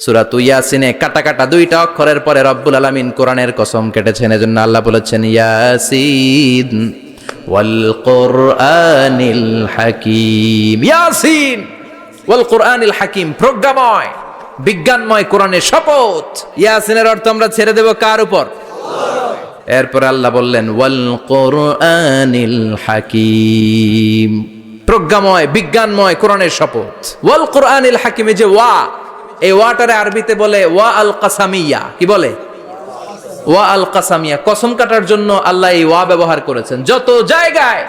সূরা ইয়াসিনে কাটা কাটা দুইটা অক্ষরের পরে রব্বুল আলামিন কোরআনের কসম কেটেছেন, এজন্য আল্লাহ বলেছেন ইয়াসিন ওয়াল কোরআনিল হাকিম। ইয়াসিন ওয়াল কোরআনিল হাকিম, প্রজ্ঞাময় বিজ্ঞানময় কোরআনের শপথ। ইয়াসিনের অর্থ আমরা ছেড়ে দেব কার উপর? এরপর আল্লাহ বললেন ওয়াল কোরআনিল হাকিম, প্রজ্ঞাময় বিজ্ঞানময় কোরআনের শপথ। ওয়াল কোরআনিল হাকিম, যে ওয়া, এই ওয়াটারে আরবিতে বলে ওয়া আল কাসামিয়া। কি বলে? ওয়া আল কাসামিয়া, কসম কাটার জন্য আল্লাহ এই ওয়া ব্যবহার করেছেন। যত জায়গায়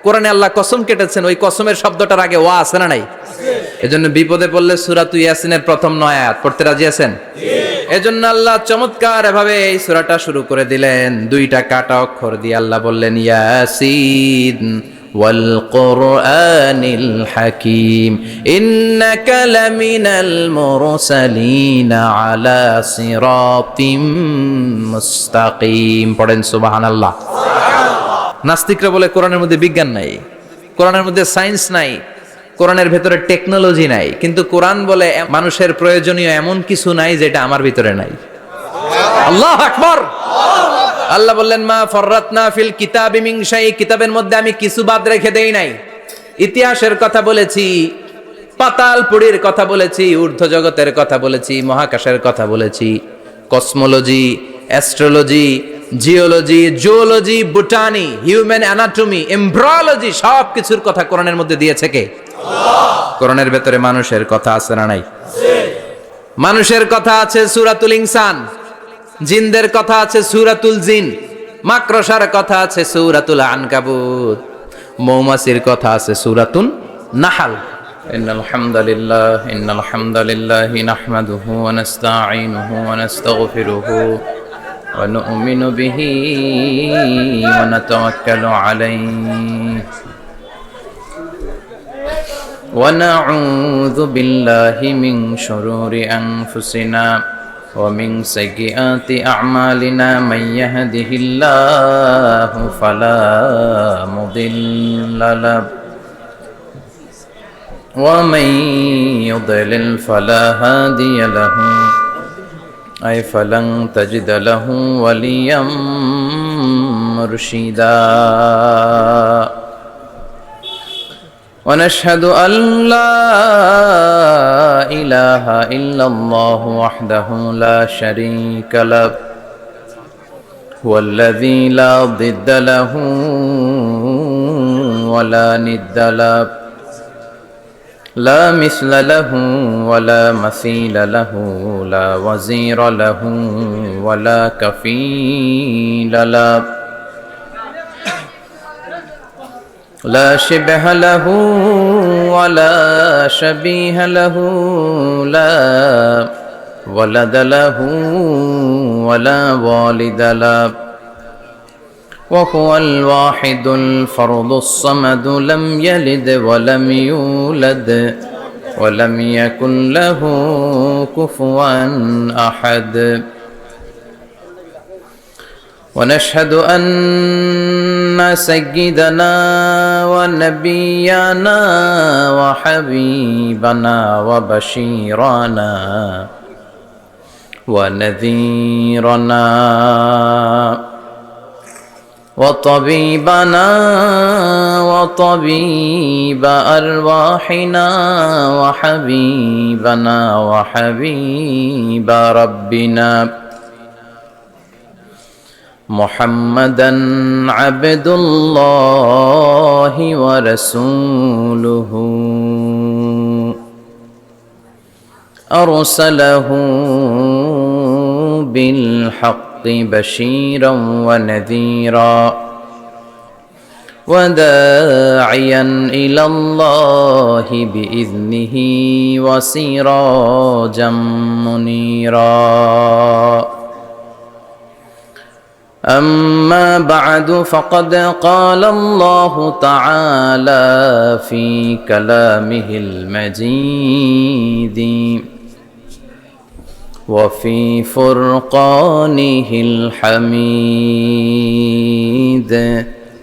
কোরআনে আল্লাহ কসম কেটেছেন, ওই কসমের শব্দটার আগে ওয়া আছে না নাই? এজন্য বিপদে পড়লে সূরা ইয়াসিনের প্রথম 9 আয়াত পড়তে রাজি আছেন? এজন্য আল্লাহ চমৎকার এভাবে এই সূরাটা শুরু করে দিলেন, দুইটা কাটা অক্ষর দিয়ে আল্লাহ বললেন ইয়াসিন ওয়াল কোরআনিল হাকিম ইন্নাকা লামিনাল মুরসালিন আলা সিরাতিম মুস্তাকিম। পড়েন সুবহানাল্লাহ। নাস্তিকরা বলে কোরআনের মধ্যে বিজ্ঞান নাই, কোরআনের মধ্যে সায়েন্স নাই, কোরআনের ভেতরে টেকনোলজি নাই, কিন্তু কোরআন বলে মানুষের প্রয়োজনীয় এমন কিছু নাই যেটা আমার ভিতরে নাই। আল্লাহু আকবার। আল্লাহ বললেন মা ফাররাতনা ফিল কিতাবি মিন শাই, কিতাবের মধ্যে আমি কিছু বাদ রেখে দেই নাই। ইতিহাসের কথা বলেছি, পাতালপুরীর কথা বলেছি, ঊর্ধ্ব জগতের কথা বলেছি, মহাকাশের কথা বলেছি, cosmology, astrology, geology, zoology, botany, human anatomy, embryology, সব কিছুর কথা কোরআনের মধ্যে দিয়েছে কে? কোরআনের ভেতরে মানুষের কথা আছে না নাই? মানুষের কথা আছে সূরাতুল ইনসান, জিনদের কথা আছে সূরাতুল জিন, মাকড়সার কথা আছে সূরাতুল আনকাবুত, মৌমাছির কথা আছে সূরাতুন নাহল। ইন্নাল হামদালিল্লাহি নাহমাদুহু ওয়া নাস্তাঈনুহু ওয়া নাস্তাগফিরুহু ওয়া নু'মিনু বিহি ওয়া নাতাওয়াক্কালু আলাইহি ونعوذ بالله من شرور أنفسنا ومن سيئات أعمالنا من يهده الله فلا مضل له ومن يضلل فلا هادي له أي فلن تجد له وليا مرشدا ونشهد أن لا إله إلا الله وحده لا شريك له هو الذي لا ضد له ولا ند له لا مثل له ولا مثيل له لا وزير له ولا كفيل له لا شبه له ولا شبيه له لا ولد له ولا والد له وهو الواحد الفرد الصمد لم يلد ولم يولد ولم يكن له كفوا أحد ونشهد أن سيدنا ونبينا وحبيبنا وبشيرنا ونذيرنا وطبيبنا وطبيب أرواحنا وحبيبنا وحبيب ربنا محمدا عبد الله ورسوله أرسله بالحق بشيرا ونذيرا وداعيا إلى الله بإذنه وسراجا منيرا أما بعد فقد قال الله تعالى في كلامه المجيد وفي فرقانه الحميد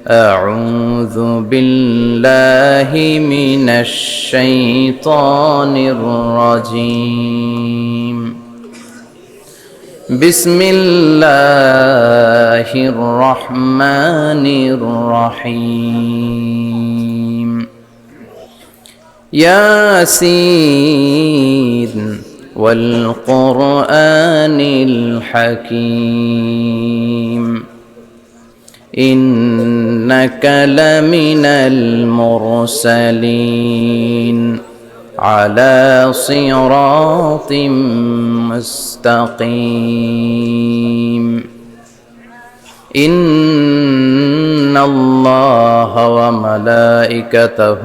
أعوذ بالله من الشيطان الرجيم بسم الله الرحمن الرحيم ياسين والقرآن الحكيم إنك لمن المرسلين على صراط مستقيم إن الله وملائكته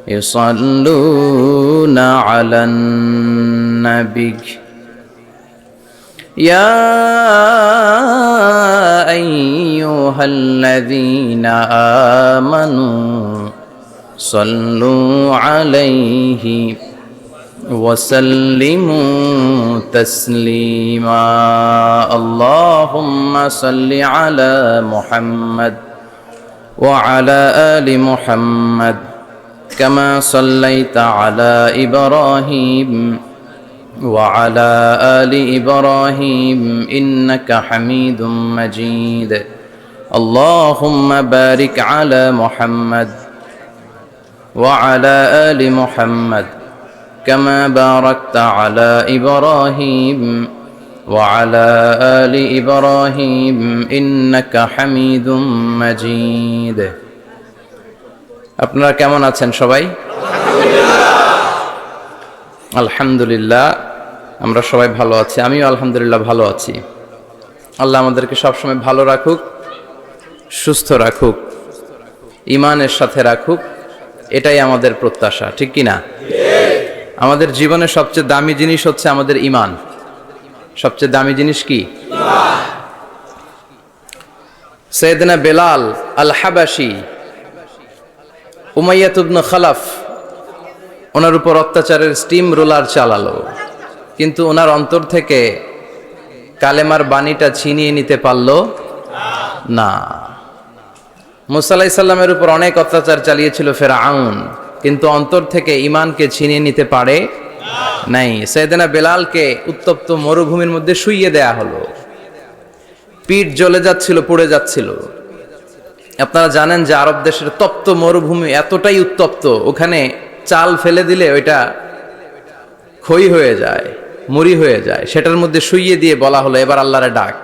يصلون على النبي يا أيها الذين آمنوا صلوا عليه وسلموا تسليما اللهم صل على محمد وعلى آل محمد كما صليت على إبراهيم وعلى آل إبراهيم إنك حميد مجيد اللهم بارك على محمد وعلى آل محمد كما باركت على إبراهيم وعلى آل إبراهيم إنك حميد مجيد আপনারা কেমন আছেন সবাই? আলহামদুলিল্লাহ, আমরা সবাই ভালো আছি। আমিও আলহামদুলিল্লাহ ভালো আছি। আল্লাহ আমাদেরকে সবসময় ভালো রাখুক, সুস্থ রাখুক, ঈমানের সাথে রাখুক, এটাই আমাদের প্রত্যাশা, ঠিক কি না? আমাদের জীবনের সবচেয়ে দামি জিনিস হচ্ছে আমাদের ঈমান। সবচেয়ে দামি জিনিস কি? সাইয়েদনা বেলাল আল হাবাশি উমাইয়া ইবনে খালাফ ওনার উপর অত্যাচারের স্টিম রোলার চালালো, কিন্তু ওনার অন্তর থেকে কালেমার বাণীটা ছিনিয়ে নিতে পারল না। মুসা আলাইহিস সালামের উপর অনেক অত্যাচার চালিয়েছিল ফেরাউন, কিন্তু অন্তর থেকে ঈমানকে ছিনিয়ে নিতে পারে নাই। সাইয়েদনা বেলালকে উত্তপ্ত মরুভূমির মধ্যে শুইয়ে দেয়া হলো, পিঠ জ্বলে যাচ্ছিল, পুড়ে যাচ্ছিল। আপনারা জানেন যে আরব দেশের তপ্ত মরুভূমি এতটাই উত্তপ্ত, ওখানে চাল ফেলে দিলে ওইটা ক্ষয় হয়ে যায়, মুড়ি হয়ে যায়। সেটার মধ্যে শুইয়ে দিয়ে বলা হলো এবার আল্লাহরে ডাক।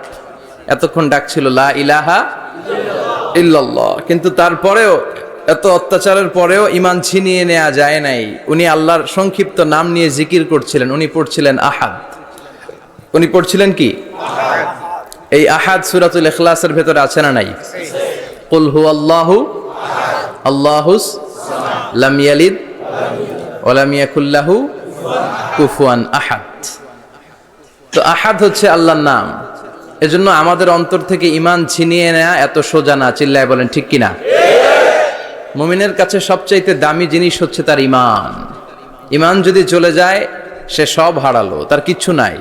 এতক্ষণ ডাক ছিল লা ইলাহা ইল্লাল্লাহ, কিন্তু তারপরেও এত অত্যাচারের পরেও ঈমান ছিনিয়ে নেওয়া যায় নাই। উনি আল্লাহর সংক্ষিপ্ত নাম নিয়ে জিকির করছিলেন। উনি পড়ছিলেন আহাদ। উনি পড়ছিলেন কি? এই আহাদ সূরাতুল ইখলাসের ভেতরে আছে না নাই? কুল হুয়াল্লাহু আল্লাহুস লাম ইয়ালিদ ওয়া লাম ইয়াকুল লাহু কুফুয়ান আহাদ। তো আহাদ হচ্ছে আল্লাহর নাম। এজন্য আমাদের অন্তর থেকে ঈমান ছিনিয়ে নেওয়া এত সোজা না। চিল্লায় বলেন ঠিক কিনা? মুমিনের কাছে সবচাইতে দামি জিনিস হচ্ছে তার ঈমান। ঈমান যদি চলে যায় সে সব হারালো, তার কিচ্ছু নাই।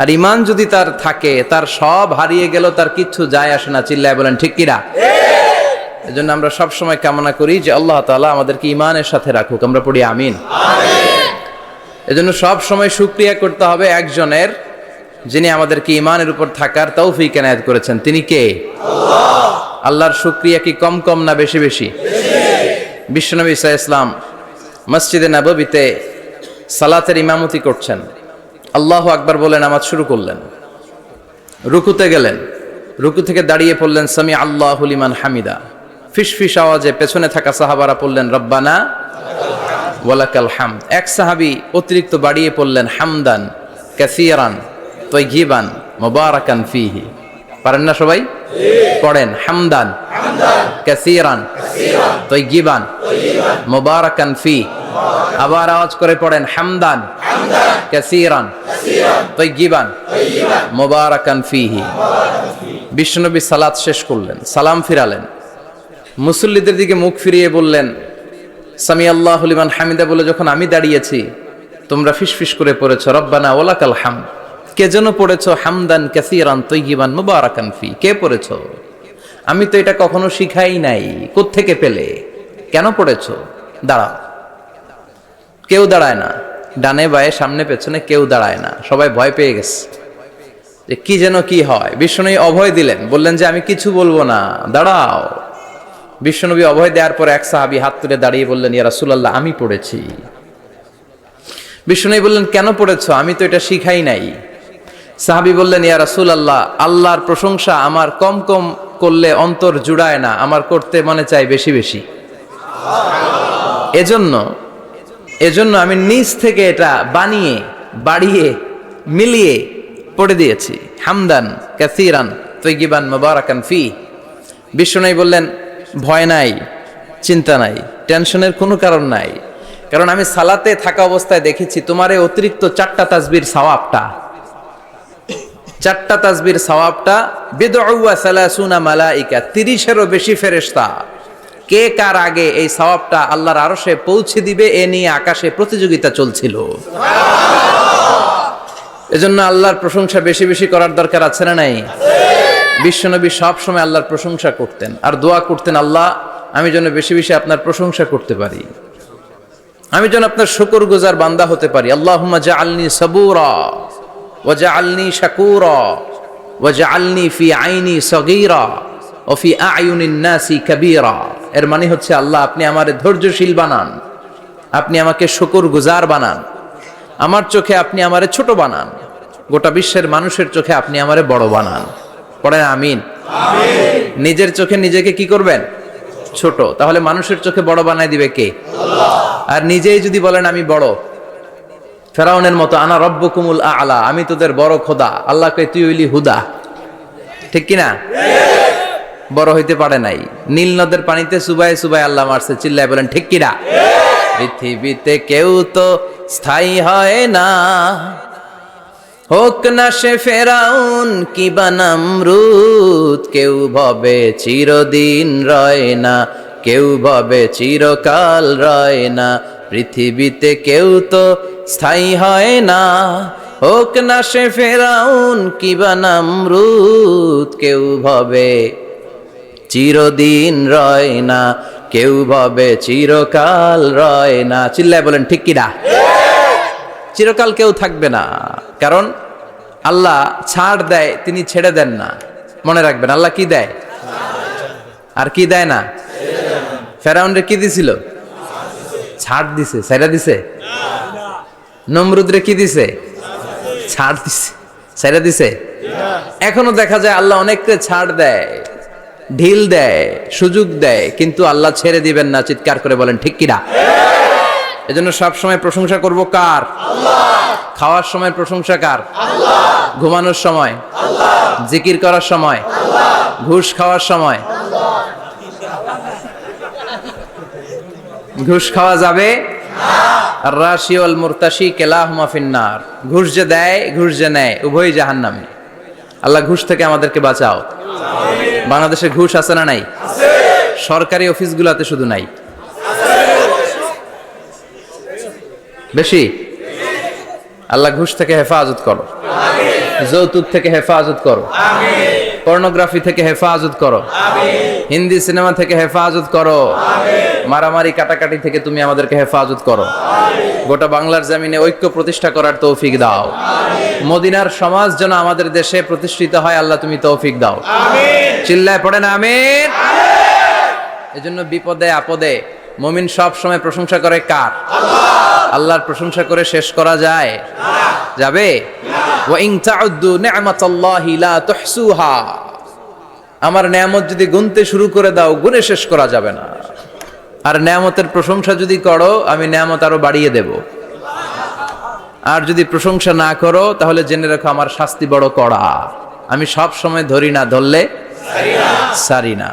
আর ঈমান যদি তার থাকে, তার সব হারিয়ে গেল, তার কিচ্ছু যায় আসে না। চিল্লায় বলেন ঠিক কিনা? এজন্য আমরা সব সময় কামনা করি যে আল্লাহ তাআলা আমাদেরকে ঈমানের সাথে রাখুক। আমরা পড়ি আমিন। এজন্য সব সময় শুকরিয়া করতে হবে একজনের, যিনি আমাদেরকে ঈমানের উপর থাকার তৌফিক এনায়েত করেছেন। তিনি কে? আল্লাহ। আল্লাহর শুকরিয়া কি কম কম না বেশি বেশি? বিশ্বনবী সাল্লাল্লাহু আলাইহি ওয়াসাল্লাম মসজিদে নববীতে সালাতের ইমামতি করছেন। আল্লাহু আকবার বলে নামাজ শুরু করলেন। রুকুতে গেলেন, রুকু থেকে দাঁড়িয়ে পড়লেন সামি আল্লাহু লিমান হামিদা। ফিসফিস আওয়াজে পেছনে থাকা সাহাবারা পড়লেন রব্বানা ওয়ালাকাল হামদ। এক সাহাবী অতিরিক্ত বাড়িয়ে পড়লেন হামদান কাসীরান তাইয়িবান মুবারাকান ফীহি। পারেন না সবাই? পড়েন হামদান কাসীরান তাইয়িবান মুবারাকান ফী। আবার আওয়াজ করে পড়েন হামদান কাসীরান তাইয়িবান মুবারাকান ফীহি। বিশ্বনবী সালাত শেষ করলেন, সালাম ফিরালেন, মুসল্লিদের দিকে মুখ ফিরিয়ে বললেন সামি আল্লাহু লিমান হামিদা বলে যখন আমি দাঁড়িয়েছি তোমরা ফিসফিস করে পড়েছো রব্বানা ওয়ালাকাল হামদ। কে যেন পড়েছো হামদান কাসীরান তাইয়িবান মুবারাকান ফী? কে পড়েছো? আমি তো এটা কখনো শিখাই নাই, কোত্থেকে পেলে? কেন পড়েছো? দাঁড়াও। কেউ দাঁড়ায় না, ডানে বায়ে সামনে পেছনে কেউ দাঁড়ায় না, সবাই ভয় পেয়ে গেছে। যে কি যেন কি হয়। বিশ্বনবী অভয় দিলেন, বললেন যে আমি কিছু বলবো না, দাঁড়াও। বিশ্বনবী অভয় দেওয়ার পর এক সাহাবী হাত তুলে দাঁড়িয়ে বললেন, ইয়া রাসূলুল্লাহ, আমি পড়েছি। বিশ্বনবী বললেন, কেন পড়েছো? আমি তো এটা শিখাই নাই। সাহাবী বললেন, ইয়া রাসূলুল্লাহ, আল্লাহর প্রশংসা আমার কম কম করলে অন্তর জুড়ায় না, আমার করতে মনে চাই বেশি বেশি। এজন্য আমি নিজ থেকে এটা বানিয়ে বাড়িয়ে মিলিয়ে পড়ে দিয়েছি, হামদান কাসীরান তাইয়িবান মুবারাকান ফি। বিশ্বনবী বললেন, ভয় নাই, চিন্তা নাই, টেনশনের কোনো কারণ নাই, কারণ আমি সালাতে থাকা অবস্থায় দেখেছি তোমার এই অতিরিক্ত 4টা তাসবির সওয়াবটা, 4টা তাসবির সওয়াবটা বিদউ ওয়া সালাসুনা মালাইকা, 30-এরও বেশি ফেরেশতা কে কার আগে এই সওয়াবটা আল্লাহর আরশে পৌঁছে দিবে এ নিয়ে আকাশে প্রতিযোগিতা চলছিল। এজন্য আল্লাহর প্রশংসা বেশি বেশি করার দরকার আছে না নাই? বিশ্বনবী সব সময় আল্লাহর প্রশংসা করতেন আর দোয়া করতেন, আল্লাহ আমি যেন বেশি বেশি আপনার প্রশংসা করতে পারি, আমি যেন আপনার শুকরগুজার বান্দা হতে পারি। আল্লাহুম্মা জাআলনি সাবুরা ওয়া জাআলনি শাকুরা ওয়া জাআলনি ফি আইনি সগীরা ওয়া ফি আয়ুনিন নাসি কাবীরা। এর মানে হচ্ছে, আল্লাহ আপনি আমারে ধৈর্যশীল বানান, আপনি আমাকে শুকরগুজার বানান, আমার চোখে আপনি আমারে ছোট বানান, গোটা বিশ্বের মানুষের চোখে আপনি আমারে বড় বানান। পড়েন আমিন। নিজের চোখে নিজেকে কি করবেন? ছোট। তাহলে মানুষের চোখে বড় বানায় দিবে কে? আল্লাহ। আর নিজেই যদি বলেন আমি বড়, ফেরাউনের মতো, আনা রব্বুকুমুল আ'লা, আমি তোদের বড় খোদা, আল্লাহ কয় তুই হইলি হুদা, ঠিক কিনা? বড় হইতে পারে নাই। নীল নদের পানিতে সুবায় সুবায় আল্লাহ মারছে, চিল্লায় বলেন ঠিক কিনা? পৃথিবীতে কেউ তো স্থায়ী হয় না, হোক না সে ফেরাউন কিবা নমরুদ, কেউ ভাবে চিরদিন রয় না, কেউ ভাবে চিরকাল রয় না, পৃথিবীতে কেউ তো স্থায়ী হয় না, হোক না সে ফেরাউন কিবা নমরুদ, কেউ ভাবে চিরদিন রয় না, কেউ ভাবে চিরকাল রয় না। চিল্লায় বলেন ঠিক কিনা? চিরকাল কেউ থাকবে না, কারণ আল্লাহ ছাড় দেয়, তিনি ছেড়ে দেন না। মনে রাখবেন, আল্লাহ কি দেয় আর কি দেয় না। ফেরাউনরে কি দিছিল? ছাড় দিছে, ছাইরা দিছে। নমরুদরে কি দিছে? ছাড় দিছে, ছাইরা দিছে। এখনো দেখা যায় আল্লাহ অনেককে ছাড় দেয়, ঢিল দেয়, সুযোগ দেয়, কিন্তু আল্লাহ ছেড়ে দিবেন না। চিৎকার করে বলেন ঠিক কিনা? এজন্য সব সময় প্রশংসা করব কার? আল্লাহ। খাওয়ার সময় প্রশংসা কার? আল্লাহ। ঘুমানোর সময় আল্লাহ। জিকির করার সময় আল্লাহ। ঘুষ খাওয়ার সময় আল্লাহ। ঘুষ খাওয়া যাবে না। আর রাশি ওয়াল মুরতাশি কিলাহুমা ফিন্নার, ঘুষ যে দেয় ঘুষ যে নেয় উভয়ই জাহান্নামী। আল্লাহ ঘুষ থেকে আমাদেরকে বাঁচাও। আমিন। বাংলাদেশে ঘুষ আছে না নাই? আছে। সরকারি অফিসগুলোতে শুধু নাই, বেশি। আল্লাহ ঘুষ থেকে হেফাজত করো, যৌতুক থেকে হেফাজত করো, পর্নোগ্রাফি থেকে হেফাজত করো, হিন্দি সিনেমা থেকে হেফাজত করো, মারামারি কাটাকাটি থেকে তুমি আমাদেরকে হেফাজত করো। গোটা বাংলার জমিনে ঐক্য প্রতিষ্ঠা করার তৌফিক দাও। মদিনার সমাজ যেন আমাদের দেশে প্রতিষ্ঠিত হয়, আল্লাহ তুমি তৌফিক দাও। চিল্লায় পড়েন আমিন। এজন্য বিপদে আপদে মুমিন সব সময় প্রশংসা করে কার? আল্লাহ। আল্লাহর প্রশংসা করে শেষ করা যায়? যাবে? ওয়া ইন তাউদ্দু নি'মাতাল্লাহি লা তুহসুহা, আমার নেয়ামত যদি গুনতে শুরু করে দাও গুনে শেষ করা যাবে না। আর নেয়ামতের প্রশংসা যদি করো আমি নেয়ামত আরো বাড়িয়ে দেব। আর যদি প্রশংসা না করো তাহলে জেনে রাখো আমার শাস্তি বড় কড়া। আমি সব সময় ধরি না, ধরলে সারি না।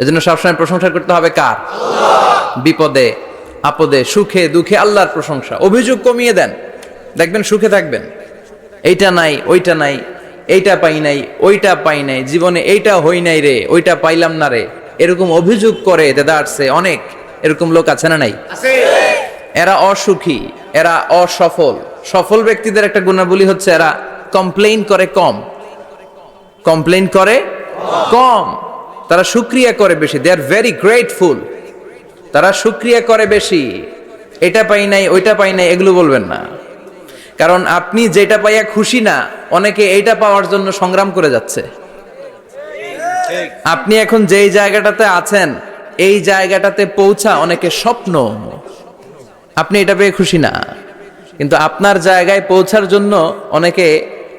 এজন্য সবসময় প্রশংসা করতে হবে কার? আল্লাহ। বিপদে আপদে সুখে দুঃখে আল্লাহর প্রশংসা। অভিযোগ কমিয়ে দেন, দেখবেন সুখে থাকবেন। এইটা নাই, ওইটা নাই, এইটা পাই নাই, ওইটা পাই নাই, জীবনে এইটা হই নাই রে, ওইটা পাইলাম না রে, এরকম অভিযোগ করে দেদারসে অনেক এরকম লোক আছে না নাই? আছে। এরা অসুখী, এরা অসফল। সফল ব্যক্তিদের একটা গুণাবলী হচ্ছে এরা কমপ্লেইন করে কম, কমপ্লেইন করে কম, তারা শুকরিয়া করে বেশি। দে আর ভেরি গ্রেটফুল, তারা শুকরিয়া করে বেশি। এটা পাই নাই, ওইটা পাই নাই, এগুলো বলবেন না, কারণ আপনি যেটা পাইয়া খুশি না অনেকে এইটা পাওয়ার জন্য সংগ্রাম করে যাচ্ছে। আপনি এখন যেই জায়গাটাতে আছেন, এই জায়গাটাতে পৌঁছা অনেকে স্বপ্ন, আপনি এটা পেয়ে খুশি না, কিন্তু আপনার জায়গায় পৌঁছার জন্য অনেকে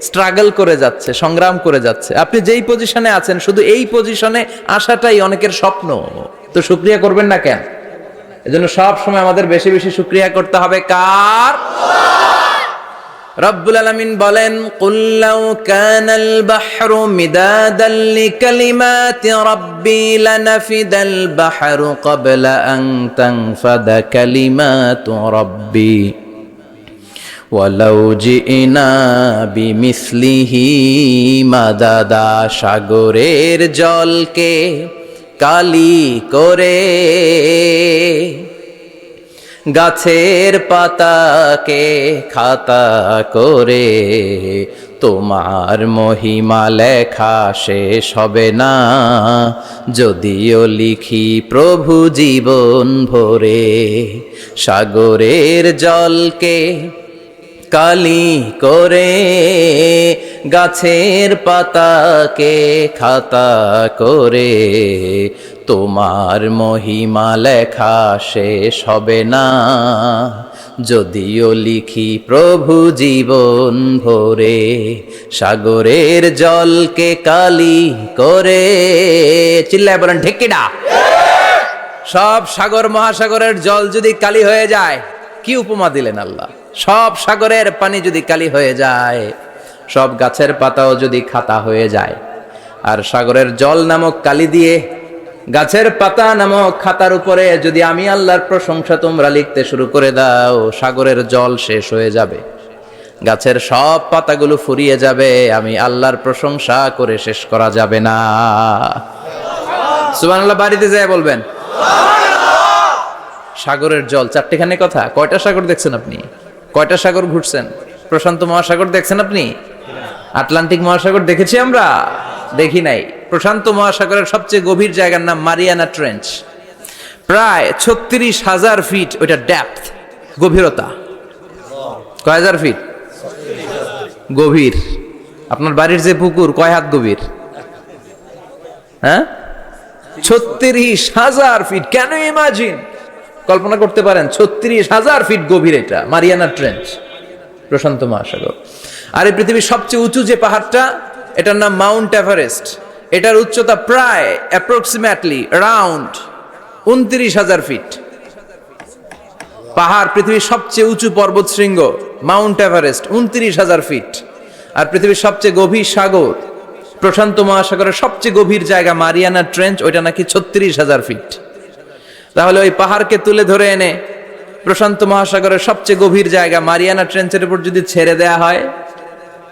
স্ট্রাগল করে যাচ্ছে, সংগ্রাম করে যাচ্ছে। আপনি যেই পজিশনে আছেন, শুধু এই পজিশনে আসাটাই অনেকের স্বপ্ন। তো শুকরিয়া করবেন না কেন? এজন্য সব সময় আমাদের বেশি বেশি শুকরিয়া করতে হবে কার? রব্বুল আলামিন বলেন, কুল লাউ কানাল বাহরু মিদাদান লিকালিমাতি রাব্বি লানাফিদাল বাহরু ক্বাবলা আন তানফাদা কালিমাতু রাব্বি ওয়ালাউ জিনা বিমিসলিহি মাদাদা। সাগরের জলকে কালি করে, গাছের পাতাকে খাতা করে, তোমার মহিমা লেখা শেষ হবে না, যদিও লিখি প্রভু জীবন ভরে। সাগরের জলকে কালি করে, গাছের পাতাকে খাতা করে, তোমার মহিমা লেখা শেষ হবে না, যদিও লিখি প্রভু জীবন ভরে। সাগরের জলকে কালি করে, চিল্লায় বলেন ঠিক কিনা? সব সাগর মহাসাগরের জল যদি কালি হয়ে যায়, কি উপমা দিলেন আল্লাহ! সব সাগরের পানি যদি কালি হয়ে যায়, সব গাছের পাতাও যদি খাতা হয়ে যায়, আর সাগরের জল নামক কালি দিয়ে গাছের পাতা নামক খাতার উপরে যদি আমি আল্লাহর প্রশংসা তোমরা লিখতে শুরু করে দাও, সাগরের জল শেষ হয়ে যাবে, গাছের সব পাতাগুলো ফুরিয়ে যাবে, আমি আল্লাহর প্রশংসা করে শেষ করা যাবে না। সুবহানাল্লাহ বাড়িতে যায় বলবেন সাগরের জল। চারটেখানে কথা। কয়টা সাগর দেখছেন আপনি? কয়টা সাগর ঘুরছেন? প্রশান্ত মহাসাগর দেখছেন আপনি? আটলান্টিক মহাসাগর দেখেছি আমরা? দেখি নাই। প্রশান্ত মহাসাগরের সবচেয়ে গভীর জায়গার নাম মারিয়ানা ট্রেঞ্চ। প্রায় 36,000 ফিট ওইটা ডেপথ, গভীরতা। কয় হাজার ফিট গভীর? আপনার বাড়ির যে পুকুর কয় হাত গভীর? হ্যাঁ, 36,000 ফিট। কেন ইমাজিন, কল্পনা করতে পারেন 36,000 ফিট গভীর এটা মারিয়ানা ট্রেঞ্চ, প্রশান্ত মহাসাগর। আর এই পৃথিবীর সবচেয়ে উঁচু যে পাহাড়টা, এটার নাম মাউন্ট এভারেস্ট। এটার উচ্চতা প্রায় অ্যাপ্রক্সিমেটলি রাউন্ড 29,000 ফিট। পাহাড়, পৃথিবীর সবচেয়ে উঁচু পর্বত শৃঙ্গ মাউন্ট এভারেস্ট 29,000 ফিট। আর পৃথিবীর সবচেয়ে গভীর সাগর, প্রশান্ত মহাসাগরের সবচেয়ে গভীর জায়গা মারিয়ানা ট্রেঞ্চ, ওইটা নাকি 36,000 ফিট। তাহলে ওই পাহাড়কে তুলে ধরে এনে প্রশান্ত মহাসাগরের সবচেয়ে গভীর জায়গা মারিয়ানা ট্রেঞ্চের উপর যদি ছেড়ে দেয়া হয়,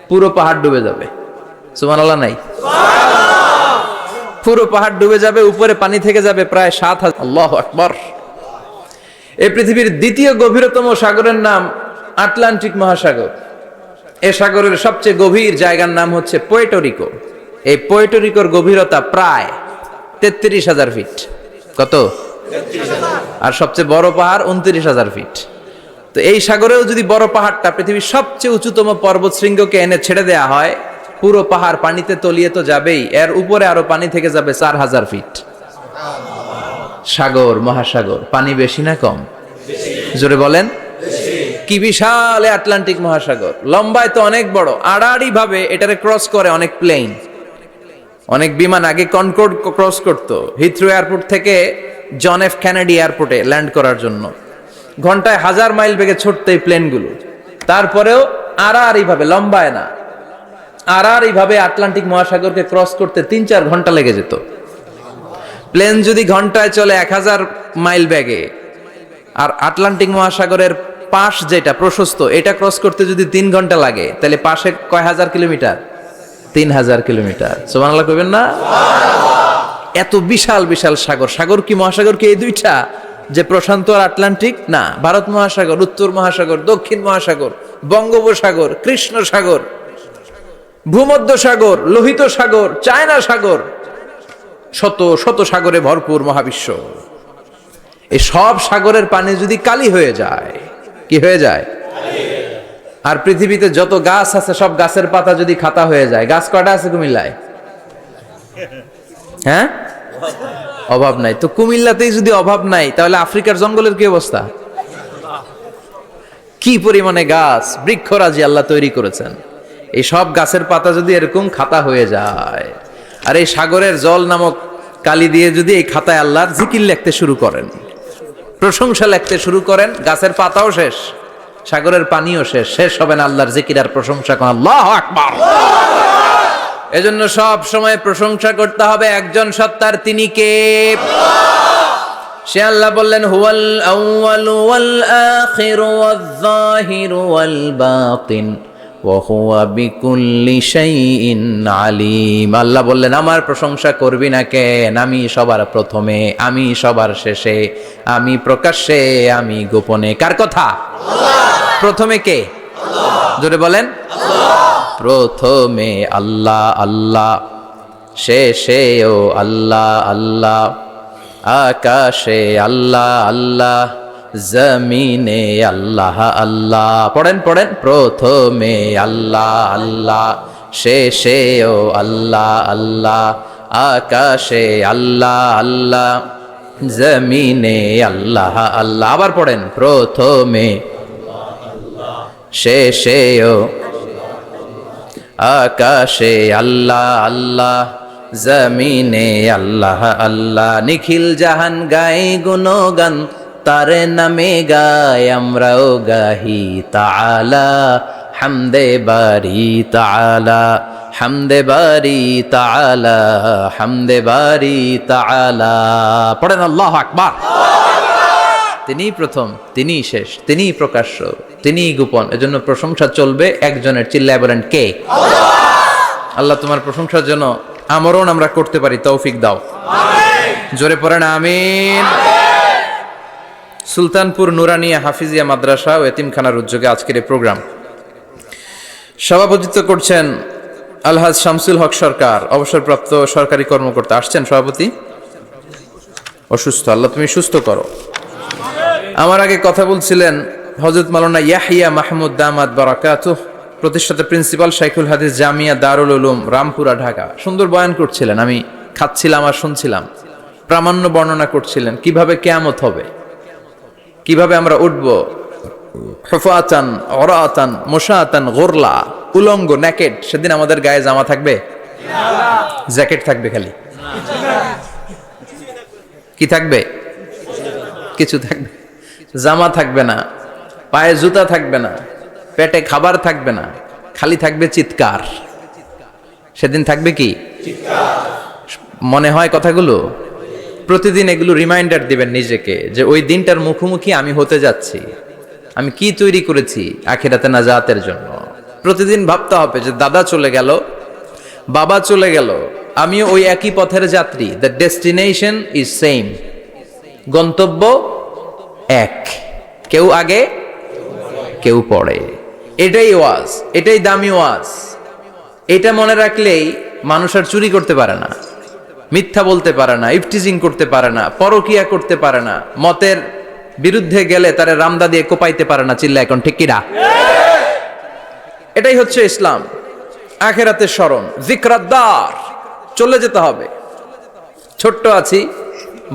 পুরো পাহাড় ডুবে যাবে। সুবহানাল্লাহ নাই? পুরো পাহাড় ডুবে যাবে, উপরে পানি থেকে যাবে প্রায় 7,000। আল্লাহু আকবার। এই পৃথিবীর দ্বিতীয় গভীরতম সাগরের নাম আটলান্টিক মহাসাগর। এ সাগরের সবচেয়ে গভীর জায়গার নাম হচ্ছে পুয়ের্টো। এই পুয়ের্টোর গভীরতা প্রায় 33,000 ফিট। কত? আর সবচেয়ে বড় পাহাড় 29,000 ফিট। তো এই সাগরেও যদি বড় পাহাড়টা, পৃথিবীর সবচেয়ে উঁচুতম পর্বত শৃঙ্গকে এনে ছেড়ে দেয়া হয়, পুরো পাহাড় পানিতে তলিয়ে তো যাবেই, এর উপরে আরো পানি থেকে যাবে 4,000 ফিট। সাগর, মহাসাগর, পানি বেশি না কম? জোরে বলেন। কি বিশাল আটলান্টিক মহাসাগর! লম্বায় তো অনেক বড়, আড়াআড়ি ভাবে এটারে ক্রস করে অনেক প্লেন, অনেক বিমান। আগে কনকর্ড ক্রস করতো হিথ্রো এয়ারপোর্ট থেকে জন এফ কেনেডি এয়ারপোর্টে ল্যান্ড করার জন্য। ঘন্টায় 1000 মাইল বেগে ছুটতো এই প্লেনগুলো। তারপরেও আড়াআড়ি ভাবে, লম্বায় না, আড়াআড়ি ভাবে আটলান্টিক মহাসাগরকে ক্রস করতে 3-4 ঘন্টা লেগে যেত। প্লেন যদি ঘন্টায় চলে 1000 মাইল বেগে, আর আটলান্টিক মহাসাগরের পাশ যেটা প্রশস্ত, এটা ক্রস করতে যদি 3 ঘন্টা লাগে, তাহলে পাশে কয় হাজার কিলোমিটার? 3000 কিলোমিটার। সুবহানাল্লাহ কইবেন না? এত বিশাল বিশাল সাগর। সাগর কি, মহাসাগর কি এই দুইটা, যে প্রশান্ত আর আটলান্টিক? না, ভারত মহাসাগর, উত্তর মহাসাগর, দক্ষিণ মহাসাগর, বঙ্গোপসাগর, কৃষ্ণ সাগর, ভূমধ্য সাগর, লোহিত সাগর, চায়না সাগর, শত শত সাগরে ভরপুর মহাবিশ্ব। এই সব সাগরের পানি যদি কালি হয়ে যায়, কি হয়ে যায়? আর পৃথিবীতে যত গাছ আছে সব গাছের পাতা যদি খাতা হয়ে যায়, গাছ কয়টা আছে কুমিল্লায়? হ্যাঁ, অভাব নাই। তো কুমিল্লাতেই যদি অভাব নাই, তাহলে আফ্রিকার জঙ্গলের কি অবস্থা? কি পরিমাণে গাছ, বৃক্ষরাজি আল্লাহ তৈরি করেছেন। এই সব গাছের পাতা যদি এরকম খাতা হয়ে যায়, আর এই সাগরের জল নামক কালি দিয়ে যদি এই খাতায় আল্লাহর জিকির লিখতে শুরু করেন, প্রশংসা লিখতে শুরু করেন, গাছের পাতাও শেষ, সাগরের পানিও শেষ, শেষ হবে না আল্লাহর জিকির আর প্রশংসা করেন। আল্লাহু আকবার। এজন্য সব সময় প্রশংসা করতে হবে একজন সত্তার, তিনি কে? সে আল্লাহ বললেন, হুয়াল আউয়ালু ওয়াল আখিরু ওয়াল যাহিরু ওয়াল বাতিন ওয়া হুয়া বিকুল্লি শাইইন আলিম। আল্লাহ বললেন, আমার প্রশংসা করবি না কেন? আমি সবার প্রথমে, আমি সবার শেষে, আমি প্রকাশ্যে, আমি গোপনে। কার কথা? আল্লাহ। প্রথমে কে? আল্লাহ। জোরে বলেন, আল্লাহ। প্রথমে আল্লাহ আল্লাহ, শেষেও আল্লাহ আল্লাহ, আকাশে আল্লাহ আল্লাহ, জমিনে আল্লাহ আল্লাহ। পড়েন পড়েন, প্রথমে আল্লাহ আল্লাহ, শেষেও আল্লাহ আল্লাহ, আকাশে আল্লাহ আল্লাহ, জমিনে আল্লাহ আল্লাহ। আবার পড়েন, প্রথমে শেষেও, আকাশে আল্লাহ আল্লাহ, জমিনে আল্লাহ আল্লাহ। নিখিল জাহান গায়ে গুণগান, তার নামে গায় আমরাও গাহি। তাআলা হামদে বারি তাআলা, হামদে বারি তাআলা, হামদে বারি তাআলা। পড়েন আল্লাহু আকবার। তিনিই প্রথম, তিনিই শেষ, তিনিই প্রকাশ্য, তিনিই গোপন। এজন্য প্রশংসা চলবে একজনের। চিল্লায় বলেন, কে? আল্লাহ তোমার প্রশংসার জন্য আমরণ আমরা করতে পারি, তৌফিক দাও। জোরে পড়েন আমিন। সুলতানপুর নুরানিয়া হাফিজিয়া মাদ্রাসা ও এতিমখানার উদ্যোগে আজকের এই প্রোগ্রাম সভাপতিত্ব করছেন আলহাজ শামসুল হক সরকার, অবসরপ্রাপ্ত সরকারি কর্মকর্তা। আসছেন সভাপতি? অসুস্থ, আল্লাহ তুমি সুস্থ করো। আমার আগে কথা বলছিলেন হযরত মাওলানা ইয়াহিয়া মাহমুদ দামাত বারাকাতুহু, প্রতিষ্ঠাতা প্রিন্সিপাল শাইখুল হাদিস জামিয়া দারুল উলুম রামপুরা ঢাকা। সুন্দর বয়ান করছিলেন, আমি খাচ্ছিলাম আর শুনছিলাম। প্রামাণ্য বর্ণনা করছিলেন কিভাবে কিয়ামত হবে, কিভাবে আমরা উঠব হুফাতান ওরাতান মুশাতান গুরলা, উলঙ্গ, নেকেড। সেদিন আমাদের গায়ে জামা থাকবে? জ্যাকেট থাকবে খালি। কি থাকবে? কিছু থাকবে, জামা থাকবে না, পায়ে জুতা থাকবে না, পেটে খাবার থাকবে না, খালি থাকবে চিৎকার। সেদিন থাকবে কি? মনে হয় কথাগুলো প্রতিদিন এগুলো রিমাইন্ডার দিবেন নিজেকে, যে ওই দিনটার মুখোমুখি আমি হতে যাচ্ছি। আমি কি তৈরি করেছি আখিরাতে নাজাতের জন্য। প্রতিদিন ভাবতে হবে যে দাদা চলে গেল, বাবা চলে গেল, আমিও ওই একই পথের যাত্রী। দ্য ডেস্টিনেশন ইজ সেম, গন্তব্য এক, কেউ আগে কেউ পরে। এটাই ওয়াজ, এটাই দামি ওয়াজ। এটা মনে রাখলেই মানুষ আর চুরি করতে পারে না, মিথ্যা বলতে পারে না, ইফটিজিং করতে পারে না, পরকিয়া করতে পারে না, মতের বিরুদ্ধে গেলে তারে রামদা দিয়ে কোপাইতে পারে না। চিল্লা এখন ঠিক কিনা? এটাই হচ্ছে ইসলাম। আখিরাতের স্মরণ, যিকরাদ্দার, চলে যেতে হবে। ছোট্ট আছি,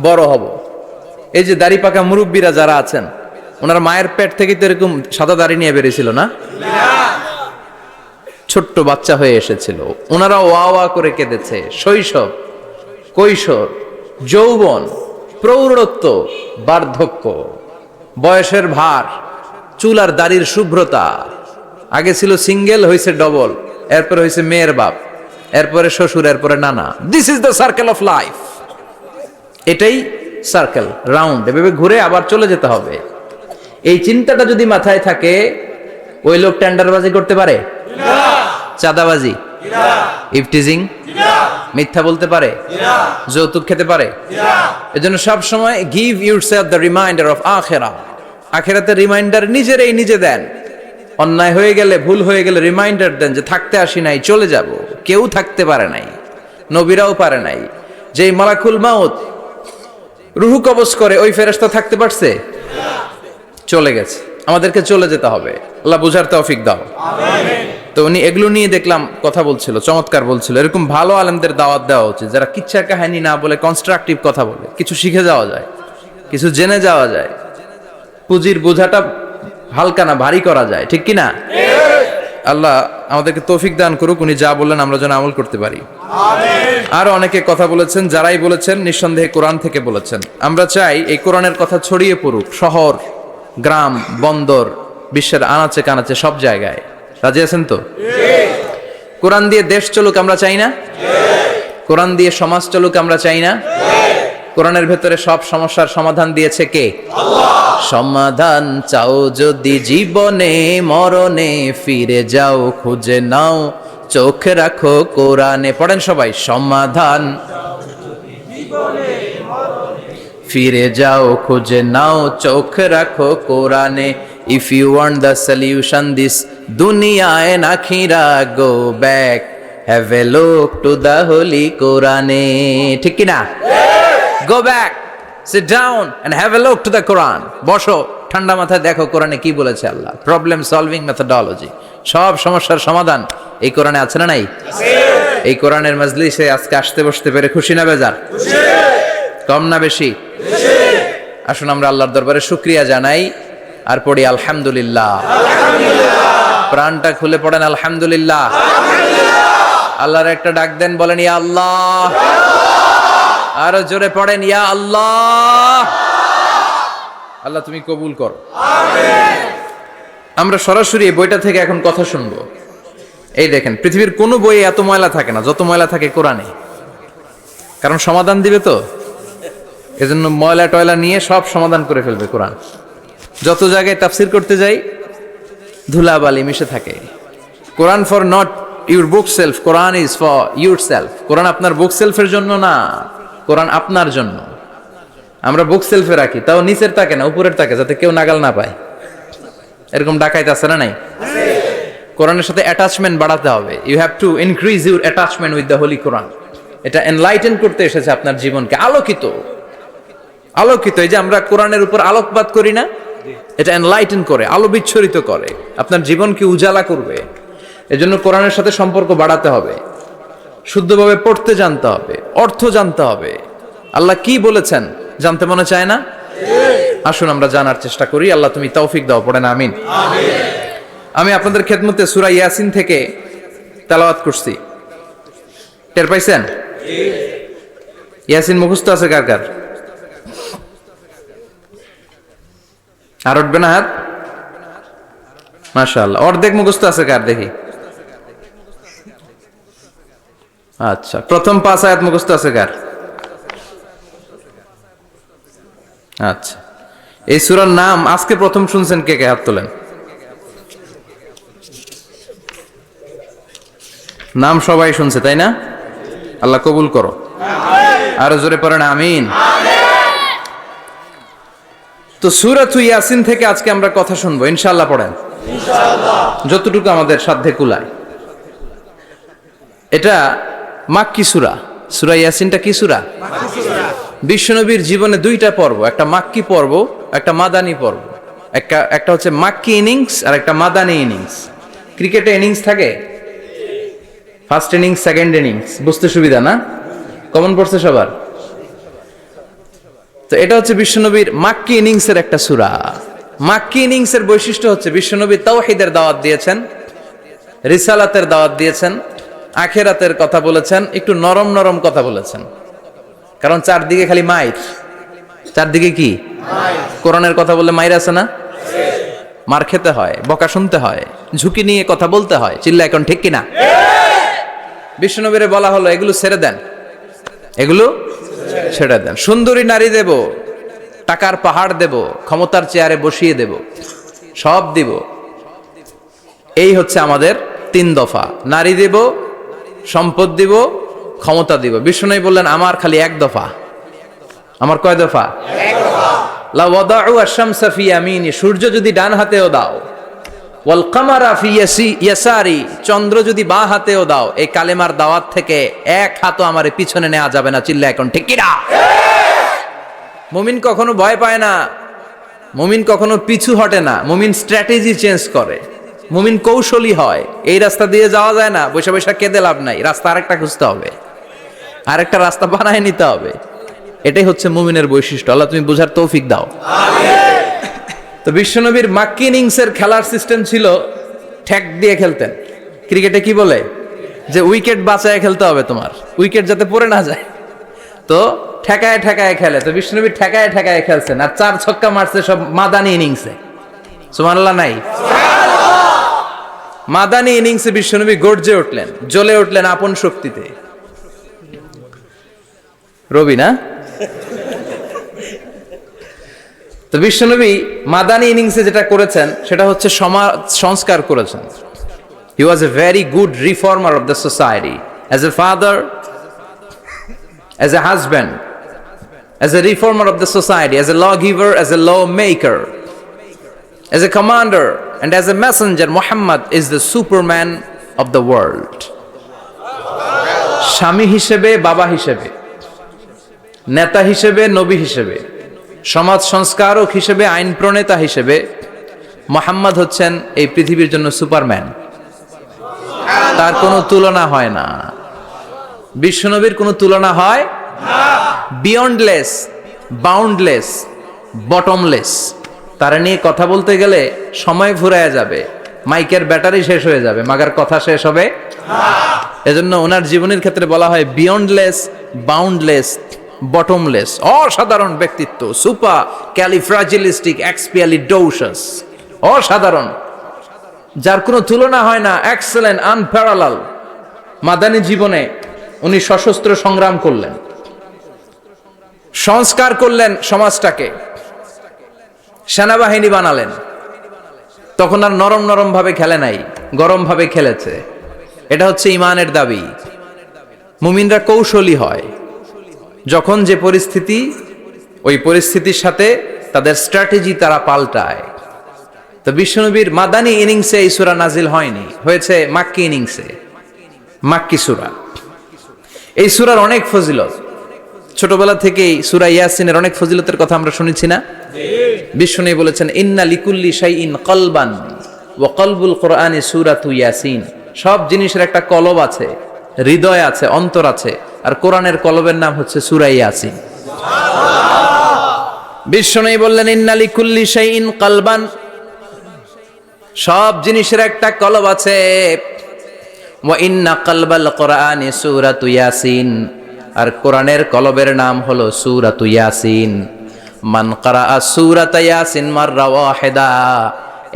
বড় হব। এই যে দাড়ি পাকা মুরব্বীরা যারা আছেন, ওনার মায়ের পেট থেকে তো এরকম সাদা দাড়ি নিয়ে বেরিয়েছিল না? ছোট্ট বাচ্চা হয়ে এসেছিল, ওনারা ওয়া ওয়া করে কেঁদেছে। শৈশব, কৈশোর, যৌবন, প্রৌঢ়ত্ব, বার্ধক্য, বয়সের ভার, চুল আর দাড়ির শুভ্রতা। আগে ছিল সিঙ্গেল, হয়েছে ডবল, এরপরে হয়েছে মেয়ের বাপ, এরপরে শ্বশুর, এরপরে নানা। This is the circle of life. এটাই সার্কেল, রাউন্ড, এভাবে ঘুরে আবার চলে যেতে হবে। এই চিন্তাটা যদি মাথায় থাকে, ওই লোক টেন্ডারবাজি করতে পারে? চাঁদাবাজি, ইফটিজিং, মিথ্যা বলতে পারে? যৌতুক খেতে পারে? এজন্য সব সময় give yourself the reminder of আখিরা। আখিরাতের রিমাইন্ডার নিজেরাই নিজে দেন। অন্যায় হয়ে গেলে, ভুল হয়ে গেলে রিমাইন্ডার দেন যে থাকতে আসি নাই, চলে যাব। কেউ থাকতে পারে নাই, নবীরাও পারে নাই। যেই মালাকুল মাউত রুহু কবজ করে, ওই ফেরেশতা থাকতে পারছে? চলে গেছে। আমাদেরকে চলে যেতে হবে। আল্লাহ বুঝার তৌফিক দাও। তো উনি এগুলো নিয়ে দেখলাম কথা বলছিল, চমৎকার বলছিল। এরকম ভালো আলেমদের দাওয়াত দেওয়া উচিত, যারা কিচ্ছা কাহিনী না বলে কনস্ট্রাকটিভ কথা বলে, কিছু শিখে যাওয়া যায়, কিছু জেনে যাওয়া যায়, পুঁজির বোঝাটা হালকা না ভারী করা যায়, ঠিক কি না? আল্লাহ আমাদেরকে তৌফিক দান করুক, উনি যা বললেন আমরা যেন আমল করতে পারি। আর অনেকে কথা বলেছেন, যারাই বলেছেন নিঃসন্দেহে কোরআন থেকে বলেছেন। আমরা চাই এই কোরআনের কথা ছড়িয়ে পড়ুক শহর, গ্রাম, বন্দর, বিশ্বের আনাচে কানাচে, সব জায়গায়। রাজি আছেন তো? কোরআন দিয়ে দেশ চলুক আমরা চাই না? কোরআন দিয়ে সমাজ চলুক আমরা চাই না? কোরআনের ভেতরে সব সমস্যার সমাধান দিয়েছে কে? আল্লাহ। সমাধান চাও যদি জীবনে মরণে, ফিরে যাও খুঁজে নাও, চোখ রাখো কোরআনে। পড়েন সবাই, সমাধান ফিরে যাও খুঁজে নাও, চোখ রাখো কোরআনে। If you want the solution this দুনিয়া এন্ড আখিরা, go back, have a look to the holy কোরআনে। ঠিক কি না? Go back, sit down and have a look to the Quran. বসো, ঠান্ডা মাথায় দেখো কোরআনে কি বলেছে আল্লাহ। প্রবলেম সলভিং মেথোডোলজি, সব সমস্যার সমাধান এই কোরআনে আছে না নাই? এই কোরআনের মজলিসে আজকে আসতে বসতে পেরে খুশি না বেজার? কম না বেশি? আসুন আমরা আল্লাহর দরবারে শুকরিয়া জানাই আর পড়ি আলহামদুলিল্লাহ। প্রাণটা খুলে পড়েন আলহামদুলিল্লাহ। আল্লাহর একটা ডাক দেন, বলেন ইয়া আল্লাহ। আরো জোরে পড়েন ইয়া আল্লাহ। আল্লাহ তুমি কবুল করো। আমরা সরাসরি এই বইটা থেকে এখন কথা শুনবো। এই দেখেন, পৃথিবীর কোনো বইয়ে এত ময়লা থাকে না যত ময়লা থাকে কোরআনে। কারণ সমাধান দিবে তো, এজন্য ময়লা টয়লা নিয়ে সব সমাধান করে ফেলবে কোরআন। যত জায়গায় তাফসির করতে যাই ধুলাবালি মিশে থাকে। Quran for not your bookshelf, Quran is for yourself. Quran আপনার বুক সেলফের জন্য না, কোরআন আপনার জন্য। আমরা বুক সেলফে রাখি, তাও নিচের তাকে না, উপরের তাকে, যাতে কেউ নাগাল না পায়। এরকম ডাকাইত আছে না নাই? কোরআনের সাথে অ্যাটাচমেন্ট বাড়াতে হবে। You have to increase your attachment with the holy Quran. এটা এনলাইটেন করতে এসেছে আপনার জীবনকে, আলোকিত আলোকিত। এই যে আমরা কোরআনের উপর আলোকপাত করি না, এটা এনলাইটেন করে, আলো বিচ্ছুরিত করে, আপনার জীবনকে উজালা করবে। এজন্য কোরআনের সাথে সম্পর্ক বাড়াতে হবে, শুদ্ধভাবে পড়তে জানতে হবে, অর্থ জানতে হবে। আল্লাহ কি বলেছেন জানতে মনে চায় না? আসুন আমরা জানার চেষ্টা করি। আল্লাহ তুমি তৌফিক দাও, পড়েন আমিন। আমি আপনাদের খেদমতে সূরা ইয়াসিন থেকে তেলাওয়াত করছি, টের পাইছেন? ইয়াসিন মুখস্থ আছে কার কার? আর উঠবে না হাত? মাশাআল্লাহ। অর্ধেক মুখস্থ আছে কার দেখি? আচ্ছা, প্রথম 5 আয়াত মুখস্থ আছে কার? আচ্ছা, এই সূরার নাম আজকে প্রথম শুনছেন কে কে? হাত তোলেন। নাম সবাই শুনছে তাই না? আল্লাহ কবুল করো। আরো জোরে পড়েন আমিন। তো সূরাতুল ইয়াসিন থেকে আজকে আমরা কথা শুনবো ইনশাআল্লাহ। পড়েন ইনশাআল্লাহ, যতটুকু আমাদের সাধ্যে কুলায়। এটা মাক্কি সূরা। সূরা ইয়াসিনটা কি সূরা? মাক্কি সূরা। বিশ্বনবীর জীবনে দুইটা পর্ব, একটা মাক্কি পর্ব, একটা মাদানী পর্ব। একটা হচ্ছে মাক্কি ইনিংস আর একটা মাদানী ইনিংস। ক্রিকেটে ইনিংস থাকে, ফার্স্ট ইনিংস, সেকেন্ড ইনিংস, বুঝতে সুবিধা না? কমন পড়ছে সবার? তো এটা হচ্ছে বিশ্বনবীর মাক্কি ইনিংসের একটা সূরা। মাক্কি ইনিংসের বৈশিষ্ট্য হচ্ছে বিশ্বনবী তাওহীদের দাওয়াত দিয়েছেন, রিসালাতের দাওয়াত দিয়েছেন, আখিরাতের কথা বলেছেন, একটু নরম নরম কথা বলেছেন। কারণ চারদিকে খালি মাইর, চারদিকে কি কোরআনের কথা বললে মাইর আছে না? মার খেতে হয়, বকা শুনতে হয়, ঝুঁকি নিয়ে কথা বলতে হয়। চিল্লা এখন ঠিক কিনা? বিশ্বনবীরে বলা হলো এগুলো ছেড়ে দেন, এগুলো ছেড়ে দেন। সুন্দরী নারী দেব, টাকার পাহাড় দেব, ক্ষমতার চেয়ারে বসিয়ে দেব, সব দিব। এই হচ্ছে আমাদের 3 দফা। নারী দেব, সম্পদ দিব, ক্ষমতা দিব। বিষ্ণু বললেন আমার খালি 1 দফা। আমার কয় দফা? 1 দফা। লা ওয়াদাউ আশ-শামসা ফি ইয়ামিনি, সূর্য যদি ডান হাতেও দাও, ওয়াল কামারা ফি ইয়াসারি, চন্দ্র যদি বাঁ হাতেও দাও, এই কালেমার দাওয়াত থেকে 1 হাতও আমারে পিছনে নেওয়া যাবে না। চিল্লা এখন ঠিক কি না? মুমিন কখনো ভয় পায় না, মুমিন কখনো পিছু হটে না, মুমিন স্ট্র্যাটেজি চেঞ্জ করে, মুমিন কৌশলী হয়। এই রাস্তা দিয়ে যাওয়া যায় না, বৈশা বৈশা কেঁদে লাভ নাই, রাস্তা আরেকটা খুঁজতে হবে, আরেকটা রাস্তা বানায় নিতে হবে। এটাই হচ্ছে মুমিনের বৈশিষ্ট্য। আল্লাহ তুমি বুঝার তৌফিক দাও। তো বিশ্বনবীর মাক্কি ইনিংসের খেলার সিস্টেম ছিল ঠ্যাক দিয়ে খেলতেন। ক্রিকেটে কি বলে যে উইকেট বাঁচায় খেলতে হবে, তোমার উইকেট যাতে পড়ে না যায়, তো ঠেকায় ঠেকায় খেলে। তো বিশ্বনবী ঠেকায় ঠেকায় খেলছেন, আর 4 ছক্কা মারছে সব মাদানি ইনিংসে। সুবহানাল্লাহ নাই? মাদানি ইনিংসে বিশ্বনবী গর্জে উঠলেন, জ্বলে উঠলেন আপন শক্তিতে। রবি না? তো বিশ্বনবী মাদানি ইনিংসে যেটা করেছেন সেটা হচ্ছে সমাজ সংস্কার করেছেন। He was a very good reformer of the society. As a father, as a husband, as a reformer of the society, as a lawgiver, as a lawmaker, as a commander, and as a messenger, Muhammad is the Superman of the world. স্বামী হিসেবে, বাবা হিসেবে, নেতা হিসেবে, নবী হিসেবে, সমাজ সংস্কারক হিসেবে, আইন প্রণেতা হিসেবে মুহাম্মদ হচ্ছেন এই পৃথিবীর জন্য সুপারম্যান। তার কোনো তুলনা হয় না, বিশ্বনবীর কোনো তুলনা হয় না। Beyondless, boundless, bottomless. তারা নিয়ে কথা বলতে গেলে সময় ফুরায় যাবে, মাইকের ব্যাটারি শেষ হয়ে যাবে, মাগার কথা শেষ হবে না। এজন্য ওনার জীবনের ক্ষেত্রে বলা হয় বিয়ন্ডলেস, বাউন্ডলেস, বটমলেস। অসাধারণ ব্যক্তিত্ব, সুপার ক্যালিফ্রাজিলিস্টিক এক্সপিয়ালিডোসাস, অসাধারণ, যার কোনো তুলনা হয় না, এক্সেলেন্ট, আনপ্যারালাল। মাদানী জীবনে উনি সশস্ত্র সংগ্রাম করলেন, সংস্কার করলেন সমাজটাকে, সেনাবাহিনী বানালেন। তখন আর নরম নরম ভাবে খেলে নাই, গরম ভাবে খেলেছে। এটা হচ্ছে ইমানের দাবি। মুমিনরা কৌশলী হয়, যখন যে পরিস্থিতি, ওই পরিস্থিতির সাথে তাদের স্ট্র্যাটেজি তারা পাল্টায়। তো বিশ্বনবীর মাদানী ইনিংসে এই সূরা নাজিল হয়নি, হয়েছে মাক্কি ইনিংসে, মাক্কি সূরা। এই সূরার অনেক ফজিলত, ছোটবেলা থেকেই সূরা ইয়াসিনের অনেক ফজিলতের কথা আমরা শুনেছি না? বিশ্বনবী বলেছেন ইন্না লিকুল্লি শাইইন কলবান ওয়া কলবুল কোরআনি সূরাতু ইয়াসিন। সব জিনিসের একটা কলব আছে, হৃদয় আছে, অন্তর আছে, আর কোরআনের কলবের নাম হচ্ছে সূরা ইয়াসিন। বিশ্বনবী বললেন ইন্না লিকুল্লি শাইইন কলবান, সব জিনিসের একটা কলব আছে। ওয়া ইন্না কলবাল কোরআনি সূরাতু ইয়াসিন, আর কোরআনের কলবের নাম হলো সূরাতু ইয়াসিন। মান ক্বারাআ সূরাতা ইয়াসিন মাররা ওয়াহিদা,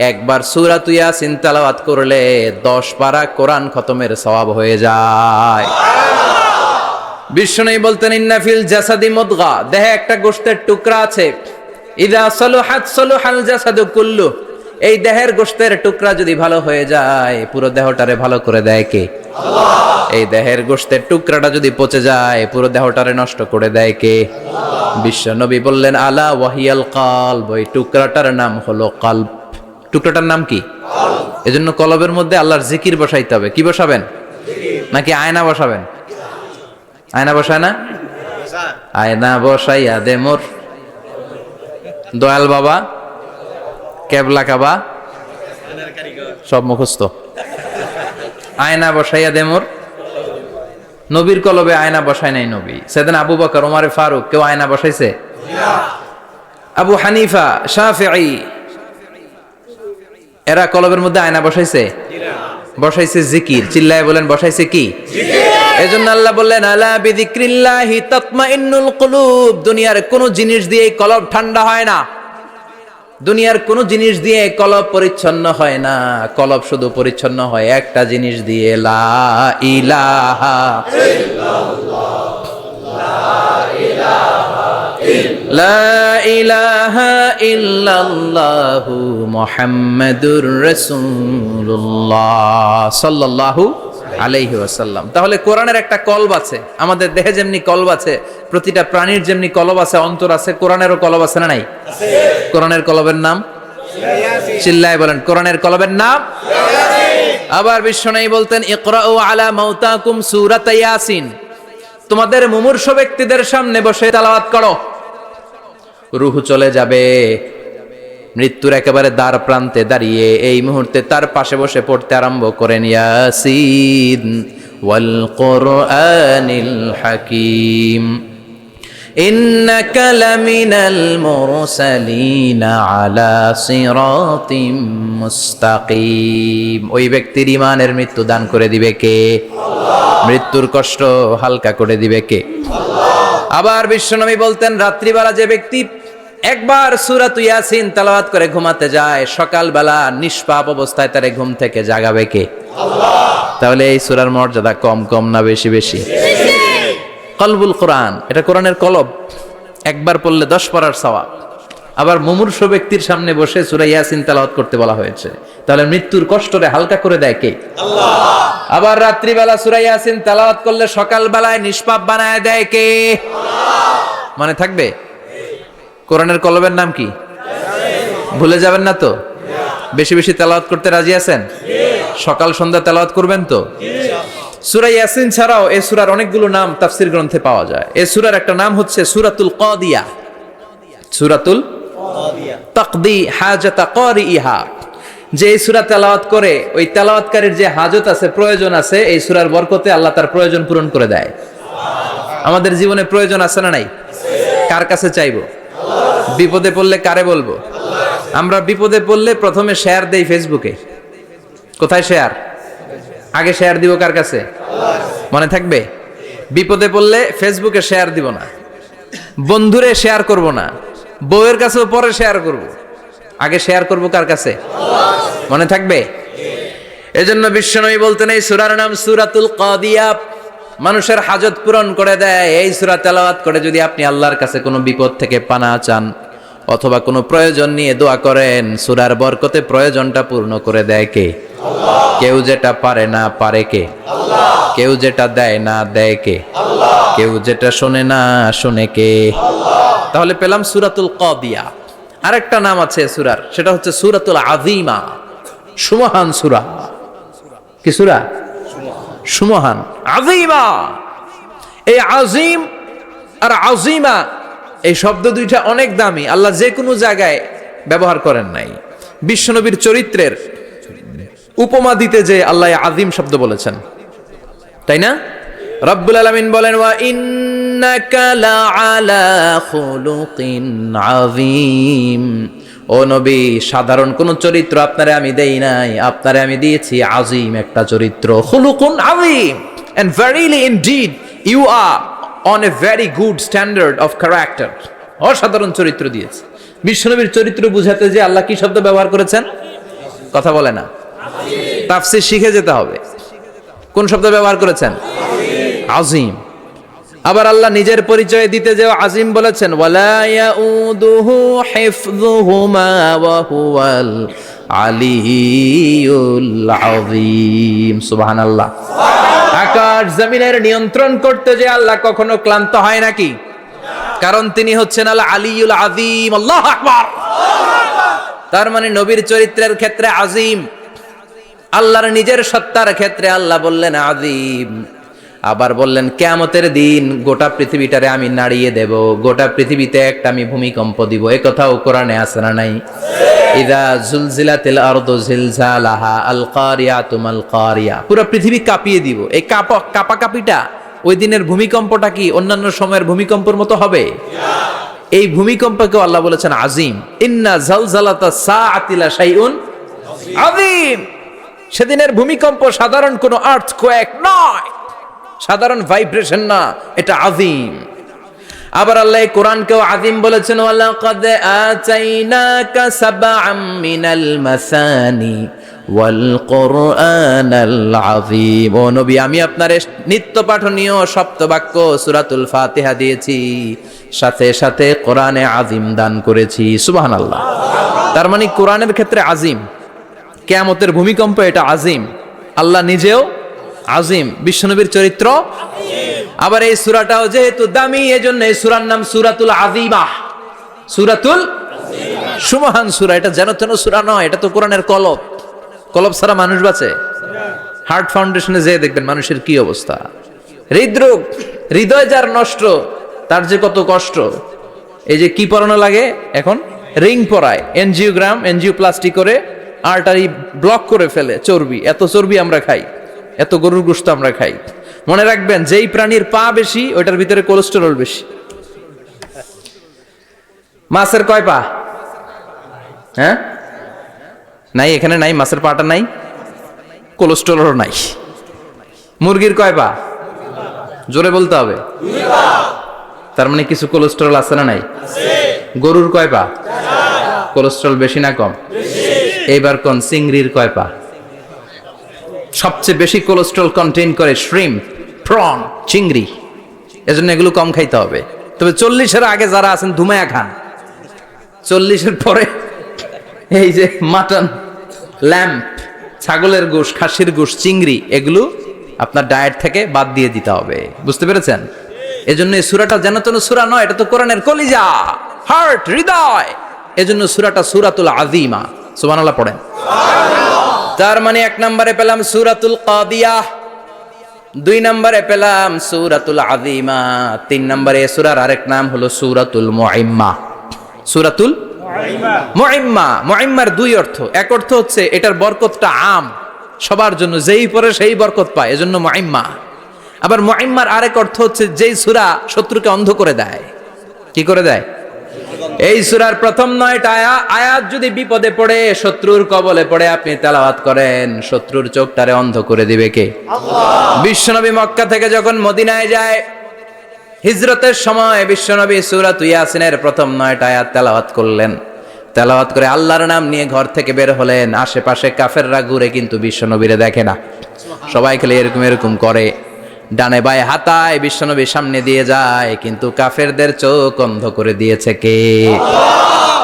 একবার সূরাতু ইয়াসিন তেলাওয়াত করলে 10 পারা কোরআন খতমের সওয়াব হয়ে যায়। বিশ্বনবী বলতেন ইন্না ফিল জাসাদি মুদগা, দেহে একটা গোশতের টুকরা আছে, ইযা সালুহাত সালুহাল জাসাদু কুল্লু, এই দেহের গোশতের টুকরা যদি ভালো হয়ে যায় পুরো দেহটারে ভালো করে দেয় কে? আল্লাহ। এই দেহের গোশতের টুকরাটা যদি পচে যায় পুরো দেহটারে নষ্ট করে দেয় কে? আল্লাহ। বিশ্বনবী বললেন আলা ওয়াহিয়াল কলব, ওই টুকরাটার নাম হলো কলব। টুকরাটার নাম কি? কলব। এজন্য কলবের মধ্যে আল্লাহর জিকির বসাইতে হবে। কি বসাবেন? জিকির। নাকি আয়না বসাবেন? আয়না বসায় না? আয়না বসাইয়া দে মোর দয়াল বাবা, কেবলা কাবা, সব মুখস্থ। আয়না বসাইয়া দে মোর, নবীর কলবে আয়না বসায় নাই নবী। সেদিন আবু বকর, ওমর ফারুক, কেউ আয়না বসাইছে? আবু হানিফা, শাফিঈ, এরা কলবের মধ্যে আয়না বসাইছে? বসাইছে জিকির। চিল্লায় বলেন বসাইছে কি? এজন্য আল্লাহ বললেন আলা বিযিক্রিল্লাহি তাতমাইন্নুল কুলুব। দুনিয়ার কোন জিনিস দিয়ে কলব ঠান্ডা হয় না, দুনিয়ার কোন জিনিস দিয়ে কলব পরিচ্ছন্ন হয় না। কলব শুধু পরিচ্ছন্ন হয় একটা জিনিস দিয়ে, লা ইলাহা ইল্লাল্লাহ, লা ইলাহা ইল্লাল্লাহ, লা ইলাহা ইল্লাল্লাহু মুহাম্মাদুর রাসূলুল্লাহ সাল্লাল্লাহু আলাইহি ওয়াসাল্লাম। তাহলে কোরআনের একটা কলব আছে, আমাদের দেহে যেমনি কলব আছে, প্রতিটা প্রাণীর যেমনি কলব আছে, অন্তর আছে, কোরআনেরও কলব আছে না নাই? আছে। কোরআনের কলবের নাম ইয়াসিন। চিল্লায় বলেন কোরআনের কলবের নাম ইয়াসিন। আবার বিশ্বনবী বলতেন ইকরাউ আলা মাউতাকুম সূরাত ইয়াসিন, তোমাদের মুমূর্ষু ব্যক্তিদের সামনে বসে তেলাওয়াত করো। রূহ চলে যাবে, মৃত্যুর একেবারে দ্বার প্রান্তে দাঁড়িয়ে এই মুহূর্তে তার পাশে বসে পড়তে আরম্ভ করেন ইয়াসিন ওয়াল কুরআনিল হাকীম ইন্নাকা লামিনাল মুরসালিনা আলা সিরাতিম মুস্তাকিম। ওই ব্যক্তির ঈমানের মৃত্যু দান করে দিবে কে? আল্লাহ। মৃত্যুর কষ্ট হালকা করে দিবে কে? আল্লাহ। আবার বিশ্বনবী বলতেন, রাত্রিবেলা যে ব্যক্তি একবার সূরাত ইয়াসিন তেলাওয়াত করে ঘুমাতে যায়, সকালবেলা নিষ্পাপ অবস্থায় তারে ঘুম থেকে জাগাবে কে? আল্লাহ। তাহলে এই সূরার মর্যাদা কম কম না বেশি বেশি? কলবুল কোরআন, এটা কোরআনের কলব, একবার পড়লে 10 পড়ার সওয়াব। আবার মুমূর্ষ ব্যক্তির সামনে বসে সূরা ইয়াসিন তেলাওয়াত করতে বলা হয়েছে, তাহলে মৃত্যুর কষ্টরে হালকা করে দেয় কে? আল্লাহ। আবার রাত্রিবেলা সূরা ইয়াসিন তেলাওয়াত করলে সকালবেলায় নিষ্পাপ বানায় দেয় কে? আল্লাহ। মনে থাকবে? কোরআনের কলবের নাম কি? ভুলে যাবেন না তো? বেশি বেশি তেলাওয়াত করতে রাজি আছেন? সকাল সন্ধ্যা তেলাওয়াত করবেন তো? সূরা ইয়াসিন ছাড়াও এই সূরার অনেকগুলো নাম তাফসীর গ্রন্থে পাওয়া যায়। এই সূরার একটা নাম হচ্ছে সূরাতুল কাদিয়া। সূরাতুল কাদিয়া, তাকদি হাজাতা কারিইহা। যে এই সূরা তেলাওয়াত করে ওই তেলাওয়াতকারীর যে হাজত আছে, প্রয়োজন আছে, এই সূরার বরকতে আল্লাহ তার প্রয়োজন পূরণ করে দেয়। আমাদের জীবনে প্রয়োজন আছে না নাই? কার কাছে চাইবো? বিপদে পড়লে কারে বলবো? আমরা বিপদে পড়লে প্রথমে শেয়ার দেই ফেসবুকে। কোথায় শেয়ার? আগে শেয়ার দিব কার কাছে? মনে থাকবে? বিপদে পড়লে ফেসবুকে শেয়ার দিব না, বন্ধুরে শেয়ার করব না, বউয়ের কাছেও পরে শেয়ার করব, আগে শেয়ার করব কার কাছে? মনে থাকবে? এজন্য বিশ্বনবী বলতেন এই সূরার নাম সূরাতুল কাদিয়া, মানুষের হাজত পূরণ করে দেয়। এই সূরা তেলাওয়াত করে যদি আপনি আল্লাহর কাছে কোনো বিপদ থেকে পানা চান অথবা কোনো প্রয়োজন নিয়ে দোয়া করেন, সূরার বরকতে প্রয়োজনটা পূর্ণ করে দেয় কে? আল্লাহ। কেউ যেটা পারে না পারে কে? আল্লাহ। কেউ যেটা দেয় না দেয় কে? আল্লাহ। কেউ যেটা শোনে না শোনে কে? আল্লাহ। তাহলে পেলাম সূরাতুল কাদিয়া। আরেকটা নাম আছে সূরার, সেটা হচ্ছে সূরাতুল আযীমা, সুমহান সূরা। কি সূরা? সুমহান, আযীমা। এই আযীম আর আযীমা এই শব্দ দুইটা অনেক দামি, আল্লাহ যে কোনো জায়গায় ব্যবহার করেন নাই। বিশ্বনবীর চরিত্রের উপমা দিতে যে আল্লাহ আযীম শব্দ বলেছেন, তাই না? রব্বুল আলামিন বলেন ওয়া ইন্নাকা লাআলা খুলুকিন আযীম। ও নবী, সাধারণ কোন চরিত্র আপনারে আমি দেই নাই, আপনারে আমি দিয়েছি আযীম একটা চরিত্র। খুলুকুন আযীম, and verily indeed you are on a very good standard of character. অসাধারণ চরিত্র দিয়েছে। বিশ্বনবীর চরিত্র বুঝাতে যে আল্লাহ কি শব্দ ব্যবহার করেছেন? কথা বলে না, তাফসীর শিখে যেতে হবে। কোন শব্দ ব্যবহার করেছেন? আযীম। আবার আল্লাহ নিজের পরিচয় দিতে যে আযীম বলেছেন, ওয়ালা ইয়াউদুহু হিফযুহুমা ওয়া হুয়াল আলিয়্যুল আযীম। সুবহানাল্লাহ। আকাশ জমিনের নিয়ন্ত্রণ করতে যে আল্লাহ কখনো ক্লান্ত হয় নাকি? কারণ তিনি হচ্ছেন আল আলিয়্যুল আযীম। আল্লাহু আকবার। তার মানে নবীর চরিত্রের ক্ষেত্রে আযীম, আল্লাহর নিজের সত্তার ক্ষেত্রে আল্লাহ বললেন আযীম। আবার বললেন কিয়ামতের দিন গোটা পৃথিবীটারে আমি নাড়িয়ে দেব, গোটা পৃথিবীতে একটা আমি ভূমিকম্প দিব। এই কথাও কোরআনে আছে না নাই? ইযা জুলজিলাতিল আরদু জিলজালাহা আল কারিয়াতু মাল কারিয়া। পুরো পৃথিবী কাঁপিয়ে দিব। এই কাঁপাকাঁপিটা ওই দিনের ভূমিকম্পটা কি অন্যান্য সময়ের ভূমিকম্পের মতো হবে? এই ভূমিকম্পকে আল্লাহ বলেছেন আযীম। ইন্না জালজালাতাস সাআতি লা শাইউন আযীম। সেদিনের ভূমিকম্প সাধারণ কোনো আর্থকোয়েক নয়, সাধারণ ভাইব্রেশন না, এটা আযীম। আবার আল্লাহ কোরআনকেও আযীম বলেছেন, ওয়ালাকাদ আতাইনাকা সাবআম মিনাল মাসানি ওয়াল কুরআনাল আযীম। ও নবী, আমি আপনারে নিত্য পাঠনীয় সপ্তবাক্য সূরাতুল ফাতিহা দিয়েছি, সাথে সাথে কোরআনে আযীম দান করেছি। সুবহানাল্লাহ। তার মানে কোরআনের ক্ষেত্রে আযীম, কিয়ামতের ভূমিকম্প এটা আযীম, আল্লাহ নিজেও আযীম, বিশ্বনবীর চরিত্র আযীম। আবার এই সূরাটাও যেহেতু দামি, এজন্য এই সূরার নাম সূরাতুল আযীমা, সূরাতুল সুমহান সূরা। এটা যেন তেন সূরা নয়, এটা তো কোরআনের কলব। কলব ছাড়া মানুষ বাঁচে? হার্ট ফাউন্ডেশনে যেয়ে দেখবেন মানুষের কি অবস্থা। হৃদরোগ, হৃদয় যার নষ্ট, তার যে কত কষ্ট। এই যে কি পরানো লাগে এখন, রিং পরায়, এনজিওগ্রাম, এনজিওপ্লাস্টি করে আর্টারি ব্লক করে ফেলে চর্বি। এত চর্বি আমরা খাই, এত গরুর গোশত আমরা খাই। মনে রাখবেন, যেই প্রাণীর পা বেশি ওইটার ভিতরে কোলেস্টেরল বেশি। মাছের কয় পা? হ্যাঁ, নাই, এখানে নাই, মাছের পাটা নাই, কোলেস্টেরল নাই। মুরগির কয় পা? জোরে বলতে হবে। তার মানে কিছু কোলেস্টেরল আছে না নাই? গরুর কয় পা? কোলেস্টেরল বেশি না কম? এইবার কোন চিংড়ির কয় পা? সবচেয়ে বেশি কোলেস্টেরল কন্টেইন করে শ্রিম্প, প্রন, চিংড়ি। এজন্য এগুলো কম খাইতে হবে। তবে 40-এর আগে যারা আছেন ধুমায়া খান, 40-এর পরে এই যে মাটন, ল্যাম্প, ছাগলের গোশ, খাসির গোশ, চিংড়ি, এগুলো আপনার ডায়েট থেকে বাদ দিয়ে দিতে হবে। বুঝতে পেরেছেন? এজন্য এই সূরাটা যেন তেন সূরা নয়, এটা তো কোরআনের কলিজা, হার্ট, হৃদয়। এজন্য সূরাটা সূরাতুল আযীমা। সুবহানাল্লাহ পড়েন। তার মানে 1 নম্বরে পেলাম সূরাতুল কাদিয়াহ, 2 নম্বরে পেলাম সূরাতুল আযীমা, 3 নম্বরে সূরার আরেক নাম হলো সূরাতুল মুইম্মা। সূরাতুল মুইম্মা। মুইম্মার 2 অর্থ। এক অর্থ হচ্ছে এটার বরকতটা আম, সবার জন্য, যেই পড়ে সেই বরকত পায়, এজন্য মুইম্মা। আবার মুইম্মার আরেক অর্থ হচ্ছে যেই সূরা শত্রুকে অন্ধ করে দেয়। কি করে দেয়? এই সূরার প্রথম 9টা আয়াত যদি বিপদে পড়ে, শত্রুর কবলে পড়ে আপনি তেলাওয়াত করেন, শত্রুর চোখটারে অন্ধ করে দিবে কে? আল্লাহ। বিশ্বনবী মক্কা থেকে যখন মদিনায় যায়, হিজরতের সময় বিশ্বনবী সূরাতুল ইয়াসিনের প্রথম 9টা আয়াত তেলাওয়াত করলেন। তেলাওয়াত করে আল্লাহর নাম নিয়ে ঘর থেকে বের হলেন। আশেপাশে কাফেররা ঘুরে কিন্তু বিশ্বনবীরে দেখে না। সবাই খেলে এরকম এরকম করে, ডানে বায়ে হাতায় বিশ্বনবীর সামনে দিয়ে যায়, কিন্তু কাফেরদের চোখ অন্ধ করে দিয়েছে কে? আল্লাহ।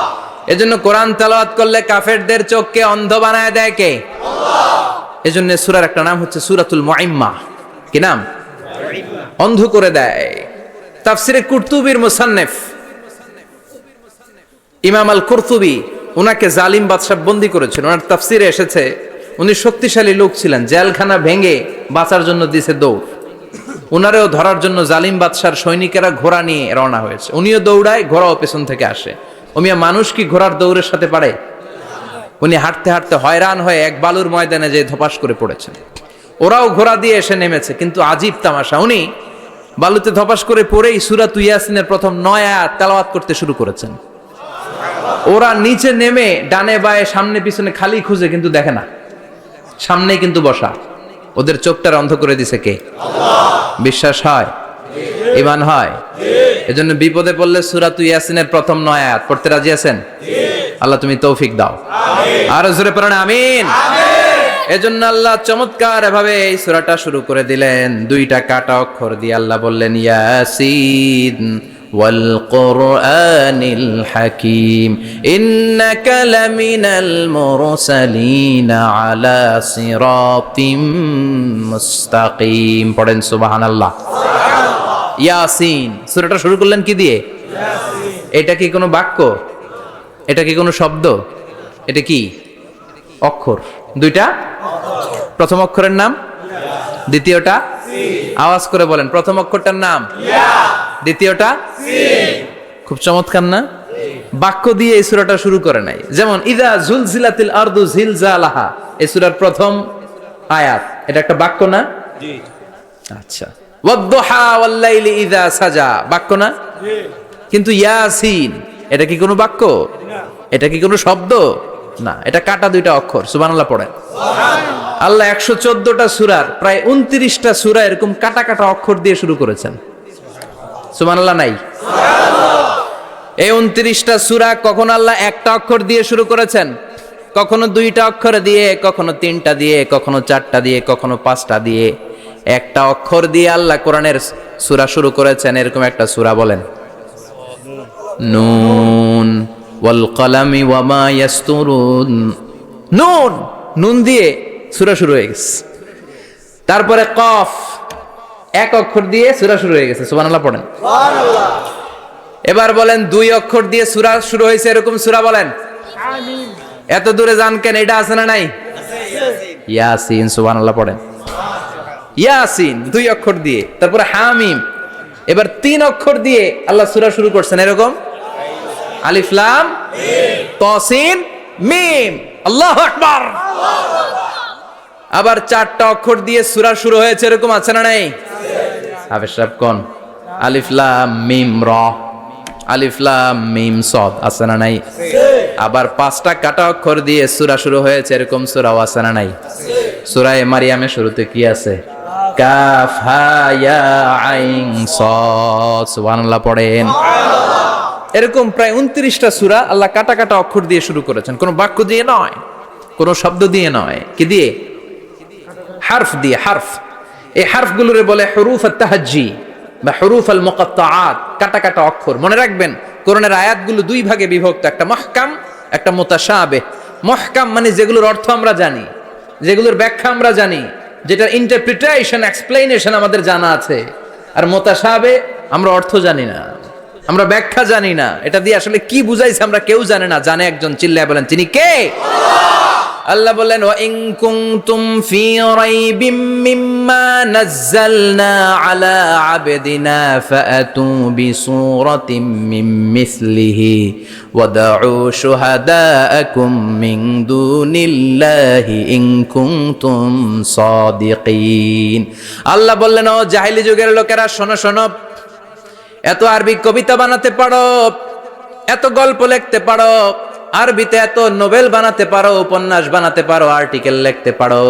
এজন্য কোরআন তেলাওয়াত করলে কাফেরদের চোখকে অন্ধ বানায় দেয় কে? আল্লাহ। এজন্য সূরার একটা নাম হচ্ছে সূরাতুল মুইম্মা। কি নাম? অন্ধ করে দেয়। তাফসিরে কুরতুবির মুসান্নিফ ইমাম আল কুরতুবি, ওনাকে জালিম বাদশা বন্দী করেছিল। ওনার তাফসিরে এসেছে উনি শক্তিশালী লোক ছিলেন, জেলখানা ভেঙে বাঁচার জন্য দিছে দৌড়। উনারেও ধরার জন্য জালিম বাদশার সৈনিকেরা ঘোড়া নিয়ে রওনা হয়েছে। উনিও দৌড়ায়, ঘোড়াও পেছন থেকে আসে। ওমিয়া মানুষ কি ঘোড়ার দৌড়ের সাথে পারে? উনি হাঁটতে হাঁটতে হয়রান হয়ে এক বালুর ময়দানে যেয়ে ধপাস করে পড়েছেন। ওরাও ঘোড়া দিয়ে এসে নেমেছে, কিন্তু আজীব তামাশা, উনি বালুতে ধপাস করে পড়েই সূরাতুল ইয়াসিনের প্রথম 9 আয়াত তেলাওয়াত করতে শুরু করেছেন। ওরা নিচে নেমে ডানে বায়ে সামনে পিছনে খালি খুঁজে, কিন্তু দেখে না, সামনেই কিন্তু বসা। ওদের চোখটার অন্ধ করে দিছে কে? আল্লাহ। বিশ্বাস হয়? ঈমান হয়? এজন্য বিপদে পড়লে সূরাতুল ইয়াসিনের প্রথম 9 আয়াত পড়তে রাজি আছেন? আল্লাহ তুমি তৌফিক দাও। আমিন। আর জোরে পড়েন আমিন। আমিন। এজন্য আল্লাহ চমৎকার ভাবে এই সূরাটা শুরু করে দিলেন। 2টা কাটা অক্ষর দিয়ে আল্লাহ বললেন ইয়াসিন ওয়াল কুরআনিল হাকীম ইন্নাকা লামিনাল মুরসালিন আলা সিরাতিম মুস্তাকিম। পড়েন সুবহানাল্লাহ। সুবহানাল্লাহ। ইয়াসিন। সূরাটা শুরু করলেন কি দিয়ে? ইয়াসিন। এটা কি কোনো বাক্য? এটা কি কোনো শব্দ? এটা কি অক্ষর? 2টা প্রথম অক্ষরের নাম, দ্বিতীয়টা আওয়াজ করে বলেন, প্রথম অক্ষরটার নাম ইয়া, দ্বিতীয়টা সিন। খুব চমৎকার না? বাক্য দিয়ে এই সূরাটা শুরু করে নাই। যেমন ইযা জুলজিলাতিল আরদু জিলজালাহা, এই সূরার প্রথম আয়াত, এটা একটা বাক্য না? জি। আচ্ছা। ওয়াদ-দুহা ওয়াল-লাইলি ইযা সাজা, বাক্য না? জি। কিন্তু ইয়াসিন, এটা কি কোনো বাক্য? না। এটা কি কোনো শব্দ? না, এটা কাটা 2টা অক্ষর। সুবহানাল্লাহ পড়েন। সুবহানাল্লাহ। আল্লাহ 114টা সূরার প্রায় 29টা সূরা এরকম কাটা কাটা অক্ষর দিয়ে শুরু করেছেন। সুবহানাল্লাহ নাই? সুবহানাল্লাহ। এই 29টা সূরা কখনো আল্লাহ একটা অক্ষর দিয়ে শুরু করেছেন, কখনো 2টা অক্ষর দিয়ে, কখনো 3টা দিয়ে, কখনো 4টা দিয়ে, কখনো 5টা দিয়ে। একটা অক্ষর দিয়ে আল্লাহ কোরআনের সূরা শুরু করেছেন। এরকম একটা সূরা বলেন। নুন ওয়াল কলামি ওয়া মা ইয়াসতুরুন। নুন, নুন দিয়ে সূরা শুরু হয়ে গেছে। তারপরে কফ, এক অক্ষর দিয়ে সূরা শুরু হয়ে গেছে। সুবহানাল্লাহ পড়েন। সুবহানাল্লাহ। এবার বলেন 2 অক্ষর দিয়ে সূরা শুরু হয়েছে এরকম সূরা বলেন। আমিন। এত দূরে যান কেন? এটা আছে না নাই? আছে। ইয়াসিন। সুবহানাল্লাহ পড়েন। ইয়াসিন 2 অক্ষর দিয়ে। তারপরে হামিম। এবার 3 অক্ষর দিয়ে আল্লাহ সূরা শুরু করছেন এরকম। আলিফ লাম ত সিন মিম। আল্লাহু আকবার। আবার 4টা অক্ষর দিয়ে সূরা শুরু হয়েছে, এরকম আছে না নাই? হাফেজ সাহেব কোন? আলিফ লাম মিম র, আলিফ লাম মিম সদ, আছে না নাই? আবার 5টা কাটা অক্ষর দিয়ে সূরা শুরু হয়েছে, এরকম সূরাও আছে না নাই? সূরা মারিয়ামের শুরুতে কি আছে? কাফ হা ইয়া আইন সদ। সুবহানাল্লাহ পড়েন। এরকম প্রায় 29টা সূরা আল্লাহ কাটা কাটা অক্ষর দিয়ে শুরু করেছেন, কোনো বাক্য দিয়ে নয়, কোনো শব্দ দিয়ে নয়। কি দিয়ে? হারফ দিয়ে। হারফ, এই হারফগুলোরে বলে হুরুফ আত-তাহাজ্জি বা হুরুফ আল মুকাত্তাআত, কাটা কাটা অক্ষর। মনে রাখবেন কোরআনের আয়াতগুলো 2 ভাগে বিভক্ত, একটা মুহকাম, একটা মুতাশাবিহ। মুহকাম মানে যেগুলোর অর্থ আমরা জানি, যেগুলোর ব্যাখ্যা আমরা জানি, যেটার ইন্টারপ্রিটেশন এক্সপ্লেনেশন আমাদের জানা আছে। আর মুতাশাবিহ আমরা অর্থ জানি না, আমরা ব্যাখ্যা জানি না, এটা দিয়ে আসলে কি বুঝাইছে আমরা কেউ জানে না। জানে একজন, চিল্লায় বলেন তিনি কে? আল্লাহ বলেন ওয়া ইন কুনতুম ফি রাইবিম মিম্মা নাযালনা আলা আবদিনা ফাআতু বিসূরাতিন মিন মিসলিহি ওয়াদউ শুহাদাআকুম মিন দুনিল্লাহি ইন কুনতুম সাদিকিন। আল্লাহ বললেন ও জাহেলি যুগের লোকেরা, শোনো শোনো, এত আরবি কবিতা বানাতে পারো, এত গল্প লিখতে পারো, আরবিতে এত নোবেল বানাতে পারো, উপন্যাস বানাতে পারো, আর্টিকেল লিখতে পারো,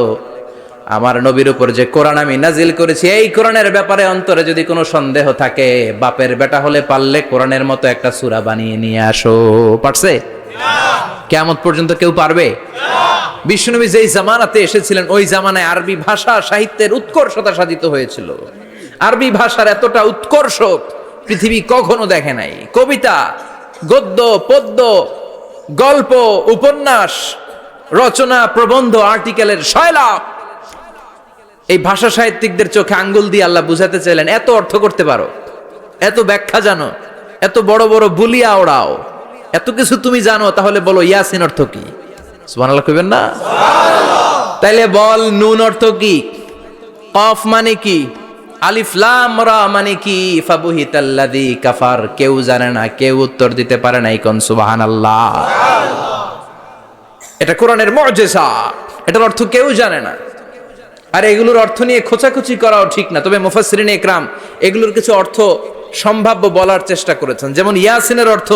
আমার নবীর উপর যে কোরআন আমি নাজিল করেছি এই কোরআনের ব্যাপারে অন্তরে যদি কোনো সন্দেহ থাকে, বাপের বেটা হলে পারলে কোরআনের মতো একটা সূরা বানিয়ে নিয়ে আসো। পারছে? কিয়ামত পর্যন্ত কেউ পারবে? বিশ্বনবী যেই জামানাতে এসেছিলেন ওই জামানায় আরবি ভাষা সাহিত্যের উৎকর্ষতা সাধিত হয়েছিল। আরবি ভাষার এতটা উৎকর্ষ পৃথিবী কখনো দেখে নাই। কবিতা, গদ্য, পদ্য, গল্প, উপন্যাস, রচনা, প্রবন্ধ, আর্টিকেলের শয়লাভ। এই ভাষা সাহিত্যিকদের চোখে আঙ্গুল দিয়ে আল্লাহ বুঝাতে চাইলেন, এত অর্থ করতে পারো, এত ব্যাখ্যা জানো, এত বড় বড় বুলিয়া ওড়াও, এত কিছু তুমি জানো, তাহলে বলো ইয়াসিন অর্থ কি? সুবহানাল্লাহ কইবেন না? তাইলে বল নুন অর্থ কি? কফ মানে কি? আলিফ লাম রা মানে কি? ফাবুহিতাল্লাযী কাফার। কেউ জানে না, কেউ উত্তর দিতে পারে না। কোন সুবহানাল্লাহ। এটা কোরআনের মুজিজা, এটার অর্থ কেউ জানে না। আর এগুলোর অর্থ নিয়ে খোঁচাখুচি করাও ঠিক না। তবে মুফাসসিরিনে ইকরাম এগুলোর কিছু অর্থ সম্ভাব্য বলার চেষ্টা করেছেন। যেমন ইয়াসিনের অর্থ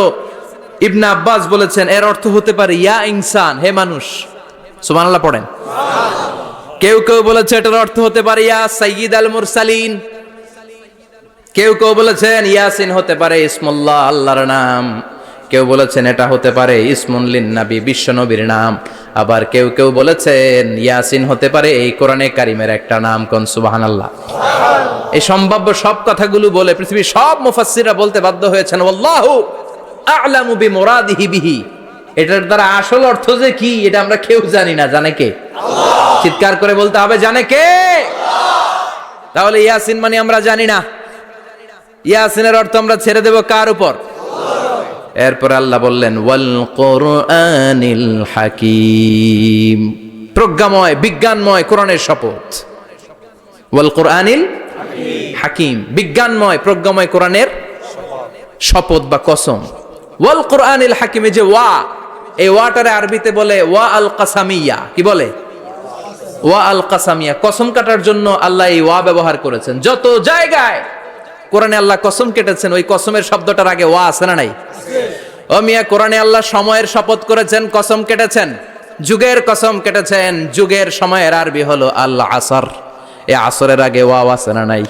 ইবনে আব্বাস বলেছেন এর অর্থ হতে পারে ইয়া ইনসান, হে মানুষ। সুবহানাল্লাহ পড়েন। কেউ কেউ বলেছে এটার অর্থ হতে পারে ইয়া সাইয়্যিদ আল মুরসালিন। কেউ কেউ বলেছেন ইয়াসিন হতে পারে ইসমুল্লাহ, আল্লাহর নাম। কেউ বলেছেন এটা হতে পারে ইসমুন লিন নবী, বিশ্ব নবীর নাম। আবার কেউ কেউ বলেছেন ইয়াসিন হতে পারে এই কোরআনে কারিমের একটা নাম। কোন সুবহানাল্লাহ। এই সম্ভাব্য সব কথাগুলো বলে পৃথিবীর সব মুফাসসিররা বলতে বাধ্য হয়েছেন আল্লাহু আ'লামু বিমুরাদিহি বিহি। এটার দ্বারা আসল অর্থ যে কি এটা আমরা কেউ জানি না। জানে কে? আল্লাহ। চিৎকার করে বলতে হবে, জানে কে? আল্লাহ। তাহলে ইয়াসিন মানে আমরা জানি না। ইয়াসিনের অর্থ আমরা ছেড়ে দেব কার উপর? এরপর আল্লাহ বললেন ওয়াল কোরআনিল হাকিম, প্রজ্ঞাময় বিজ্ঞানময় কোরআনের শপথ। ওয়াল কোরআনিল হাকিম, বিজ্ঞানময় প্রজ্ঞাময় কোরআনের শপথ বা কসম। ওয়াল কোরআনিল হাকিমে যে ওয়া, এই ওয়াটারে আরবিতে বলে ওয়া আল কাসামিয়া। কি বলে? ওয়া আল কাসামিয়া। কসম কাটার জন্য আল্লাহ এই ওয়া ব্যবহার করেছেন। যত জায়গায় কোরআনে আল্লাহ কসম কেটেছেন ওই কসমের শব্দটার আগে ওয়া আছে না নাই? ও মিয়া, কোরআনে আল্লাহ সময়ের শপথ করেছেন, কসম কেটেছেন, যুগের কসম কেটেছেন। যুগের সময়ের আরবি হলো আল আসর। এই আসরের আগে ওয়া আছে না নাই?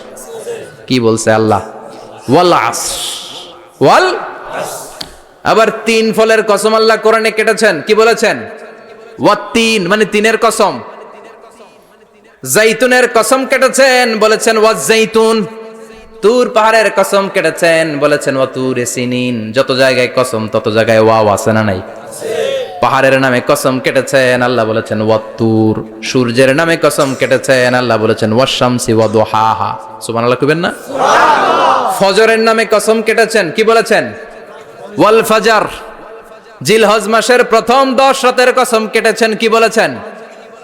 কি বলছে আল্লাহ? ওয়াল আসর, ওয়াল। আবার 3 ফলের কসম আল্লাহ কোরআনে কেটেছেন। কি বলেছেন? ওয়াত-তিন মানে তিনের কসম। জাইতুনের কসম কেটেছেন, বলেছেন ওয়াজ জাইতুন। তুর পাহাড়ের কসম কেটেছেন, বলেছেন ওয়া তুরে সিনিন। যত জায়গায় কসম তত জায়গায় ওয়াও আছে না নাই? পাহাড়ের নামে কসম কেটেছেন, আল্লাহ বলেছেন ওয়া তুর। সূর্যের নামে কসম কেটেছেন, আল্লাহ বলেছেন ওয়াশ শামসি ওয়া দুহাহা। সুবহানাল্লাহ কইবেন না? সুবহানাল্লাহ। ফজরের নামে কসম কেটেছেন, কি বলেছেন? ওয়াল ফাজর। জিলহজ মাসের প্রথম 10 রাতের কসম কেটেছেন, কি বলেছেন?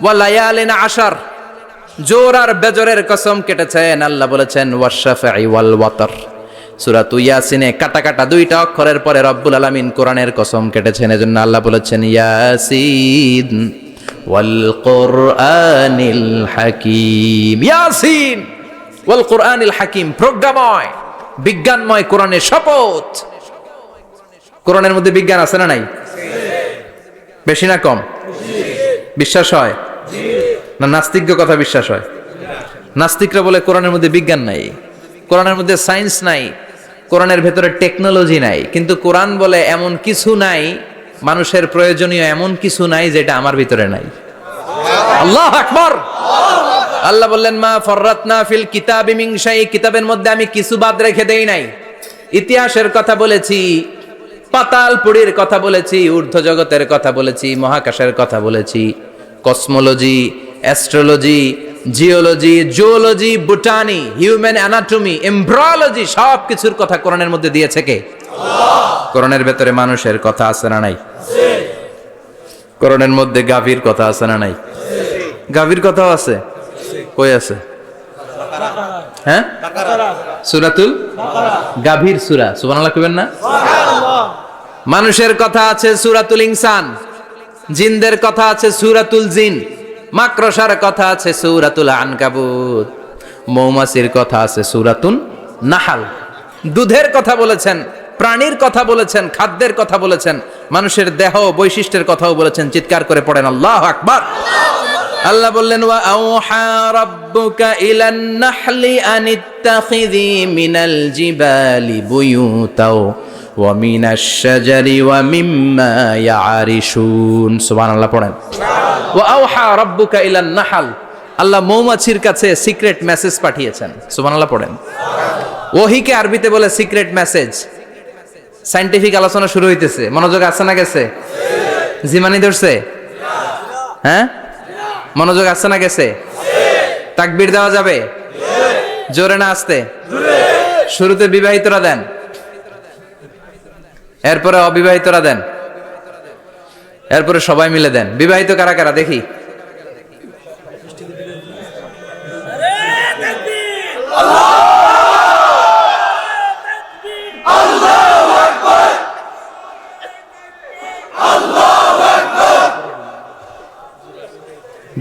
ওয়া লায়ালিন আশর। জোর আর বেজরের কসম কেটেছেন, আল্লাহ বলেছেন ওয়াশ শাফঈ ওয়াল ওয়াতর। সূরা ইয়াসিনে কাটা কাটা দুইটা অক্ষরের পরে রব্বুল আলামিন কোরআনের কসম কেটেছেন, এজন্য আল্লাহ বলেছেন ইয়াসিন ওয়াল কোরআনিল হাকিম। ইয়াসিন ওয়াল কোরআনিল হাকিম, প্রজ্ঞাময় বিজ্ঞানময় কোরআনের শপথ। কোরআনের মধ্যে বিজ্ঞান আছে না নাই? বেশি না কম? বিশ্বাস হয় না নাস্তিকদের কথা বিশ্বাস হয়? নাস্তিকরা বলে কোরআনের মধ্যে বিজ্ঞান নাই, কোরআনের মধ্যে সায়েন্স নাই, কোরআনের ভেতরে টেকনোলজি নাই। কিন্তু কোরআন বলে এমন কিছু নাই, মানুষের প্রয়োজনীয় এমন কিছু নাই যেটা আমার ভিতরে নাই। আল্লাহু আকবার। আল্লাহ বললেন মা ফররাতনা ফিল কিতাবি মিন শাই, কিতাবের মধ্যে আমি কিছু বাদ রেখে দেই নাই। ইতিহাসের কথা বলেছি, পাতালপুরীর কথা বলেছি, ঊর্ধ্ব জগতের কথা বলেছি, মহাকাশের কথা বলেছি, cosmology, astrology, geology, zoology, botany, human anatomy, embryology, সব কিছুর কথা কোরআনের মধ্যে দিয়েছে কে? আল্লাহ। কোরআনের ভেতরে মানুষের কথা আছে না নাই? আছে। কোরআনের মধ্যে গাভীর কথা আছে না নাই? আছে। গাভীর কথাও আছে? কই আছে? হ্যাঁ, সূরাতুল গাভীর সূরা। সুবহানাল্লাহ কইবেন না? সুবহানাল্লাহ। মানুষের কথা আছে সূরাতুল ইনসান, জিনদের কথা আছে সূরাতুল জিন, মাকড়সার কথা আছে সূরাতুল আনকাবুত, মৌমাছির কথা আছে সূরাতুন নাহাল। দুধের কথা বলেছেন, প্রাণীর কথা বলেছেন, খাদ্যের কথা বলেছেন, মানুষের দেহ বৈশিষ্ট্যের কথাও বলেছেন। চিৎকার করে পড়েন আল্লাহু আকবার। আল্লাহ বললেন ওয়া আওহা রাব্বুকা ইলান নাহলি আনিত্তাখিযি মিনাল জিবালি বুয়ুতাও ওয়া মিনাশ শাজারি ওয়া মিম্মা ইয়ারিশুন। সুবহানাল্লাহ পড়েন। ওয়া আওহা রাব্বুকা ইলান নাহল, আল্লাহ মৌমাছির কাছে সিক্রেট মেসেজ পাঠিয়েছেন। সুবহানাল্লাহ পড়েন। ওহীকে আরবিতে বলে সিক্রেট মেসেজ। সায়েন্টিফিক আলোচনা শুরু হইতেছে, মনোযোগ আছে না গেছে? জিমানি ধরছে? হ্যাঁ, মনোযোগ আছে না গেছে? তাকবীর দেওয়া যাবে? জোরে না আস্তে? শুরুতে বিবাহিতরা দেন, এরপরে অবিবাহিতরা দেন, এরপরে সবাই মিলে দেন। বিবাহিত কারা কারা দেখি?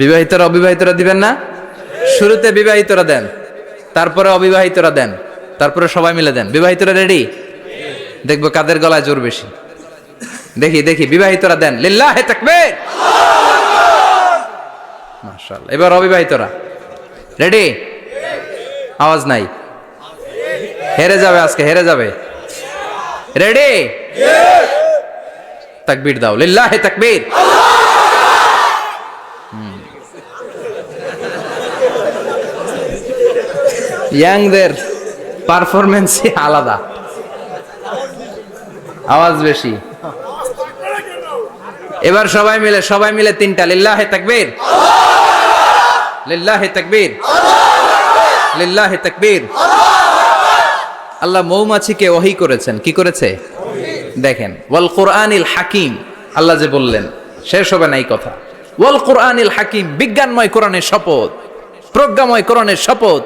বিবাহিতরা অবিবাহিতরা দিবেন না? শুরুতে বিবাহিতরা দেন, তারপরে অবিবাহিতরা দেন, তারপরে সবাই মিলে দেন। বিবাহিতরা রেডি? দেখবো কাদের গলায় জোর বেশি। দেখি দেখি, বিবাহিতরা দেন। লিল্লাহি তাকবীর। মাশাআল্লাহ। এবার অবিবাহিতরা রেডি? আওয়াজ নাই, হেরে যাবে আজকে, হেরে যাবে। রেডি? তাকবীর দাও, লিল্লাহি তাকবীর। ইয়াংদের পারফরমেন্সই আলাদা, আওয়াজ বেশি। এবার সবাই মিলে তিনটা, লিল্লাহি তাকবীর, লিল্লাহি তাকবীর, লিল্লাহি তাকবীর। আল্লাহ মৌমাছিকে ওহী করেছেন। কি করেছে? দেখেন, ওয়াল কোরআনিল হাকিম, আল্লাহ যে বললেন শেষ হবে না এই কথা। ওয়াল কোরআনিল হাকিম, বিজ্ঞানময় কোরআনের শপথ, প্রজ্ঞাময় কোরআনের শপথ।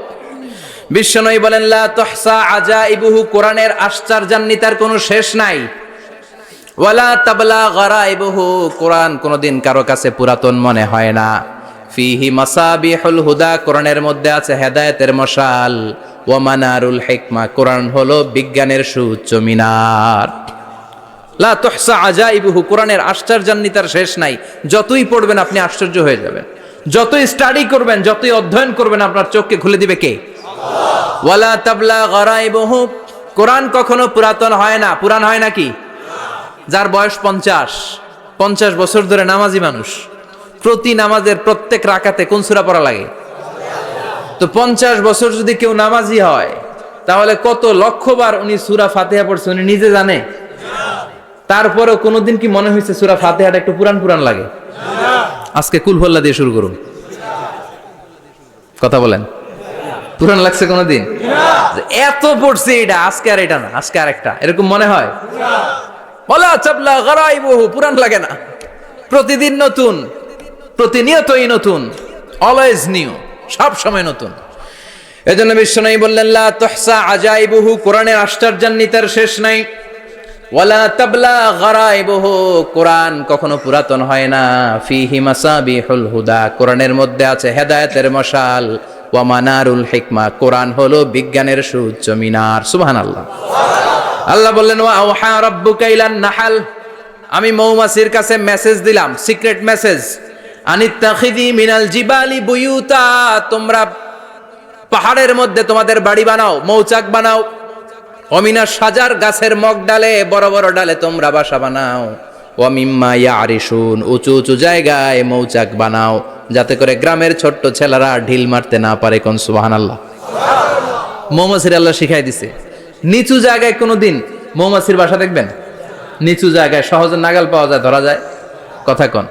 বিশ্বনবী বলেন লা তুহসা আজাইবুহু, কোরআনের আশ্চর্যান্বিতার কোনো শেষ নাই। ওয়ালা তাবলা গারাইবুহু, কোরআন কোনোদিন কারো কাছে পুরাতন মনে হয় না। ফিহি মাসাবিহুল হুদা, কোরআনের মধ্যে আছে হেদায়েতের মশাল। ওয়া মানারুল হিকমা, কোরআন হলো বিজ্ঞানের সুউচ্চ মিনার। লা তুহসা আজাইবুহু, কোরআনের আশ্চর্যান্বিতার শেষ নাই। যতই পড়বেন আপনি আশ্চর্য হয়ে যাবেন, যতই স্টাডি করবেন, যতই অধ্যয়ন করবেন, আপনার চোখকে খুলে দিবে কে? আল্লাহ। ওয়ালা তাবলা গারাইবুহু, কোরআন কখনো পুরাতন হয় না। পুরান হয় নাকি? যার বয়স 50 বছর ধরে নামাজি মানুষ, প্রতি নামাজের প্রত্যেক রাকাতে কোন সূরা পড়া লাগে? তো 50 বছর যদি কেউ নামাজি হয়, তাহলে কত লক্ষবার উনি সূরা ফাতিহা পড়ছে উনি নিজে জানে? তারপরেও কোনোদিন কি মনে হয়েছে সূরা ফাতিহাটা একটু পুরান পুরান লাগে? আজকে কুল হুয়াল্লাহ দিয়ে শুরু করুন। কথা বলেন, পুরান লাগছে কোনোদিন? এত পড়ছে এটা, আজকে আর এটা না, আজকে আর একটা, এরকম মনে হয়? ওয়ালা তাবলা গারাইবুহু, পুরান লাগে না। প্রতিদিন নতুন, প্রতিনিয়তই নতুন, অলওয়েজ নিউ, সব সময় নতুন। এজন্য বিশ্বনবী বললেন লা তুহসা আজাইবুহু, কোরআনের আশ্চর্যান্বিতার শেষ নাই। ওয়ালা তাবলা গারাইবুহু, কোরআন কখনো পুরাতন হয় না। ফিহি মাসাবিহুল হুদা, কোরআনের মধ্যে আছে হেদায়েতের মশাল। ওয়া মানারুল হিকমা, কোরআন হলো বিজ্ঞানের সুউচ্চ মিনার। সুবহানাল্লাহ। আল্লাহ বললেন ওয়া আওহা রাব্বুকা ইলান নাহাল, আমি মৌমাছির কাছে মেসেজ দিলাম, সিক্রেট মেসেজ। আনিত্তাখিযি মিনাল জিবালি বুয়ুতা, তোমরা পাহাড়ের মধ্যে তোমাদের বাড়ি বানাও, মৌচাক বানাও। অমিনা সাজার, গাছের মগ ডালে, বড় বড় ডালে তোমরা বাসা বানাও। ওয়ামিম্মা ইয়ারিশুন, উঁচু উঁচু জায়গায় মৌচাক বানাও, যাতে করে গ্রামের ছোট্ট ছেলেরা ঢিল মারতে না পারে। কোন সুবহানাল্লাহ। মৌমাছির আল্লাহ শিখাই দিছে। নিচু জায়গায় কোনোদিন মৌমাছির বাসা দেখবেন? নিচু জায়গায় সহজে নাগাল পাওয়া যায়, ধরা যায়। কথা কন।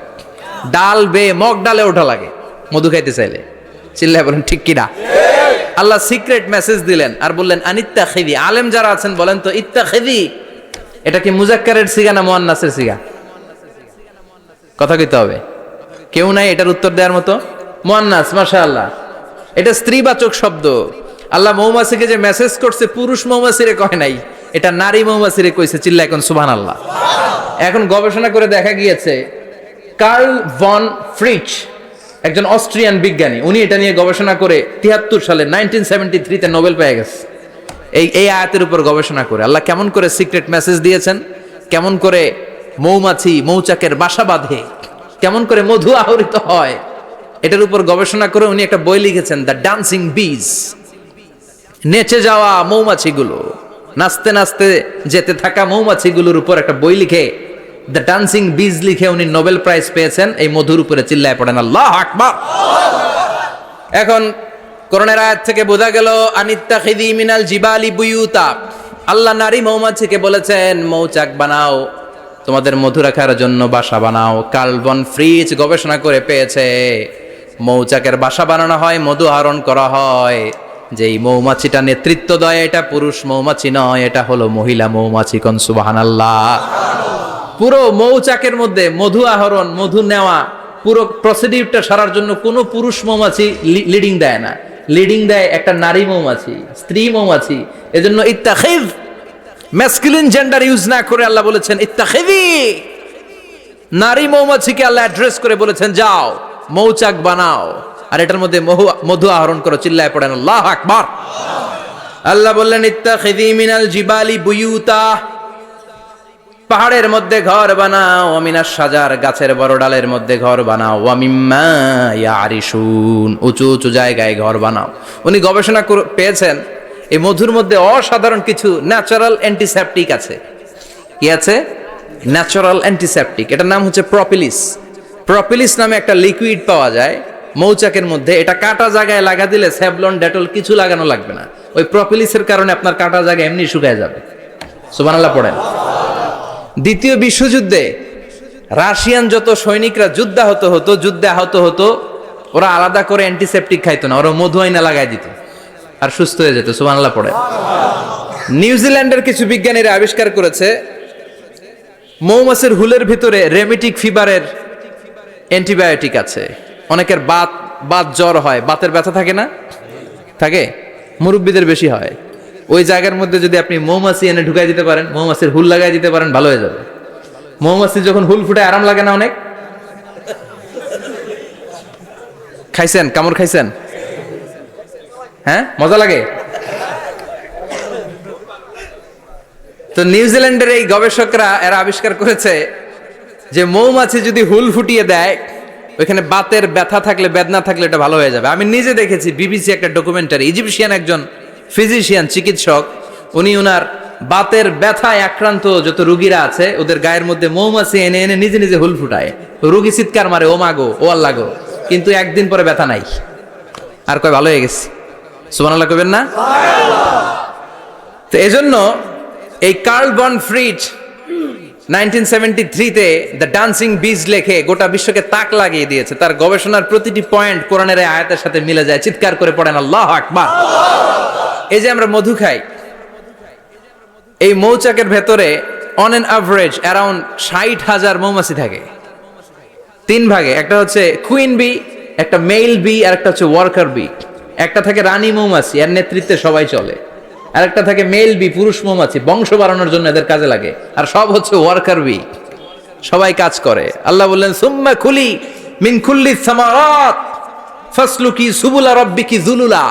ডাল বেয়ে মগ ডালে ওঠা লাগে মধু খাইতে চাইলে। চিল্লায় বলেন ঠিক কিনা? আল্লাহ সিক্রেট মেসেজ দিলেন আর বললেন আনিত্তাখিযি। আলেম যারা আছেন বলেন তো, ইত্তাখিযি এটা কি মুজাক্কারের সিগা না মুয়ান্নাসের সিগা? কথা কইতে হবে। কেউ নাই এটার উত্তর দেওয়ার মতো। মুয়ান্নাস, মাশাআল্লাহ। এটা স্ত্রীবাচক শব্দ। আল্লাহ মৌমাছিকে যে মেসেজ করছে পুরুষ মৌমাছিরে কয় নাই, এটা নারী মৌমাছিরে কইছে। চিল্লা এখন সুবহানাল্লাহ। এখন গবেষণা করে দেখা গিয়েছে, কার্ল ভন ফ্রিচ একজন অস্ট্রিয়ান বিজ্ঞানী, উনি এটা নিয়ে গবেষণা করে 73 সালে 1973 নোবেল পেয়ে গেছে। এই আয়াতের উপর গবেষণা করে আল্লাহ কেমন করে সিক্রেট মেসেজ দিয়েছেন, কেমন করে মৌমাছি মৌচাকের বাসা বাঁধে, কেমন করে মধু আহরিত হয়, এটার উপর গবেষণা করে উনি একটা বই লিখেছেন, দ্য ডান্সিং বিজ। নেচে যাওয়া মৌমাছিগুলো, নাচতে নাচতে যেতে থাকা মৌমাছিগুলোর উপর একটা বই লিখে, দ্য ডান্সিং বিজ লিখে উনি নোবেল প্রাইজ পেয়েছেন এই মধুর উপরে। চিল্লায় পড়েন আল্লাহু আকবার। এখন কোরআনের আয়াত থেকে বোঝা গেল আনিত্তাখিযি মিনাল জিবালি বুয়ুতা, আল্লাহ নারী মৌমাছিকে বলেছেন মৌচাক বানাও, তোমাদের মধু রাখার জন্য বাসা বানাও। কার্ল ভন ফ্রিচ গবেষণা করে পেয়েছে মৌচাকের বাসা বানানো হয়, মধু আহরণ করা হয়। যেই মৌমাছিটা নেতৃত্ব দেয় এটা পুরুষ মৌমাছি নয়, এটা হলো মহিলা মৌমাছি। কোন সুবহানাল্লাহ। পুরো মৌচাকের মধ্যে মধু আহরণ, মধু নেওয়া, পুরো প্রসিডিউরটা সারার জন্য কোনো পুরুষ মৌমাছি লিডিং দেয় না, লিডিং দেয় একটা নারী মৌমাছি, স্ত্রী মৌমাছি। এজন্য ইত্তাখিয, ম্যাসকুলিন জেন্ডার ইউজ না করে আল্লাহ বলেছেন ইত্তাখিযি। নারী মৌমাছিকে আল্লাহ অ্যাড্রেস করে বলেছেন যাও মৌচাক বানাও আর এটার মধ্যে মধু আহরণ করো। চিল্লায় পড়েন আল্লাহু আকবার। আল্লাহ বললেন ইত্তাখিযি মিনাল জিবালি বুয়ুতা, পাহাড়ের মধ্যে ঘর বানাও। ওয়ামিনাস সাজার, গাছের বড় ডালের মধ্যে ঘর বানাও। ওয়ামিম্মা ইয়ারিশুন, উঁচু উঁচু জায়গায় ঘর বানাও। উনি গবেষণা পেয়েছেন এই মধুর মধ্যে অসাধারণ কিছু ন্যাচারাল অ্যান্টিসেপটিক আছে। কি আছে? Natural antiseptic. এটার নাম হচ্ছে প্রপিলিস। প্রপিলিস নামে একটা লিকুইড পাওয়া যায় মৌচাকের মধ্যে। এটা কাটা জায়গায় লাগা দিলে স্যাভলন, ডেটল কিছু লাগানো লাগবে না। ওই প্রপিলিসের কারণে আপনার কাটা জায়গা এমনি শুকায় যাবে। সুবহানাল্লাহ পড়েন। দ্বিতীয় বিশ্বযুদ্ধে রাশিয়ান যত সৈনিকরা যুদ্ধে আহত হতো, ওরা আলাদা করে অ্যান্টিসেপটিক খাইতো না, ওরা মধু আইনা লাগাই দিত আর সুস্থ হয়ে যেত। সুবহানাল্লাহ পড়েন। নিউজিল্যান্ডের কিছু বিজ্ঞানীরা আবিষ্কার করেছে মৌমাছির হুলের ভিতরে রেমিটিক ফিভারের অ্যান্টিবায়োটিক আছে। অনেকের বাত জ্বর হয়, বাতের ব্যথা থাকে না? থাকে, মুরব্বীদের বেশি হয়। ওই জায়গার মধ্যে যদি আপনি মৌমাছি এনে ঢুকাই দিতে পারেন, মৌমাছির হুল লাগাই দিতে পারেন, ভালো হয়ে যাবে। মৌমাছি যখন হুল ফুটে আরাম লাগে না অনেক? খাইছেন? কামড় খাইছেন? হ্যাঁ, মজা লাগে। তো নিউজিল্যান্ডের এই গবেষকরা এরা আবিষ্কার করেছে যে মৌমাছি যদি হুল ফুটিয়ে দেয়, ওইখানে বাতের ব্যথা থাকলে, বেদনা থাকলে এটা ভালো হয়ে যাবে। আমি নিজে দেখেছি, বিবিসি একটা ডকুমেন্টারি। ইজিপশিয়ান একজন ফিজিশিয়ান, চিকিৎসক, উনি ওনার বাতের ব্যথায় আক্রান্ত যত রুগীরা আছে ওদের গায়ের মধ্যে মৌমাছি এনে এনে নিজে নিজে হুল ফুটায়। রুগী চিৎকার মারে, ও মাগো, ও আল্লাহ গো, কিন্তু একদিন পরে ব্যথা নাই, আর কয় ভালো হয়ে গেছে। সুবহানাল্লাহ কইবেন না? তো এজন্য এই কার্ল ভন ফ্রিচ 1973-তে দ্য ডান্সিং বিজ লেখে গোটা বিশ্বকে তাক লাগিয়ে দিয়েছে। তার গবেষণার প্রতিটি পয়েন্ট কোরআনের আয়াতের সাথে মিলে যায়। চিৎকার করে পড়েন আল্লাহু আকবার। এই যে আমরা মধু খাই, এই মৌচাকের ভেতরে অন এন অ্যাভারেজ অ্যারাউন্ড 60,000 মৌমাছি থাকে। 3 ভাগে, একটা হচ্ছে কুইন বি, একটা মেল বি, আর একটা হচ্ছে ওয়ার্কার বি। একটা থাকে রানী মৌমাছি, এর নেতৃত্বে সবাই চলে। আর একটা থাকে মেল বি, পুরুষ মৌমাছি, বংশ বাড়ানোর জন্য এদের কাজে লাগে। আর সব হচ্ছে ওয়ার্কার বি, সবাই কাজ করে। আল্লাহ বললেন সুম্মা কুলি মিন কুল্লি সামারাত ফাসলুকি সুবুলা রাব্বিকি যুলুলা।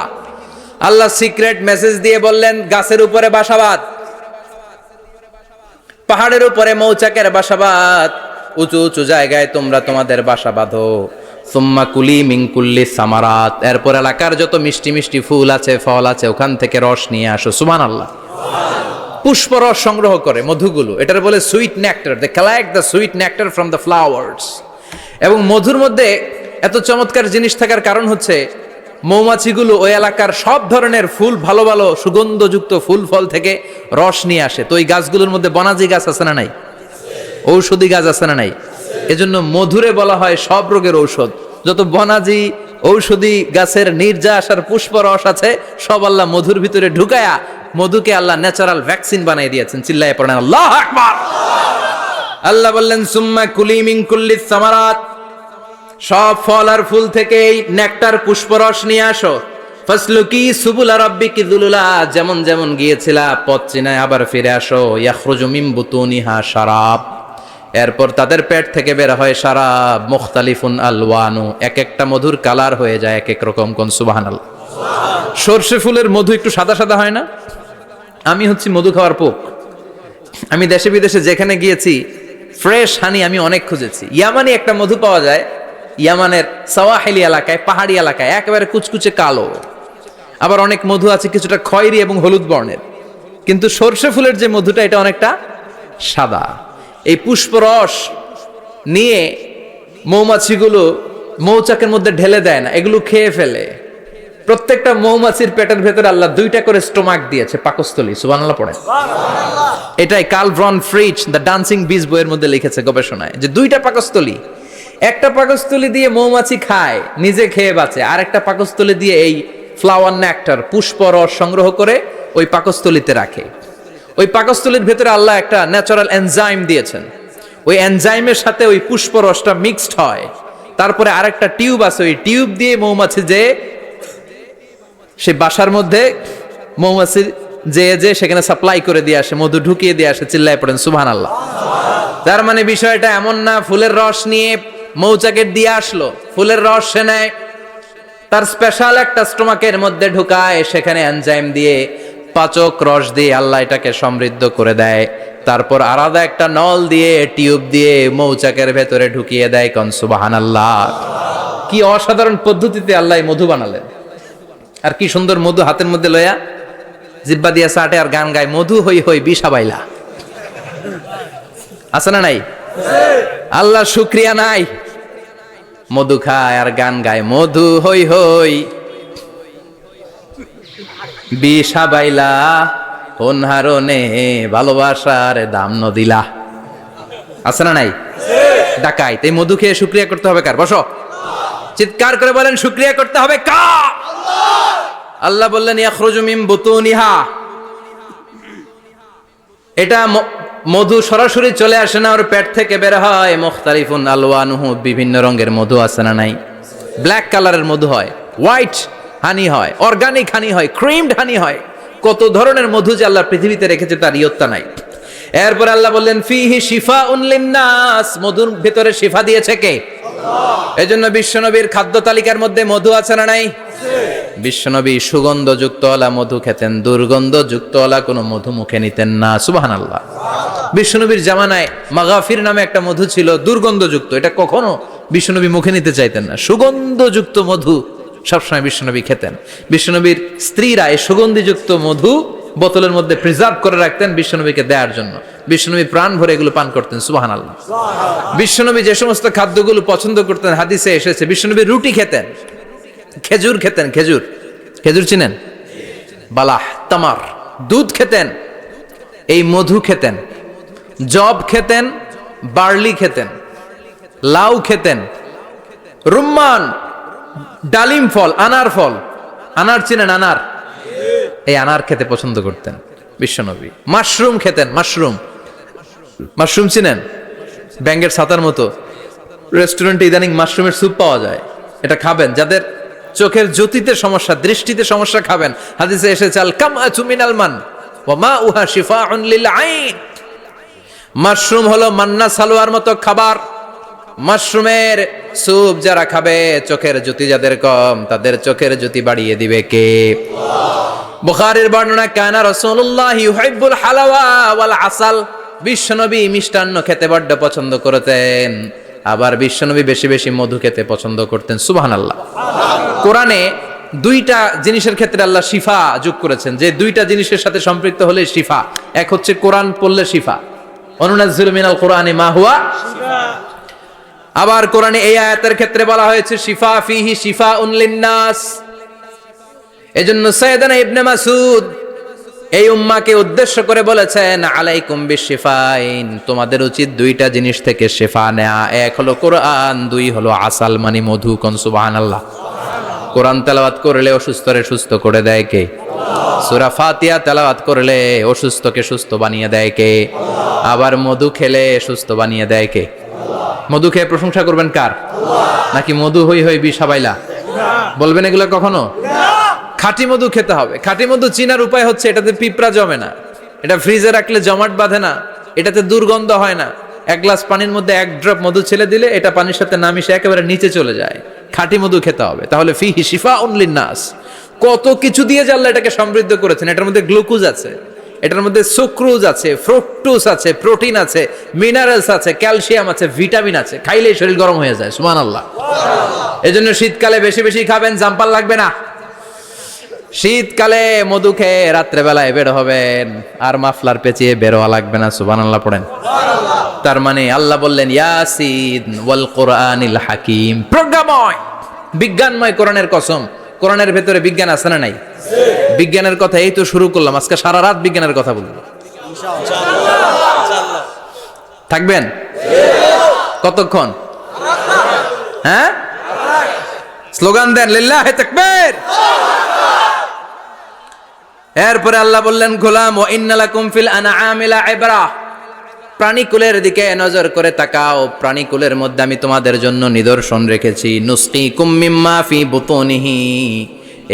আল্লাহ সিক্রেট মেসেজ দিয়ে বললেন, গাছের উপরে বাসাবাদ, পাহাড়ের উপরে মৌচাকের বাসাবাদ, উঁচু উঁচু জায়গায় তোমরা তোমাদের বাসা বাঁধো। সুম্মা কুলি মিন কুল্লি সামারাত, এরপর এলাকার যত মিষ্টি মিষ্টি ফুল আছে, ফল আছে, ওখান থেকে রস নিয়ে আসো। সুবহানাল্লাহ। পুষ্প রস সংগ্রহ করে, মধুগুলো, এটার বলে sweet nectar. They collect the sweet nectar from the flowers. এবং মধুর মধ্যে এত চমৎকার জিনিস থাকার কারণ হচ্ছে মৌমাছিগুলো ওই এলাকার সব ধরনের ফুল, ভালো ভালো সুগন্ধযুক্ত ফুল ফল থেকে রস নিয়ে আসে। তো ওই গাছগুলোর মধ্যে বনাজি গাছ আছে না নাই? ঔষধি গাছ আছে না নাই? এজন্য মধুরে বলা হয় সব রোগের ঔষধ। যত বনাজি ঔষধি গাছের নির্যাস আর পুষ্প রস আছে, সব আল্লাহ মধুর ভিতরে ঢুকায়া মধুকে আল্লাহ ন্যাচারাল ভ্যাকসিন বানিয়ে দিয়েছেন। চিল্লায়ে পড়েন আল্লাহু আকবার। আল্লাহ বললেন সুম্মা কুলি মিন কুল্লি সামারাত, সব ফল আর ফুল থেকে এই নেকটার পুষ্পরস নিয়ে আসো। ফাসলুকি সুবুলা রাব্বিকি যুলুলা, যেমন যেমন গিয়েছিলা পথ চিনায় আবার ফিরে আসো। ইয়াখরুজু মিন বুতুনিহা শারাব, এরপর তাদের পেট থেকে বের হয় শারাব। মুখতালিফুন আলওয়ানু, এক একটা মধুর কালার হয়ে যায় এক এক রকম। কোন সুবহানাল্লাহ। সরষে ফুলের মধু একটু সাদা সাদা হয় না? আমি হচ্ছি মধু খাওয়ার পোক। আমি দেশে বিদেশে যেখানে গিয়েছি ফ্রেশ হানি আমি অনেক খুঁজেছি। ইয়ামানি একটা মধু পাওয়া যায়, ইয়ামানের সাওয়াহিলি এলাকায়, পাহাড়ি এলাকায়, একেবারে কুচকুচে কালো। আবার অনেক মধু আছে কিছুটা খয়েরি এবং হলুদ বর্ণের। কিন্তু সরষে ফুলের যে মধুটা, এটা অনেকটা সাদা। এই পুষ্পরস নিয়ে মৌমাছিগুলো মৌচাকের মধ্যে ঢেলে দেয় না, এগুলো খেয়ে ফেলে। প্রত্যেকটা মৌমাছির পেটের ভেতরে আল্লাহ দুইটা করে স্টোমাক দিয়েছে, পাকস্থলী। সুবহানাল্লাহ পড়ে। এটাই কার্ল ভন ফ্রিচ দ্য ডান্সিং বিজ বইয়ের মধ্যে লিখেছে গবেষণায়, যে দুইটা পাকস্থলী। একটা পাকস্থলী দিয়ে মৌমাছি খায়, নিজে খেয়ে বাঁচে, আর একটা পাকস্থলী দিয়ে এই ফ্লাওয়ার নেক্টার, পুষ্প রস সংগ্রহ করে ওই পাকস্থলীতে রাখে। ওই পাকস্থলীর ভেতরে আল্লাহ একটা ন্যাচারাল এনজাইম দিয়েছেন। ওই এনজাইমের সাথে ওই পুষ্প রসটা মিক্সড হয়। তারপরে আরেকটা টিউব আছে, ওই টিউব দিয়ে মৌমাছি যে সে বাসার মধ্যে মৌমাছি যে সেখানে সাপ্লাই করে দিয়ে আসে, মধু ঢুকিয়ে দিয়ে আসে। চিল্লায় পড়েন সুবহানাল্লাহ। তার মানে বিষয়টা এমন না ফুলের রস নিয়ে মৌচাকের দিয়ে আসলো, ফুলের রস সে নেয়, তার স্পেশাল একটা স্টোমাকের মধ্যে ঢুকায়, সেখানে এনজাইম দিয়ে, পাচক রস দিয়ে আল্লাহ এটাকে সমৃদ্ধ করে দেয়। তারপর আলাদা একটা নল দিয়ে, টিউব দিয়ে মৌচাকের ভেতরে ঢুকিয়ে দেয়। কোন সুবহানাল্লাহ। কি অসাধারণ পদ্ধতিতে আল্লাহ মধু বানালেন। আর কি সুন্দর মধু হাতের মধ্যে লয়া জিব্বা দিয়া চাটে আর গান গায়, মধু হই হই বিষাবাইলা। আছে না নাই? আল্লাহ শুকরিয়া নাই? মধু খায় আর গান গায়, মধু হই হই বিষাবাইলা, অনহারনে ভালোবাসার দাম নদিলা। আছে না নাই? ডাকাইত। এই মধু খেয়ে শুকরিয়া করতে হবে কার? বসো, চিৎকার করে বলেন শুকরিয়া করতে হবে কার? আল্লাহ বললেন ইয়াখরুজু মিন বুতুনিহা, এটা মধু সরাসরি চলে আসে না, ওর পেট থেকে বের হয়। মুখতালিফুন আলওয়ানুহু, বিভিন্ন রঙের মধু আছে না নাই? ব্ল্যাক কালারের মধু হয়, হোয়াইট হানি হয়, অর্গানিক হানি হয়, ক্রিমড হানি হয়। কত ধরনের মধু যে আল্লাহ পৃথিবীতে রেখেছে তার ইয়ত্তা নাই। এরপর আল্লাহ বললেন ফিহি শিফাউন লিন্নাস, মধুর ভিতরে শিফা দিয়েছে কে? আল্লাহ। এজন্য বিশ্বনবীর খাদ্য তালিকার মধ্যে মধু আছে না নাই? বিশ্বনবী সুগন্ধযুক্ত ওয়ালা মধু খেতেন, দুর্গন্ধযুক্ত ওয়ালা কোনো মধু মুখে নিতেন না। সুবহানাল্লাহ। বিশ্বনবীর জামানায় মাগাফির নামে একটা মধু ছিল, দুর্গন্ধযুক্ত। এটা কখনো বিশ্বনবী মুখে নিতে চাইতেন না। সুগন্ধযুক্ত মধু সবসময় বিশ্বনবী খেতেন। বিশ্বনবীর স্ত্রীরা এই সুগন্ধিযুক্ত মধু বোতলের মধ্যে প্রিজার্ভ করে রাখতেন বিশ্বনবীকে দেওয়ার জন্য। বিশ্বনবী প্রাণ ভরে এগুলো পান করতেন। সুবহানাল্লাহ। বিশ্বনবী যে সমস্ত খাদ্যগুলো পছন্দ করতেন হাদিসে এসেছে। বিশ্বনবী রুটি খেতেন, খেজুর খেতেন, খেজুর, খেজুর চিনেন? বালাহ, তামার, দুধ খেতেন, এই মধু খেতেন, জব খেতেন, বার্লি খেতেন, লাউ খেতেন, রুম্মান, ডালিম ফল, আনার ফল, আনার চিনেন? আনার, এই আনার খেতে পছন্দ করতেন বিশ্বনবী। মাশরুম খেতেন, মাশরুম, মাশরুম চিনেন? ব্যাঙ্গের ছাতার মতো। রেস্টুরেন্টে ইদানিং মাশরুমের স্যুপ পাওয়া যায়, এটা খাবেন। যাদের চোখের জ্যোতিতে সমস্যা, দৃষ্টিতে সমস্যা খাবেন। হাদিসে এসেছে আল কামআতু মিনাল মান ওয়া মাউহা শিফাউন লিল আইন। মাশরুম হলো মান্না সালোয়ার মতো খাবার। মাশরুমের স্যুপ যারা খাবে, চোখের জ্যোতি যাদের কম, তাদের চোখের জ্যোতি বাড়িয়ে দিবে কে? বুখারীর বর্ণনা, কানা রাসূলুল্লাহ ইউহিব্বুল হালাওয়া ওয়াল আসাল। বিশ্বনবী মিষ্টান্ন খেতে বড্ড পছন্দ করতেন, আবার বিশ্বনবী বেশি বেশি মধু খেতে পছন্দ করতেন। সুবহানাল্লাহ। কোরআনে দুইটা জিনিসের ক্ষেত্রে আল্লাহ শিফা যোগ করেছেন, যে দুইটা জিনিসের সাথে সম্পৃক্ত হলে শিফা। এক হচ্ছে কোরআন পড়লে শিফা, অনুনাজ্জিলু মিনাল কোরআনি মা হুয়া শিফা। আবার কোরআনে এই আয়াতের ক্ষেত্রে বলা হয়েছে শিফা ফিহি শিফাউন লিন্নাস। এজন্য সাইয়েদানা ইবনে মাসউদ এই উম্মাহকে উদ্দেশ্য করে বলেছেন, আলাইকুম বিশিফাইন, তোমাদের উচিত দুইটা জিনিস থেকে শিফা নেয়া। এক হলো কোরআন, দুই হলো আসাল মানে মধু। কোন সুবহানাল্লাহ। কোরআন তেলাওয়াত করলে অসুস্থরে সুস্থ করে দেয় কে? সূরা ফাতিহা তেলাওয়াত করলে অসুস্থকে সুস্থ বানিয়ে দেয় কে? আবার মধু খেলে সুস্থ বানিয়ে দেয় কে? মধু খেয়ে প্রশংসা করবেন কার? নাকি মধু হই হই বিষাবাইলা বলবেন এগুলো কখনো? খাঁটি মধু খেতে হবে। খাঁটি মধু চিনার উপায় হচ্ছে এটাতে পিঁপড়া জমে না, এটা ফ্রিজে রাখলে জমাট বাঁধে না, এটাতে দুর্গন্ধ হয় না। এক গ্লাস পানির মধ্যে এক ড্রপ মধু ছেলে দিলে এটা পানির সাথে না মিশে একেবারে নিচে চলে যায়। খাঁটি মধু খেতে হবে। তাহলে ফিহি শিফাউন লিন্নাস। কত কিছু দিয়ে যে আল্লাহ এটাকে সমৃদ্ধ করেছেন। এটার মধ্যে গ্লুকোজ আছে, এটার মধ্যে সুক্রোজ আছে, ফ্রুকটোজ আছে, প্রোটিন আছে, মিনারেলস আছে, ক্যালসিয়াম আছে, ভিটামিন আছে। খাইলেই শরীর গরম হয়ে যায়। সুবহানাল্লাহ। এজন্য শীতকালে বেশি বেশি খাবেন, জাম্পার লাগবে না। শীতকালে মধু খেয়ে রাত্রে বেলায় বের হবেন, আর মাফলার পেঁচিয়ে বেরোয়া লাগবে না। সুবহানাল্লাহ পড়েন। তার মানে আল্লাহ বললেন ইয়াসিন ওয়াল কোরআনিল হাকিম, প্রজ্ঞাময় বিজ্ঞানময় কোরআনের কসম। কোরআনের ভেতরে বিজ্ঞান আছে না নাই? বিজ্ঞানের কথা এই তো শুরু করলাম, আজকে সারা রাত বিজ্ঞানের কথা বলবো। থাকবেন কতক্ষণ? হ্যাঁ, স্লোগান দেন লিল্লাহি তাকবীর। এরপরে আল্লাহ বললেন গোলাম, ওয়া ইন্না লাকুম ফিল আনআমি লাইবরা, প্রাণীকুলের দিকে নজর করে তাকাও। প্রাণীকুলের মধ্যে আমি তোমাদের জন্য নিদর্শন রেখেছি। নুসকিকুম মিম্মা ফি বুতুনিহি,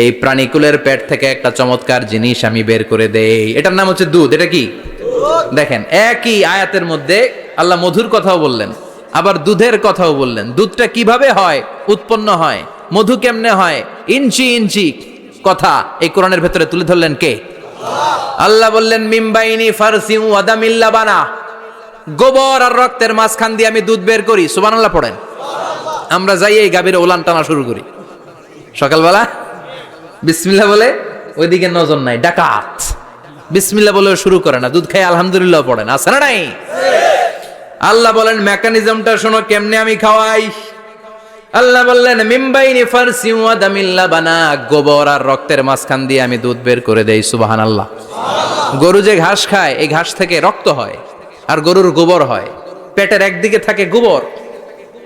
এই প্রাণীকুলের পেট থেকে একটা চমৎকার জিনিস আমি বের করে দেই, এটার নাম হচ্ছে দুধ। এটা কি? দেখেন, একই আয়াতের মধ্যে আল্লাহ মধুর কথাও বললেন, আবার দুধের কথাও বললেন। দুধটা কিভাবে হয়, উৎপন্ন হয়, মধু কেমনে হয়, ইঞ্চি ইঞ্চি কথা এই কোরআনের ভেতরে তুলে ধরলেন কে? আল্লাহ বললেন মিমবাইনি ফারসিউ ওয়াদামিল লাবানা, গোবর আর রক্তের মাঝখান দিয়ে আমি দুধ বের করি। সুবহানাল্লাহ পড়েন। আমরা যাই এই গাভীর ওলান টানা শুরু করি সকালবেলা, বিসমিল্লাহ বলে, ওইদিকে নজর নাই, ডাকাত বিসমিল্লাহ বলে শুরু করে না, দুধ খাই আলহামদুলিল্লাহ পড়েন, আছে না নাই? আল্লাহ বলেন মেকানিজমটা শোনো কেমনে আমি খাওয়াই। আল্লাহ বললেন মিমবাইনি ফারসি ওয়া দামিল লাবানা, গোবর আর রক্তের মাঝখান দিয়ে আমি দুধ বের করে দেই। সুবহানাল্লাহ। গরু যে ঘাস খায়, এই ঘাস থেকে রক্ত হয় আর গরুর গোবর হয়। পেটের একদিকে থাকে গোবর,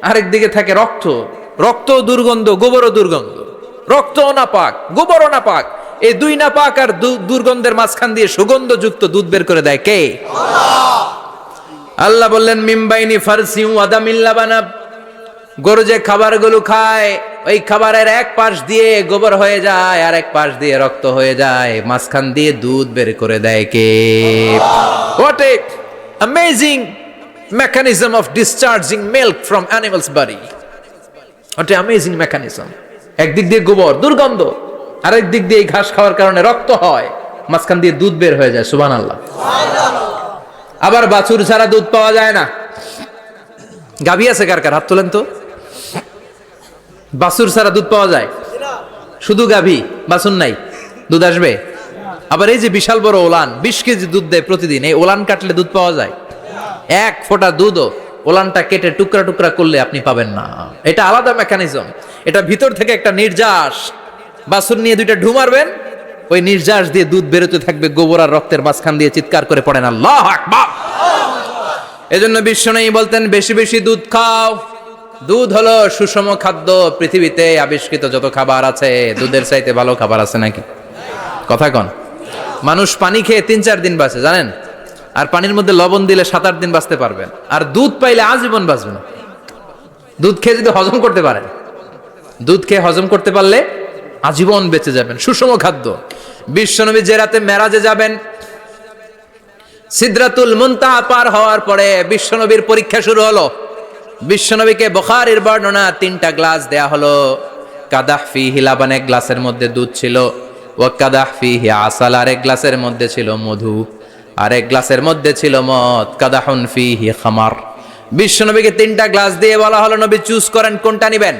আরেক দিকে থাকে রক্ত। রক্ত দুর্গন্ধ, গোবরও দুর্গন্ধ। রক্তও নাপাক, গোবরও নাপাক। এই দুই নাপাক আর দুর্গন্ধের মাঝখান দিয়ে সুগন্ধযুক্ত দুধ বের করে দেয় কে? আল্লাহ বললেন মিমবাইনি ফারসি ওয়া দামিল লাবানা, গরু যে খাবারগুলো খায়, ওই খাবারের এক পাশ দিয়ে গোবর হয়ে যায় আর এক পাশ দিয়ে রক্ত হয়ে যায়, মাঝখান দিয়ে দুধ বের করে দেয় কে? What a amazing mechanism of discharging milk from animal's body. What an amazing mechanism. একদিক দিয়ে গোবর দুর্গন্ধ, আরেক দিক দিয়ে ঘাস খাওয়ার কারণে রক্ত হয়, মাঝখান দিয়ে দুধ বের হয়ে যায়। সুবহানাল্লাহ। আবার বাছুর ছাড়া দুধ পাওয়া যায় না। গাভী আছে কার কার? হাত তোলেন তো। বাছুর ছাড়া দুধ পাওয়া যায়? শুধু গাভী, বাছুর নাই, দুধ আসবে? আবার এই যে বিশাল বড় ওলান, 20 কেজি দুধ দেয় প্রতিদিন, এই ওলান কাটলে দুধ পাওয়া যায়? এক ফোঁটা দুধও ওলানটা কেটে টুকরা টুকরা করলে আপনি পাবেন না। এটা আলাদা মেকানিজম। এটা ভিতর থেকে একটা নির্যাস, বাছুর নিয়ে দুইটা ঢু মারবেন, ওই নির্যাস দিয়ে দুধ বেরোতে থাকবে, গোবর আর রক্তের মাঝখান দিয়ে চিৎকার করে পড়েন আল্লাহু আকবার। এজন্য বিশ্বনবী বলতেন বেশি বেশি দুধ খাও। দুধ হলো সুষম খাদ্য। পৃথিবীতে আবিষ্কৃত যত খাবার আছে, দুধের চাইতে ভালো খাবার আছে নাকি? কথা কন। মানুষ পানি খেয়ে 3-4 দিন বাঁচে জানেন, আর পানির মধ্যে লবণ দিলে 7-8 দিন বাঁচতে পারবেন। আর দুধ পাইলে আজীবন বাঁচবেন। দুধ খেয়ে যদি হজম করতে পারেন, দুধ খেয়ে হজম করতে পারলে আজীবন বেঁচে যাবেন, সুষম খাদ্য। বিশ্বনবী যে রাতে মেরাজে যাবেন, সিদরাতুল মুনতাহা পার হওয়ার পরে বিশ্বনবীর পরীক্ষা শুরু হলো। বিশ্বনবীকে বুখারীর বর্ণনা 3টা গ্লাস দেয়া হলো। কাদাহ ফিহি লাবান, এক গ্লাসের মধ্যে দুধ ছিল, ওয়া কাদাহ ফিহি আসাল, আর এক গ্লাসের মধ্যে ছিল মধু, আর এক গ্লাসের মধ্যে ছিল মদ। কাদাহুন ফিহি খামার। বিশ্বনবীকে 3টা গ্লাস দিয়ে বলা হলো, নবী চুজ করেন কোনটা নেবেন।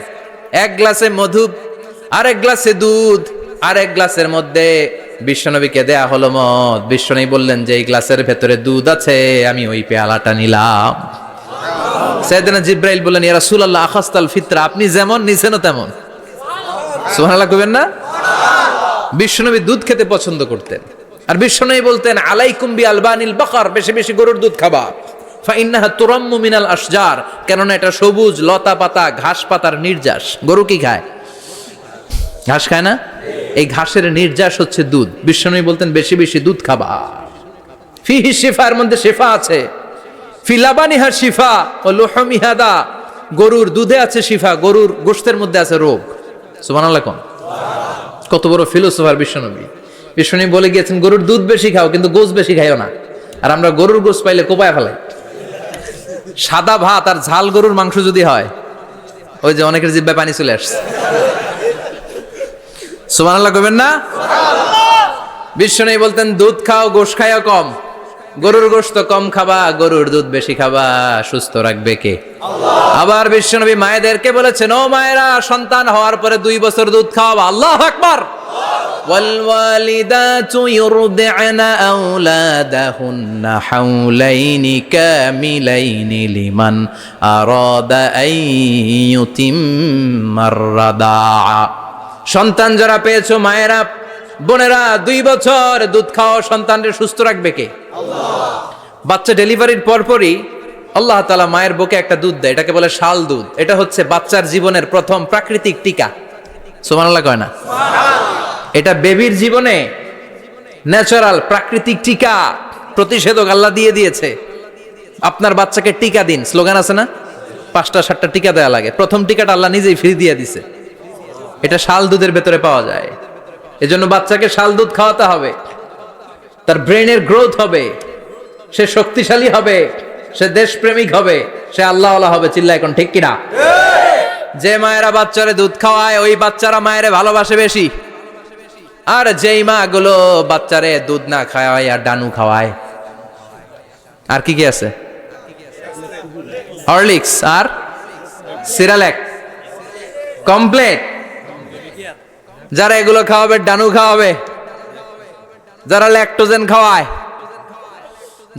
এক গ্লাসে মধু, আর এক গ্লাসে দুধ, আর এক গ্লাসের মধ্যে বিশ্বনবীকে দেয়া হলো মদ। বিশ্বনবী বললেন যে এই গ্লাসের ভেতরে দুধ আছে, আমি ওই পেয়ালাটা নিলাম। সাইয়েদনা জিব্রাইল বললেন, ইয়া রাসূলুল্লাহ আখাস্তাল ফিতরা, আপনি যেমন নিছেন তেমন। সুবহানাল্লাহ কইবেন না? বিশ্বনবী দুধ খেতে পছন্দ করতেন, আর বিশ্বনবী বলতেন আলাইকুম বি আলবানিল বাকার, বেশি বেশি গরুর দুধ খাবা। ফাইন্নাহা তুরাম্মু মিনাল আশজার, কেননা এটা সবুজ লতা পাতা ঘাস পাতার নির্যাস। গরু কি খায়? ঘাস খায় না? এই ঘাসের নির্যাস হচ্ছে দুধ। বিশ্বনবী বলতেন বেশি বেশি দুধ খাবা। ফিহি শিফা, এর মধ্যে শিফা আছে। ফি লাবানিহা শিফা ওয়া লুহুমিহা দা, গরুর দুধে আছে শিফা, গরুর গোশতের মধ্যে আছে রোগ। সুবহানাল্লাহ কোন কত বড় ফিলোসোফার বিশ্বনবী। বিশ্বনবী বলে গিয়েছেন গরুর দুধ বেশি খাও, কিন্তু গোশত বেশি খাইও না। আর আমরা গরুর গোশত পাইলে কোপায় ফেলাই। সাদা ভাত আর ঝাল গরুর মাংস যদি হয়, ওই যে অনেকের জিহ্বায় পানি চলে আসছে। সুবহানাল্লাহ কইবেন না? বিশ্বনবী বলতেন দুধ খাও, গোশত খাইও কম। গরুর গোশত কম খাবা, গরুর দুধ বেশি খাবা, সুস্থ রাখবে কে? আল্লাহ। আবার বিশ্বনবী মায়েদেরকে বলেছেন, ও মায়েরা, সন্তান হওয়ার পরে 2 বছর দুধ খাওয়াবা। আল্লাহু আকবার। ওয়াল ওয়ালিদাতু ইউরদি'না আওলাদাহুন্না হাওলাইনি কামিলাইনি লিমান আরাদা আন ইউতিম্মার রাদা'a। সন্তান যারা পেয়েছো মায়েরা, বোনেরা, 2 বছর দুধ খাও, সন্তানকে সুস্থ রাখবে কে? আল্লাহ। বাচ্চা ডেলিভারির পরপরই আল্লাহ তাআলা মায়ের বুকে একটা দুধ দেয়, এটাকে বলে শাল দুধ। এটা হচ্ছে বাচ্চার জীবনের প্রথম প্রাকৃতিক টিকা। সুবহানাল্লাহ কয় না? সুবহানাল্লাহ। এটা বেবির জীবনে ন্যাচারাল প্রাকৃতিক টিকা, প্রতিষেধক আল্লাহ দিয়ে দিয়েছে। আপনার বাচ্চাকে টিকা দিন, স্লোগান আছে না? 5টা 7টা টিকা দেয়া লাগে। প্রথম টিকাটা আল্লাহ নিজেই ফ্রি দিয়ে দিছে। এটা শাল দুধের ভেতরে পাওয়া যায়। এজন্য বাচ্চাকে শাল দুধ খাওয়াতে হবে। তার ব্রেনের গ্রোথ হবে, সে শক্তিশালী হবে, সে দেশপ্রেমিক হবে, সে আল্লাহওয়ালা হবে। চিল্লা এখন ঠিক কিনা? যে মায়েরা বাচ্চারে দুধ খাওয়ায়, ওই বাচ্চারা মায়েরে ভালোবাসে বেশি। আর যেই মা গুলো বাচ্চারে দুধ না খাওয়ায় আর ডানু খাওয়ায়, আর কি কি আছে? হরলিক্স আর সিরালেক, কমপ্লেট। যারা এগুলো খাওয়াবে, ডানু খাওয়াবে, যারা ল্যাকটোজেন খাওয়ায়,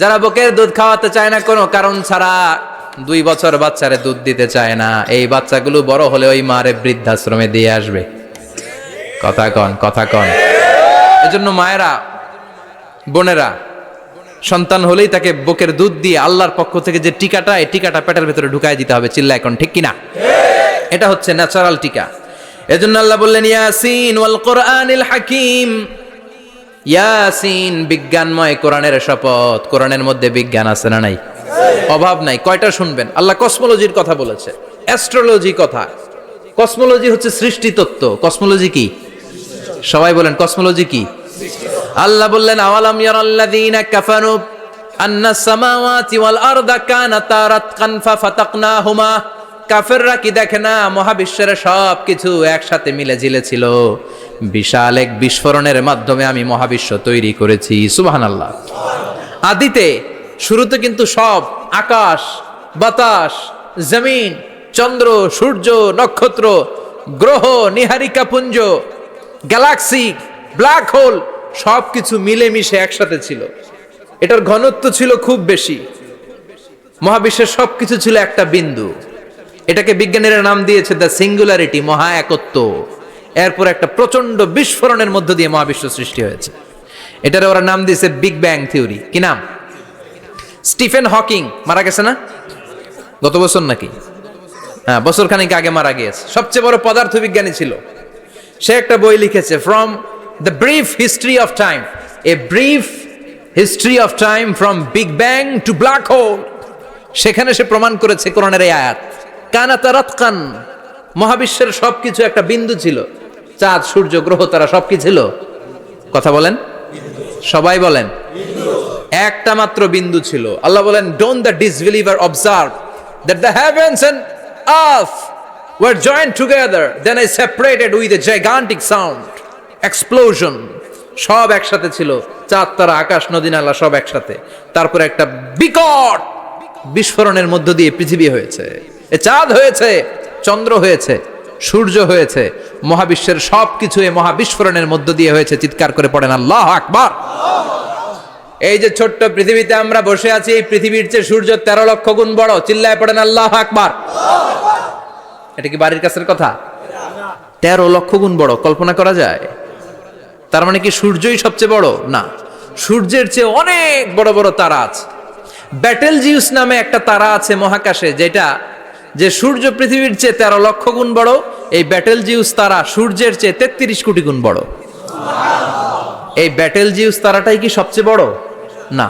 যারা বুকের দুধ খাওয়াতে চায় না কোনো কারণ ছাড়া, 2 বছর বাচ্চারে দুধ দিতে চায় না, এই বাচ্চাগুলো বড় হলে ওই মারে বৃদ্ধাশ্রমে দিয়ে আসবে। কথা কন, কথা কন। এজন্য মায়েরা, বোনেরা, সন্তান হলেই তাকে বুকের দুধ দিয়ে আল্লাহর পক্ষ থেকে যে টিকাটা, এই টিকাটা পেটের ভেতরে ঢুকায় দিতে হবে। চিল্লা এখন ঠিক কিনা? এটা হচ্ছে ন্যাচারাল টিকা। এজন্য আল্লাহ বললেন ইয়াসিন ওয়াল কোরআনিল হাকিম। ইয়াসিন, বিজ্ঞানময় কোরআনের শপথ। কোরআনের মধ্যে বিজ্ঞান আছে না নাই? অভাব নাই। কয়টা শুনবেন? আল্লাহ কসমোলজির কথা বলেছে, অ্যাস্ট্রোলজি কথা। কসমোলজি হচ্ছে সৃষ্টি তত্ত্ব। কসমোলজি কি? সবাই বলেন কসমোলজি কি? আল্লাহ বললেন আওয়ালাম ইয়ারাল্লাযীনা কাফারু আন্নাস সামাওয়াতি ওয়াল আরদা কানাতা রাতকান ফাফাতাকনাহুমা। কাফেররা কি দেখে না মহাবিশ্বের সব কিছু একসাথে মিলে ঝিলে ছিল, বিশাল এক বিস্ফোরণের মাধ্যমে আমি মহাবিশ্ব তৈরি করেছি। সুবহানাল্লাহ। আদিতে, শুরুতে কিন্তু সব আকাশ, বাতাস, জমিন, চন্দ্র, সূর্য, নক্ষত্র, গ্রহ, নীহারিকা পুঞ্জ, গ্যালাক্সি, ব্ল্যাক হোল, সবকিছু মিলেমিশে একসাথে ছিল। এটার ঘনত্ব ছিল খুব বেশি। মহাবিশ্বের সবকিছু ছিল একটা বিন্দু। এটাকে বিজ্ঞানীরা নাম দিয়েছে দ্য সিঙ্গুলারিটি, মহা একত্ব। এরপর একটা প্রচন্ড বিস্ফোরণের মধ্য দিয়ে মহাবিশ্ব সৃষ্টি হয়েছে। এটার ওরা নাম দিয়েছে বিগ ব্যাং থিওরি। কি নাম? স্টিফেন হকিং মারা গেছে না গত বছর নাকি? হ্যাঁ, বছর খানিক আগে মারা গিয়েছে। সবচেয়ে বড় পদার্থবিজ্ঞানী ছিল। সে একটা বই লিখেছে, from the brief history of time, a brief history of time from big bang two black hole. সেখানে সে প্রমাণ করেছে কোরআনের এই আয়াত, কানাতা রাতকান, মহাবিশ্বের সবকিছু একটা বিন্দু ছিল, চাঁদ সূর্য গ্রহ তারা সব কি ছিল? কথা বলেন, সবাই বলেন। একটা মাত্র বিন্দু ছিল। আল্লাহ বলেন, don't the disbeliever observe that the heavens and earth were joined together, then I separated with a gigantic sound, explosion. সব একসাথে ছিল, চাঁদ তারা আকাশ নদী নালা সব একসাথে। তারপরে একটা বিকট বিস্ফোরণের মধ্য দিয়ে পৃথিবী হয়েছে, এ চাঁদ হয়েছে, চন্দ্র হয়েছে, সূর্য হয়েছে, মহাবিশ্বের সবকিছু এই মহাবিস্ফোরণের মধ্য দিয়ে হয়েছে। চিৎকার করে পড়েন আল্লাহু আকবার। এই যে ছোট্ট পৃথিবীতে আমরা বসে আছি, এই পৃথিবীর চেয়ে সূর্য 13 লক্ষ গুণ বড়। চিল্লায় পড়েন আল্লাহু আকবার। এটা কি বাড়ির কাছের কথা? 13 লক্ষ গুণ বড়, কল্পনা করা যায়? তার মানে কি সূর্যই সবচেয়ে বড়? না, সূর্যের চেয়ে অনেক বড় বড় তারা আছে। ব্যাটেল জিউস নামে একটা তারা আছে মহাকাশে, যেটা যে সূর্য পৃথিবীর চেয়ে 13 লক্ষ গুণ বড়। এই ব্যাটেল জিউস তারা সূর্যের চেয়ে 33 কোটি গুণ বড়। এই ব্যাটেল জিউস তারাটাই কি সবচেয়ে বড়? না,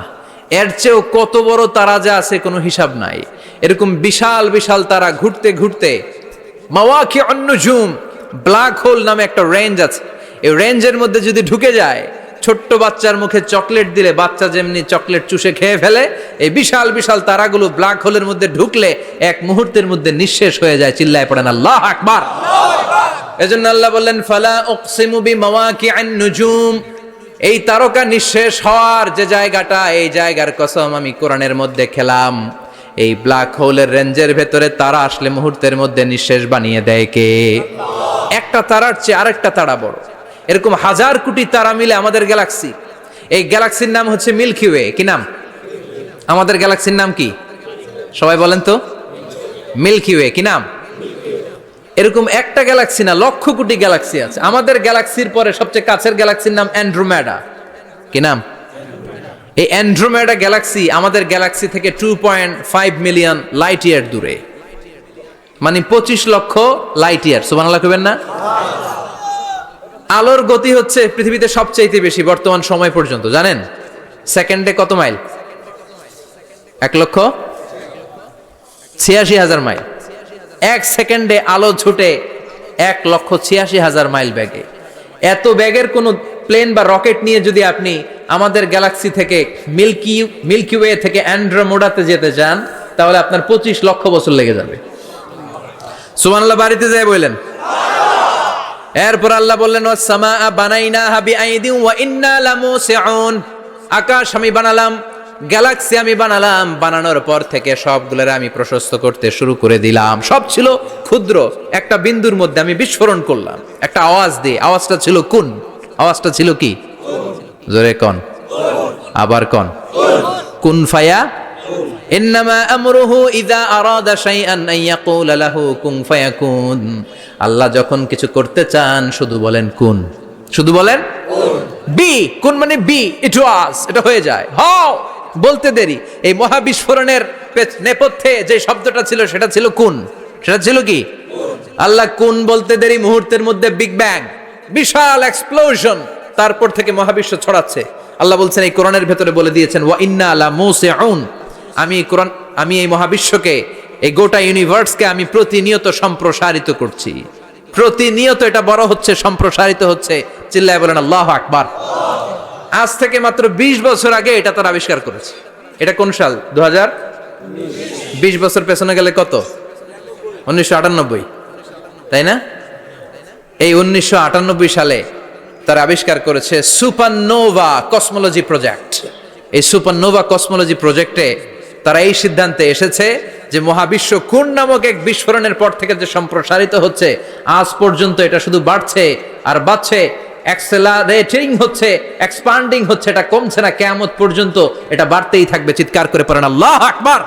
এর চেয়েও কত বড় তারা যা আছে কোনো হিসাব নাই। এরকম বিশাল বিশাল তারা ঘুরতে ঘুরতে মাওয়াকিউন নুজুম, ব্ল্যাক হোল নামে একটা রেঞ্জ আছে। এই রেঞ্জের মধ্যে যদি ঢুকে যায়, ছোট্ট বাচ্চার মুখে চকলেট দিলে বাচ্চা যেমনি চকলেট চুষে খেয়ে ফেলে, এই বিশাল বিশাল তারাগুলো ব্ল্যাক হোলের মধ্যে ঢুকলে এক মুহূর্তের মধ্যে নিঃশেষ হয়ে যায়। চিল্লায় পড়েন আল্লাহু আকবার। এজন্য আল্লাহ বললেন, ফালা উকসিমু বিমাওয়াকিউন নুজুম, এই তারকা নিঃশেষ হওয়ার যে জায়গাটা, এই জায়গার কসম আমি কোরআনের মধ্যে খেলাম। এই ব্ল্যাক হোলের রেঞ্জের ভেতরে তারা আসলে মুহূর্তের মধ্যে নিঃশেষ বানিয়ে দেয় কে? একটা তারার চেয়ে আরেকটা তারা বড়। এরকম হাজার কোটি তারা মিলে আমাদের গ্যালাক্সি। এই গ্যালাক্সির নাম হচ্ছে মিল্কি ওয়ে। কি নাম? আমাদের গ্যালাক্সির নাম কি? সবাই বলেন তো। Milky way. কি নাম? এরকম একটা গ্যালাক্সি না, লক্ষ কোটি গ্যালাক্সি আছে। আমাদের গ্যালাক্সির পরে সবচেয়ে কাছের গ্যালাক্সির নাম অ্যান্ড্রোমেডা। কি নাম? এই অ্যান্ড্রোমেডা গ্যালাক্সি আমাদের গ্যালাক্সি থেকে 2.5 মিলিয়ন লাইট ইয়ার দূরে, মানে 25 লক্ষ লাইট ইয়ার। সুবহানাল্লাহ কইবেন না? আলোর গতি হচ্ছে পৃথিবীতে সবচেয়ে বেশি বর্তমান সময় পর্যন্ত, জানেন? সেকেন্ডে কত মাইল? 1,86,000 মাইল। এক সেকেন্ডে আলো ছুটে 1,86,000 মাইল বেগে। এত বেগের কোন প্লেন বা রকেট নিয়ে যদি আপনি আমাদের গ্যালাক্সি থেকে মিল্কি ওয়ে থেকে অ্যান্ড্রোমেডাতে যেতে চান, তাহলে আপনার 25 লক্ষ বছর লেগে যাবে। সুবহানাল্লাহ বাড়িতে যায় বললেন। এরপর আল্লাহ বললেন, ওয়াস সামাআ বানাইনাহা বিআইদিন ওয়া ইন্না লামুসিউন, আকাশ আমি বানালাম, গ্যালাক্সি আমি বানালাম, বানানোর পর থেকে সবগুলোর আমি প্রশস্ত করতে শুরু করে দিলাম। সব ছিল ক্ষুদ্র, একটা বিন্দুর মধ্যে আমি বিস্ফোরণ করলাম একটা আওয়াজ দিয়ে। আওয়াজটা ছিল কুন। আওয়াজটা ছিল কি? জোরে কোন, আবার কোন। কুন ফায়া ইন্নামা আমরুহু ইযা আরাদা শাইআন আন ইয়াকুলা লাহু কুন ফায়াকুন। আল্লাহ যখন কিছু করতে চান শুধু বলেন কুন, শুধু বলেন বি। কুন মানে বি, ইট ওয়াজ, এটা হয়ে যায়। হাও বলতে দেরি। এই মহাবিস্ফোরণের নেপথ্যে যে শব্দটা ছিল সেটা ছিল কুন। সেটা ছিল কি? আল্লাহ কুন বলতে দেরি, মুহূর্তের মধ্যে বিগ ব্যাং, বিশাল এক্সপ্লোশন, তারপর থেকে মহাবিশ্ব ছড়াচ্ছে। আল্লাহ বলছেন এই কোরআনের ভেতরে বলে দিয়েছেন, ওয়া ইন্না লামুসিউন, আমি এই মহাবিশ্বকে, এই গোটা ইউনিভার্সকে আমি প্রতিনিয়ত সম্প্রসারিত করছি। প্রতিনিয়ত এটা বড় হচ্ছে, সম্প্রসারিত হচ্ছে। চিল্লায় বলেন আল্লাহু আকবার। আজ থেকে মাত্র 20 বছর আগে এটা তারা আবিষ্কার করেছে। এটা কোন সাল? 2000। 20 বছর পেছনে গেলে কত? 1998, তাই না? এই 1998 সালে তারা আবিষ্কার করেছে সুপারনোভা কসমোলজি প্রজেক্ট। এই সুপারনোভা কসমোলজি প্রজেক্টে তারা এই সিদ্ধান্তে এসেছে যে মহাবিশ্ব কোন নামক এক বিস্ফোরণের পর থেকে যে সম্প্রসারিত হচ্ছে, আজ পর্যন্ত এটা শুধু বাড়ছে আর বাড়ছে, অ্যাক্সেলারেটিং হচ্ছে, এক্সপান্ডিং হচ্ছে, এটা কমছে না। কিয়ামত পর্যন্ত এটা বাড়তেই থাকবে। চিৎকার করে পড়েন আল্লাহু আকবার।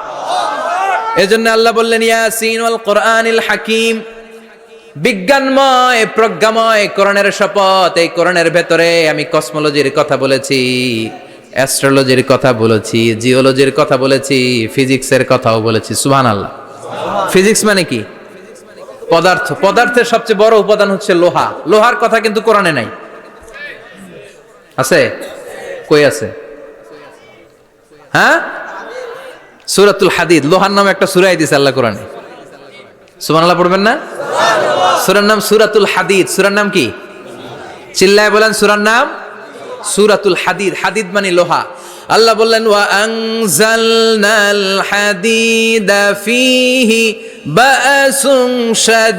এজন্য আল্লাহ বললেন, ইয়াসিন ওয়াল কোরআনিল হাকিম, বিজ্ঞানময় প্রজ্ঞাময় কোরআনের শপথ। এই কোরআনের ভেতরে আমি কসমোলজির কথা বলেছি, অ্যাস্ট্রোলজির কথা বলেছি, জিওলজির কথা বলেছি, ফিজিক্সের কথাও বলেছি। সুবহানাল্লাহ। ফিজিক্স মানে কি? পদার্থ। পদার্থের সবচেয়ে বড় উপাদান হচ্ছে লোহা। লোহার কথা কিন্তু কোরআনে নাই। আছে? কই আছে? হ্যাঁ, সূরাতুল হাদিদ, লোহার নামে একটা সূরা দিয়েছে আল্লাহ কোরআনে। সুবহানাল্লাহ পড়বেন না? সূরার নাম সূরাতুল হাদিদ। সূরার নাম কি? চিল্লায় বলেন সূরার নাম সূরাতুল হাদিদ। হাদিদ মানে লোহা। আল্লাহ বললেন ওয়া আনজালনাল হাদিদা ফীহি বা'সুন শাদীদ।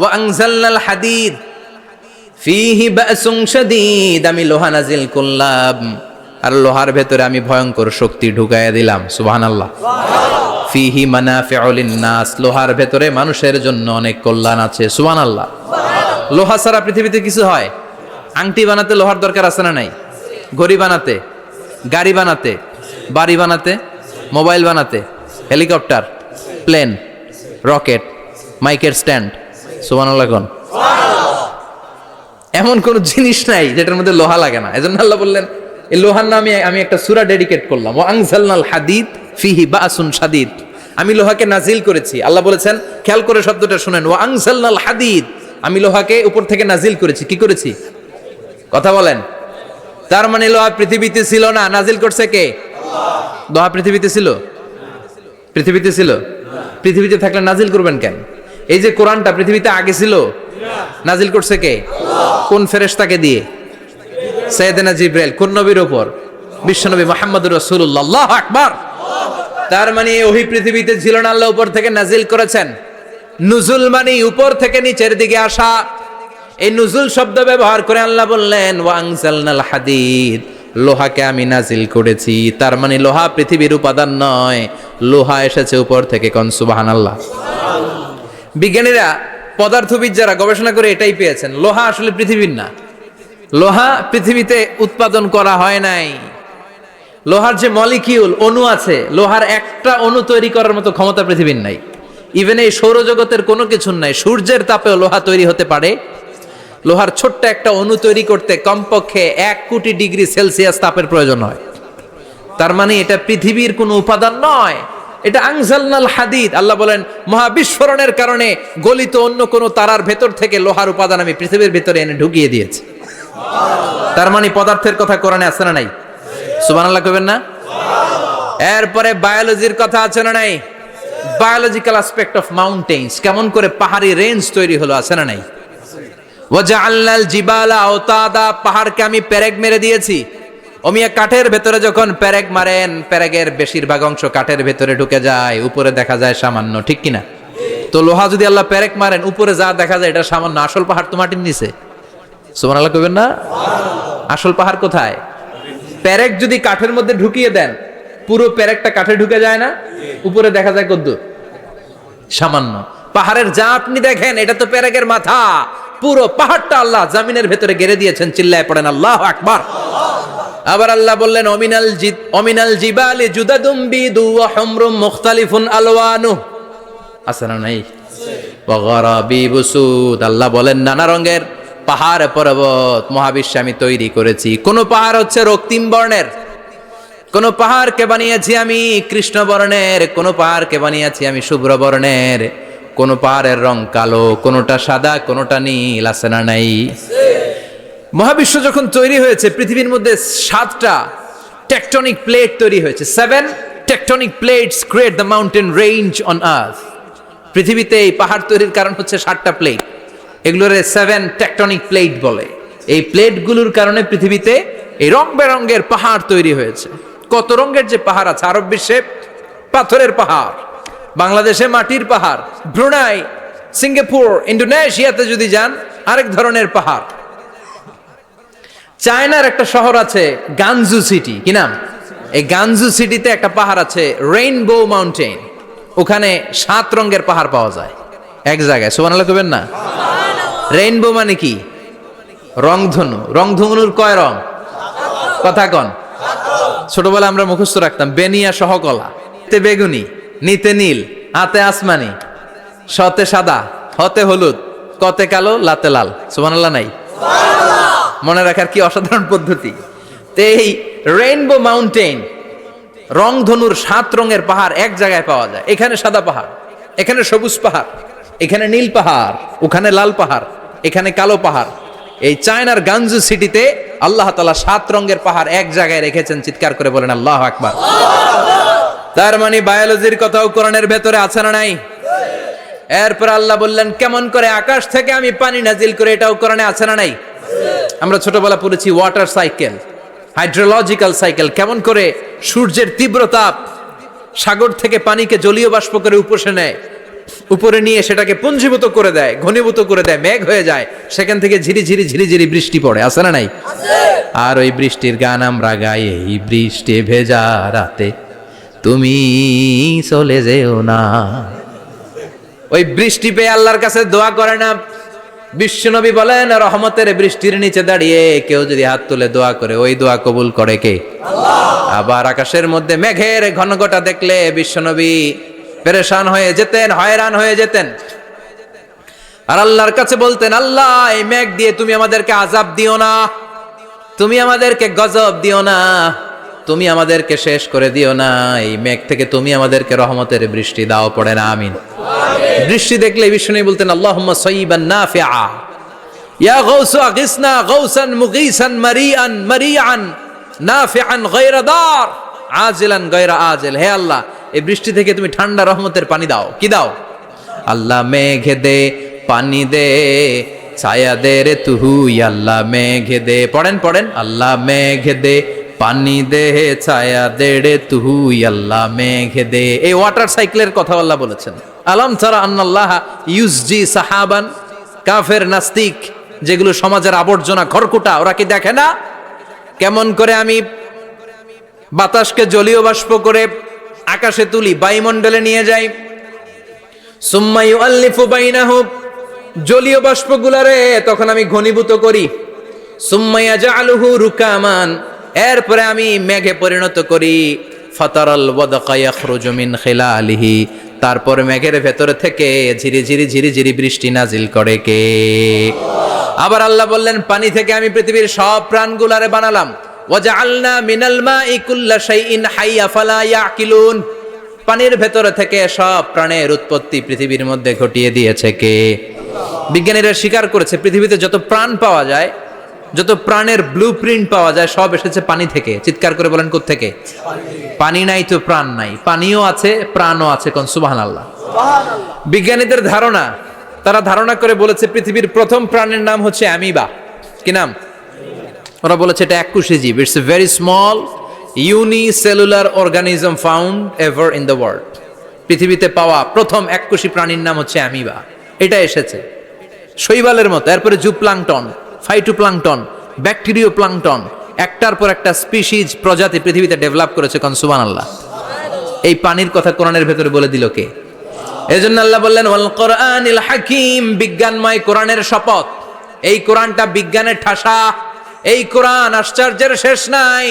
ওয়া আনজালনাল হাদিদ ফীহি বা'সুন শাদীদ, আমি লোহা নাজিল করলাম আর লোহার ভেতরে আমি ভয়ঙ্কর শক্তি ঢুকাইয়া দিলাম। সুবহানাল্লাহ। ফিহি মানাফিউ লিন-নাস, লোহার ভেতরে মানুষের জন্য অনেক কল্যাণ আছে। সুবহানাল্লাহ। লোহা ছাড়া পৃথিবীতে কিছু হয়? আংটি বানাতে লোহার দরকার আছে না নাই? ঘড়ি বানাতে, গাড়ি বানাতে, বাড়ি বানাতে, মোবাইল বানাতে, হেলিকপ্টার, প্লেন, রকেট, মাইকের স্ট্যান্ড। সুবহানাল্লাহ কোন? এমন কোন জিনিস নাই যেটার মধ্যে লোহা লাগে না। এজন্য আল্লাহ বললেন এই লোহার নামে আমি একটা সূরা ডেডিকেট করলাম, ওয়া আনজালনাল হাদিদ ফিহি বা'সুন শাদীদ। আমি লোহাকে নাজিল করেছি। আল্লাহ বলেছেন, খেয়াল করে শব্দটা শুনেন, ওয়া আনজালনাল হাদিদ, আমি লোহাকে উপর থেকে নাজিল করেছি। কি করেছি? কথা বলেন। তার মানে লোহা পৃথিবীতে ছিল না, নাজিল করছে কে? আল্লাহ। লোহা পৃথিবীতে ছিল? পৃথিবীতে ছিল? পৃথিবীতে থাকলে নাজিল করবেন কেন? এই যে কোরআনটা পৃথিবীতে আগে ছিল, নাজিল করছে কে? আল্লাহ। কোন ফেরেশতাকে দিয়ে? সাইয়েদনা জিবরাইল। কোন নবীর উপর? বিশ্বনবী মুহাম্মদুর রাসূলুল্লাহ। আল্লাহু আকবার। তার মানে ওহি পৃথিবীতে ছিল না, আল্লাহ উপর থেকে নাজিল করেছেন। নুজুল মানে উপর থেকে নিচের দিকে আসা। এই নুজুল শব্দ ব্যবহার করে আল্লাহ বললেন ওয়া আনজালনাল হাদিদ, লোহাকে আমি নাজিল করেছি। তার মানে লোহা পৃথিবীর উপাদান নয়, লোহা এসেছে উপর থেকে। কোন সুবহানাল্লাহ। বিজ্ঞানীরা, পদার্থবিদ যারা গবেষণা করে এটাই পেয়েছেন, লোহা আসলে পৃথিবীর না। লোহা পৃথিবীতে উৎপাদন করা হয় নাই। লোহার যে মলিকিউল, অণু আছে, লোহার একটা অণু তৈরি করার মতো ক্ষমতা পৃথিবীর নাই। ইভেন এই সৌরজগতের কোনো কিছুর নাই। সূর্যের তাপেও লোহা তৈরি হতে পারে। লোহার ছোট্ট একটা অণু তৈরি করতে কমপক্ষে 1 কোটি ডিগ্রি সেলসিয়াস তাপের প্রয়োজন হয়। তার মানে এটা পৃথিবীর কোনো উপাদান নয়, এটা আনজালনাল হাদিদ। আল্লাহ বলেন মহাবিস্ফোরণের কারণে গলিত অন্য কোনো তারার ভেতর থেকে লোহার উপাদান আমি পৃথিবীর ভেতরে এনে ঢুকিয়ে দিয়েছি। তার মানে পদার্থের কথা কোরআনে আছে না নাই? সুবহানাল্লাহ কইবেন না? এরপরে বায়োলজির কথা আছে না নাই? বায়োলজিক্যাল অ্যাসপেক্ট অফ মাউন্টেন্স, কেমন করে পাহাড়ি রেঞ্জ তৈরি হলো, আছে না নাই? ওয়াজআলনাল জিবালা আওতাদা, পাহাড়কে আমি পেরেক মেরে দিয়েছি। ওমিয়া কাঠের ভেতরে যখন পেরেক মারেন, পেরেকের বেশিরভাগ অংশ কাঠের ভেতরে ঢুকে যায়, উপরে দেখা যায় সামান্য, ঠিক কিনা? তো লোহা যদি আল্লাহ পেরেক মারেন, উপরে যা দেখা যায় এটা সামান্য, আসল পাহাড় তো মাটির নিচে। সুবহানাল্লাহ কইবেন না? আসল পাহাড় কোথায়? পেরেক যদি কাঠের মধ্যে ঢুকিয়ে দেন, পুরো পেরেকটা কাঠে ঢুকে যায় না? উপরে দেখা যায় কদ্দুর? সামান্য। পাহাড়ের যা আপনি দেখেন এটা তো পেরেকের মাথা। পুরো পাহাড়টা আল্লাহ জামিনের ভেতরে গেড়ে দিয়েছেন। চিল্লায় পড়েন আল্লাহু আকবার। আবার আল্লাহ বললেন অমিনাল জিবালি জুদাদুম বিদু ওয়া হুমরুম মুখতালিফুন আলওয়ানু, আছে না নাই? ওয়া গারাবিবু সুদ, আল্লাহ বলেন নানা রঙের পাহাড় পর্বত মহাবিশ্বে আমি তৈরি করেছি। কোন পাহাড় হচ্ছে রক্তিম বর্ণের, কোন পাহাড়কে বানিয়েছি আমি কৃষ্ণ বর্ণের, কোন পাহাড়কে বানিয়েছি আমি শুভ্র বর্ণের, কোন পাহাড়ের রং কালো, কোনটা সাদা, কোনটা নীল, আছে না নাই? মহাবিশ্ব যখন তৈরি হয়েছে, পৃথিবীর মধ্যে 7টা টেকটনিক প্লেট তৈরি হয়েছে। 7 tectonic plates create the mountain range on earth. পৃথিবীতে এই পাহাড় তৈরির কারণ হচ্ছে 7টা প্লেট। এগুলোর 7 টেকটনিক প্লেট বলে। এই প্লেটগুলোর কারণে পৃথিবীতে এই রং বেরঙের পাহাড় তৈরি হয়েছে। কত রঙের যে পাহাড় আছে। আরব বিশ্বে পাথরের পাহাড়, বাংলাদেশে মাটির পাহাড়, ব্রুনাই, সিঙ্গাপুর, ইন্দোনেশিয়াতে যদি যান আরেক ধরনের পাহাড়। চায়নার একটা শহর আছে গানজু সিটি, কি নাম? এই গানজু সিটিতে একটা পাহাড় আছে রেইনবো মাউন্টেন। ওখানে 7 রঙের পাহাড় পাওয়া যায় এক জায়গায়। সুবহানাল্লাহ কইবেন না? রেইনবো মানে কি? রংধনু। রংধনুর কয় রং? কথা কন। ছোটবেলা আমরা মুখস্থ রাখতাম বেনিয়া সহকলা। তে বেগুনি, নিতে নীল, হাতে আসমানি, শতে সাদা, হতে হলুদ, কতে কালো, লাতে লাল। সুবহানাল্লাহ নাই? মনে রাখার কি অসাধারণ পদ্ধতি। তো এই রেইনবো মাউন্টেন, রংধনুর 7 রঙের পাহাড় এক জায়গায় পাওয়া যায়। এখানে সাদা পাহাড়, এখানে সবুজ পাহাড়, এখানে নীল পাহাড়, ওখানে লাল পাহাড়, এখানে কালো পাহাড়। এই চায়নার গানজু সিটিতে আল্লাহ তাআলা 7 রঙের পাহাড় এক জায়গায় রেখেছেন। চিৎকার করে বলেন আল্লাহু আকবার। তার মানে বায়োলজির কথাও কোরআনের ভেতরে আছে না নাই? এরপর আল্লাহ বললেন কেমন করে আকাশ থেকে আমি পানি নাজিল করে, এটাও কোরআনে আছে না নাই? আমরা ছোটবেলা পড়েছি ওয়াটার সাইকেল, হাইড্রোলজিক্যাল সাইকেল, কেমন করে সূর্যের তীব্র তাপ সাগর থেকে পানিকে জলীয় বাষ্প করে উপসে নেয়, উপরে নিয়ে সেটাকে পুঞ্জীভূত করে দেয়, ঘনীভূত করে দেয়, মেঘ হয়ে যায়, সেখান থেকে ঝিরি ঝিরি ঝিরি ঝিরি বৃষ্টি পড়ে, আছে না নাই? আর ওই বৃষ্টির গান আমরা গাই, এই বৃষ্টি ভেজা রাতে তুমি চলে যেও না। ওই বৃষ্টি পেয়ে আল্লাহর কাছে দোয়া করে না? বিশ্বনবী বলেন রহমতের বৃষ্টির নিচে দাঁড়িয়ে কেউ যদি হাত তুলে দোয়া করে, ওই দোয়া কবুল করে কে? আল্লাহ। আবার আকাশের মধ্যে মেঘের ঘনঘটা দেখলে বিশ্বনবী পেরেশান হয়ে যেতেন, হয়রান হয়ে যেতেন, আর আল্লাহর কাছে বলতেন আল্লাহ এই মেঘ দিয়ে তুমি আমাদেরকে আযাব দিও না, তুমি আমাদেরকে গজব দিও না, তুমি আমাদেরকে শেষ করে দিও না, এই মেঘ থেকে তুমি আমাদেরকে রহমতের বৃষ্টি দাও। পড়ে না আমিন। বৃষ্টি দেখলে বিষ্ণু বলতেন আল্লাহুম্মা সাইয়িবান নাফিআ, ইয়া গাউসু আগিসনা গাউসান মুগীসান মারিআন মারিআন নাফিআন গায়রা দার আজিলান গায়রা আজিল। হে আল্লাহ এই বৃষ্টি থেকে তুমি ঠান্ডা রহমতের পানি দাও। কি দাও? আল্লাহ মেঘে দে পানি দে, ছায়া দে রে তুহু, আল্লাহ মেঘে দে। পড়েন পড়েন, আল্লাহ মেঘে দে পানি দে, ছায়া দে রে তুহু, আল্লাহ মেঘে দে। এই ওয়াটার সাইকেলের কথা আল্লাহ বলেছেন। আলম তারা আন্নাল্লাহ ইউসজি সাহাবান, কাফের নাস্তিক যেগুলো সমাজের আবর্জনা খড়কুটা, ওরা কি দেখে না কেমন করে আমি বাতাসকে জলীয় বাষ্প করে আকাশে তুলি, বায়ুমণ্ডলে নিয়ে যাই, সুম্মা ইউআল্লিফু বাইনাহুম, জলীয় বাষ্পগুলারে তখন আমি ঘনীভূত করি, সুম্মা ইয়াজআলুহু রুকামান, এরপরে আমি মেঘে পরিণত করি, ফাতারাল ওয়াদকা ইয়াখরুজু মিন খিলালিহি, তারপর মেঘের ভেতরে থেকে ঝিরি ঝিরি ঝিরি ঝিরি বৃষ্টি নাজিল করে কে? আবার আল্লাহ বললেন পানি থেকে আমি পৃথিবীর সব প্রাণগুলারে বানালাম, ওয়াজআলনা মিনাল মাই কুল্লা শাইইন হাইয়া ফালা ইয়াকিলুন, পানির ভেতরে থেকে সব প্রাণের উৎপত্তি পৃথিবীর মধ্যে ঘটিয়ে দিয়েছে কে? বিজ্ঞানীরা স্বীকার করেছে পৃথিবীতে যত প্রাণ পাওয়া যায়, যত প্রাণের ব্লুপ্রিন্ট পাওয়া যায়, সব এসেছে পানি থেকে। চিৎকার করে বলেন কোত্থেকে? পানি নাই তো প্রাণ নাই, পানিও আছে প্রাণও আছে। কোন সুবহানাল্লাহ। বিজ্ঞানীদের ধারণা, তারা ধারণা করে বলেছে পৃথিবীর প্রথম প্রাণের নাম হচ্ছে অ্যামিবা। কি নাম? ওরা বলেছে এটা এককোষী জীব, it's a very small unicellular organism found ever in the world. পৃথিবীতে পাওয়া প্রথম এককোষী প্রাণীর নাম হচ্ছে অ্যামিবা। এটা এসেছে শৈবালের মতো, এরপরে জুপ্লাংটন, ফাইটোপ্লাংটন, ব্যাকটেরিও প্লাংটন, একটার পর একটা স্পিসিজ প্রজাতি পৃথিবীতে ডেভেলপ করেছে। কোন সুবহানাল্লাহ। এই পানির কথা কোরআনের ভেতরে বলে দিল কে? এজন্য আল্লাহ বললেন ওয়াল কোরআনিল হাকিম, বিজ্ঞানময় কোরআনের শপথ। এই কোরআনটা বিজ্ঞানের ঠাসা, এই কোরআন আশ্চর্যের শেষ নাই,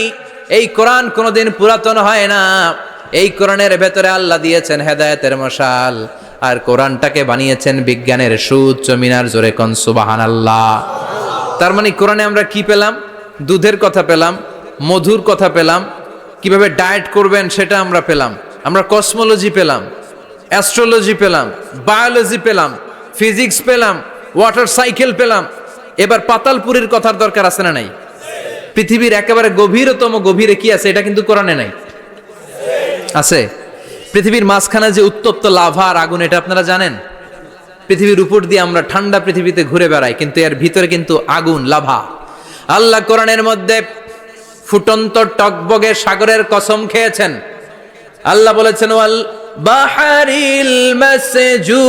এই কোরআন কোনোদিন পুরাতন হয় না। এই কোরআনের ভেতরে আল্লাহ দিয়েছেন হেদায়েতের মশাল, আর কোরআনটাকে বানিয়েছেন বিজ্ঞানের সুউচ্চ মিনার। জোরে কোন সুবহানাল্লাহ। তার মানে কোরআনে আমরা কি পেলাম? দুধের কথা পেলাম, মধুর কথা পেলাম, কিভাবে ডায়েট করবেন সেটা আমরা পেলাম, আমরা কসমোলজি পেলাম, অ্যাস্ট্রোলজি পেলাম, বায়োলজি পেলাম, ফিজিক্স পেলাম, ওয়াটার সাইকেল পেলাম। এবার পাতালপুরীর কথার দরকার আছে না নাই? পৃথিবীর একেবারে গভীরতম গভীরে কি আছে এটা কিন্তু কোরআনে নাই, আছে। পৃথিবীর মাঝখানে যে উত্তপ্ত লাভা আর আগুন, এটা আপনারা জানেন? পৃথিবীর উপর দিয়ে আমরা ঠান্ডা পৃথিবীতে ঘুরে বেড়াই, কিন্তু এর ভিতরে কিন্তু আগুন, লাভা। আল্লাহ কোরআনের মধ্যে ফুটন্ত টকবগে সাগরের কসম খেয়েছেন। আল্লাহ বলেছেন ওয়াল বাহারিল মাসজুর,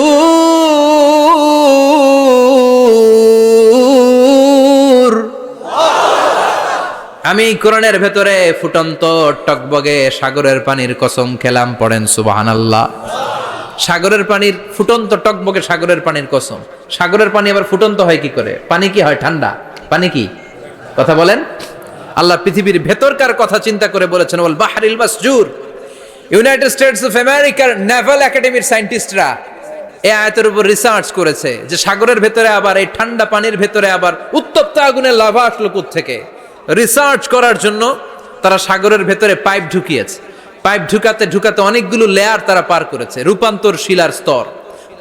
আমি কোরআনের ভেতরে ফুটন্ত টকবগে সাগরের পানির কসম খেলাম। পড়েন সুবহানাল্লাহ। সাগরের পানির, ফুটন্ত টকবগে সাগরের পানির কসম। সাগরের পানি আবার ফুটন্ত হয় কি করে? পানি কি হয়? ঠান্ডা। পানি কি? কথা বলেন। আল্লাহ পৃথিবীর ভেতরকার কথা চিন্তা করে বলেছেন ওয়াল বাহরিল মাসজুর। ইউনাইটেড স্টেটস অফ আমেরিকার নেভাল একাডেমির সায়েন্টিস্টরা এই আয়াতের উপর রিসার্চ করেছে যে সাগরের ভেতরে আবার এই ঠান্ডা পানির ভেতরে আবার উত্তপ্ত আগুনের লাভা আসলো কোত্থেকে। রিসার্চ করার জন্য তারা সাগরের ভেতরে পাইপ ঢুকিয়েছে। পাইপ ঢুকাতে ঢুকাতে অনেকগুলো লেয়ার তারা পার করেছে। রূপান্তর শিলার স্তর,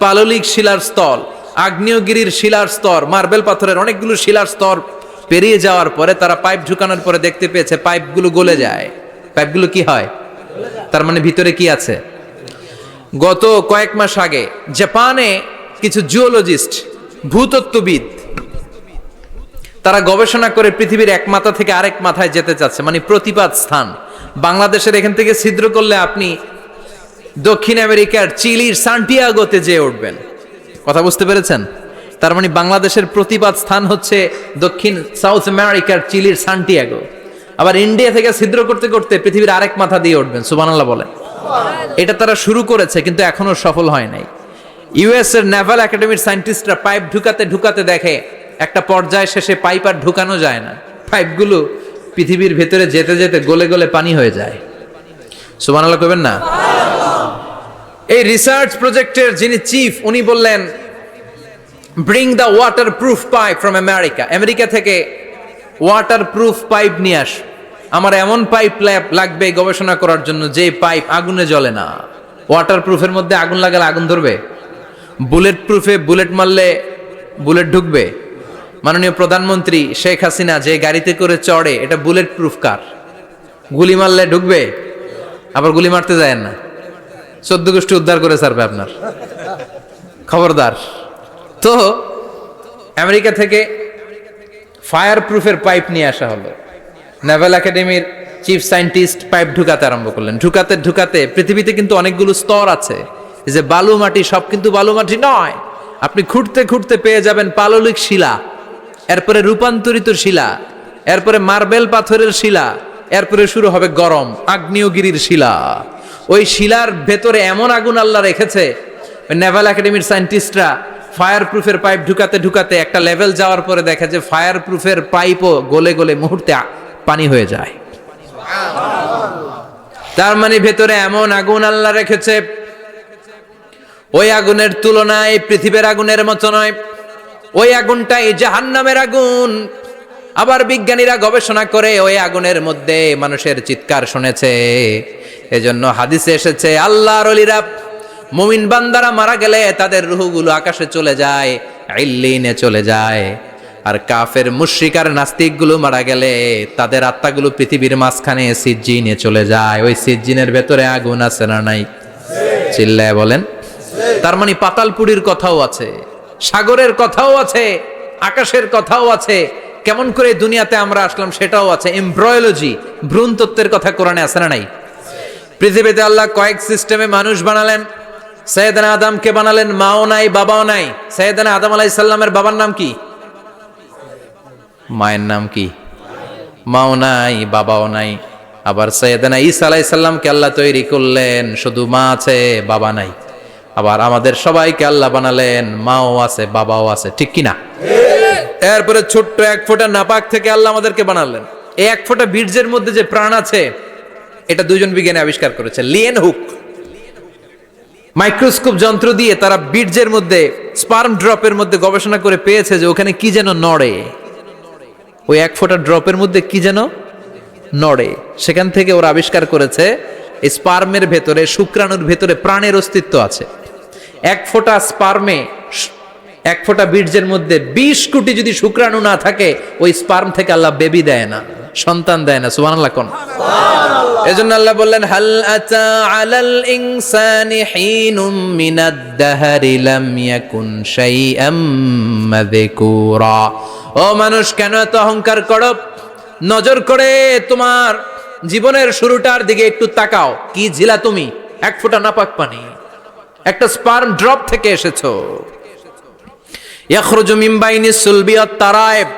পাললিক শিলার স্তর, আগ্নেয়গিরির শিলার স্তর, মার্বেল পাথরের অনেকগুলো শিলার স্তর পেরিয়ে যাওয়ার পরে তারা পাইপ ঢুকানোর পরে দেখতে পেয়েছে পাইপগুলো গলে যায়। পাইপগুলো কি হয়? তার মানে ভিতরে কি আছে? গত কয়েক মাস আগে জাপানে কিছু জিওলজিস্ট, ভূতত্ত্ববিদ, তারা গবেষণা করে পৃথিবীর এক মাথা থেকে আরেক মাথায় যেতে চাচ্ছে, মানে প্রতিপাদ স্থান। বাংলাদেশের এখান থেকে ছিদ্র করলে আপনি দক্ষিণ আমেরিকার চিলির সান্টিয়াগোতে যেয়ে উঠবেন। কথা বুঝতে পেরেছেন? তার মানে বাংলাদেশের প্রতিপাদ স্থান হচ্ছে দক্ষিণ সাউথ আমেরিকার চিলির সান্টিয়াগো। আবার ইন্ডিয়া থেকে ছিদ্র করতে করতে পৃথিবীর আরেক মাথা দিয়ে উঠবেন। সুবহানাল্লাহ বলেন। এটা তারা শুরু করেছে, কিন্তু এখনো সফল হয় নাই। ইউএস এর নেভাল একাডেমির সায়েন্টিস্টরা পাইপ ঢুকাতে ঢুকাতে দেখে একটা পর্যায় শেষে পাইপ আর ঢুকানো যায় না, পাইপগুলো পৃথিবীর ভেতরে যেতে যেতে গলে গলে পানি হয়ে যায়। সুবহানাল্লাহ কইবেন না? এই রিসার্চ প্রজেক্টের যিনি চিফ, উনি বললেন, bring the water proof pipe from America. America থেকে ওয়াটার প্রুফ পাইপ নিয়ে আস। আমার এমন পাইপ লাগবে গবেষণা করার জন্য যে পাইপ আগুনে জ্বলে না। ওয়াটার প্রুফের মধ্যে আগুন লাগালে আগুন ধরবে? বুলেট প্রুফে বুলেট মারলে বুলেট ঢুকবে? মাননীয় প্রধানমন্ত্রী শেখ হাসিনা যে গাড়িতে করে চড়ে, এটা বুলেট প্রুফ কার? গুলি মারলে ঢুকবে? আবার গুলি মারতে যায় না, 14 গোষ্ঠী উদ্ধার করে ছাড়বে আপনার, খবরদার। তো আমেরিকা থেকে ফায়ার প্রুফের পাইপ নিয়ে আসা হলো। নেভাল একাডেমির চিফ সায়েন্টিস্ট পাইপ ঢুকাতে আরম্ভ করলেন। ঢুকাতে ঢুকাতে পৃথিবীতে কিন্তু অনেকগুলো স্তর আছে। এই যে বালু মাটি, সব কিন্তু বালু মাটি নয়। আপনি খুঁড়তে খুঁড়তে পেয়ে যাবেন পাললিক শিলা, এরপরে রূপান্তরিত শিলা, এরপরে মার্বেল পাথরের শিলা, এরপরে শুরু হবে গরম আগ্নেয়গিরির শিলা। ওই শিলার ভেতরে এমন আগুন আল্লাহ রেখেছে, নেভাল একাডেমির সায়েন্টিস্টরা ফায়ার প্রুফের পাইপ ঢুকাতে ঢুকাতে একটা লেভেল যাওয়ার পরে দেখে যে ফায়ার প্রুফের পাইপও গলে গলে মুহূর্তে পানি হয়ে যায়। তার মানে ভেতরে এমন আগুন আল্লাহ রেখেছে, ওই আগুনের তুলনায় পৃথিবীর আগুনের মতো নয়। ওই আগুনটাই জাহান্নামের আগুন। আবার বিজ্ঞানীরা গবেষণা করে ওই আগুনের মধ্যে মানুষের চিৎকার শুনেছে। এজন্য হাদিসে এসেছে, আল্লাহর ওলিরা, মুমিন বান্দারা মারা গেলে তাদের রূহগুলো আকাশে চলে যায়, ইল্লিনে চলে যায়। আর কাফের মুশরিক আর নাস্তিক গুলো মারা গেলে তাদের আত্মাগুলো পৃথিবীর মাঝখানে সিজ্জিনে চলে যায়। ওই সিজ্জিনের ভেতরে আগুন আছে না নাই? চিল্লায় বলেন। তার মানে পাতালপুরীর কথাও আছে, সাগরের কথাও আছে, আকাশের কথাও আছে। কেমন করে দুনিয়াতে আমরা আসলাম সেটাও আছে। এমব্রয়োলজি, ভ্রূণ তত্ত্বের কথা কোরআনে আছে না নাই? পৃথিবীতে আল্লাহ কয়েক সিস্টেমে মানুষ বানালেন। সৈয়দনা আদমকে বানালেন, মাও নাই বাবাও নাই। সৈয়দনা আদম আলাইহিস সালামের বাবার নাম কি? মায়ের নাম কি? মাও নাই বাবাও নাই। আবার সৈয়দনা ঈসা আলাইহিস সালামকে আল্লাহ তৈরি করলেন, শুধু মা আছে বাবা নাই। আবার আমাদের সবাইকে আল্লাহ বানালেন, মাও আছে বাবাও আছে, ঠিক কিনা? এরপরে ছোট্ট এক ফোঁটা নাপাক থেকে আল্লাহ আমাদেরকে বানালেন। এই এক ফোঁটা বীর্যের মধ্যে যে প্রাণ আছে, এটা দুজন বিজ্ঞানী আবিষ্কার করেছে। লিয়েন হুক মাইক্রোস্কোপ যন্ত্র দিয়ে তারা বীর্যের মধ্যে, স্পার্ম ড্রপের মধ্যে গবেষণা করে পেয়েছে যে ওখানে কি যেন নড়ে। ওই এক ফোঁটা ড্রপের মধ্যে কি যেন নড়ে। সেখান থেকে ওরা আবিষ্কার করেছে এই স্পার্মের ভেতরে, শুক্রাণুর ভেতরে প্রাণের অস্তিত্ব আছে। এক ফোঁটা স্পার্মে, এক ফোঁটা বীর্যের মধ্যে 20 কোটি যদি শুক্রাণু না থাকে, ওই স্পার্ম থেকে আল্লাহ বেবি দেয় না, সন্তান দেয় না। সুবহানাল্লাহ কোন? এজন্য আল্লাহ বললেন, হাল আতা আলাল ইনসানি হিনুম মিনাদ দাহরি লাম ইয়াকুন শাইআম মাযকুরা। ও মানুষ, কেন এত অহংকার করো? নজর করে তোমার জীবনের শুরুটার দিকে একটু তাকাও। কি ঝিলা তুমি? এক ফোঁটা নাপাক পানি, একটা স্পার্ম ড্রপ থেকে এসেছো। ইয়াখরুজু মিন বাইনিস সুলবি ওয়াত তারায়েব,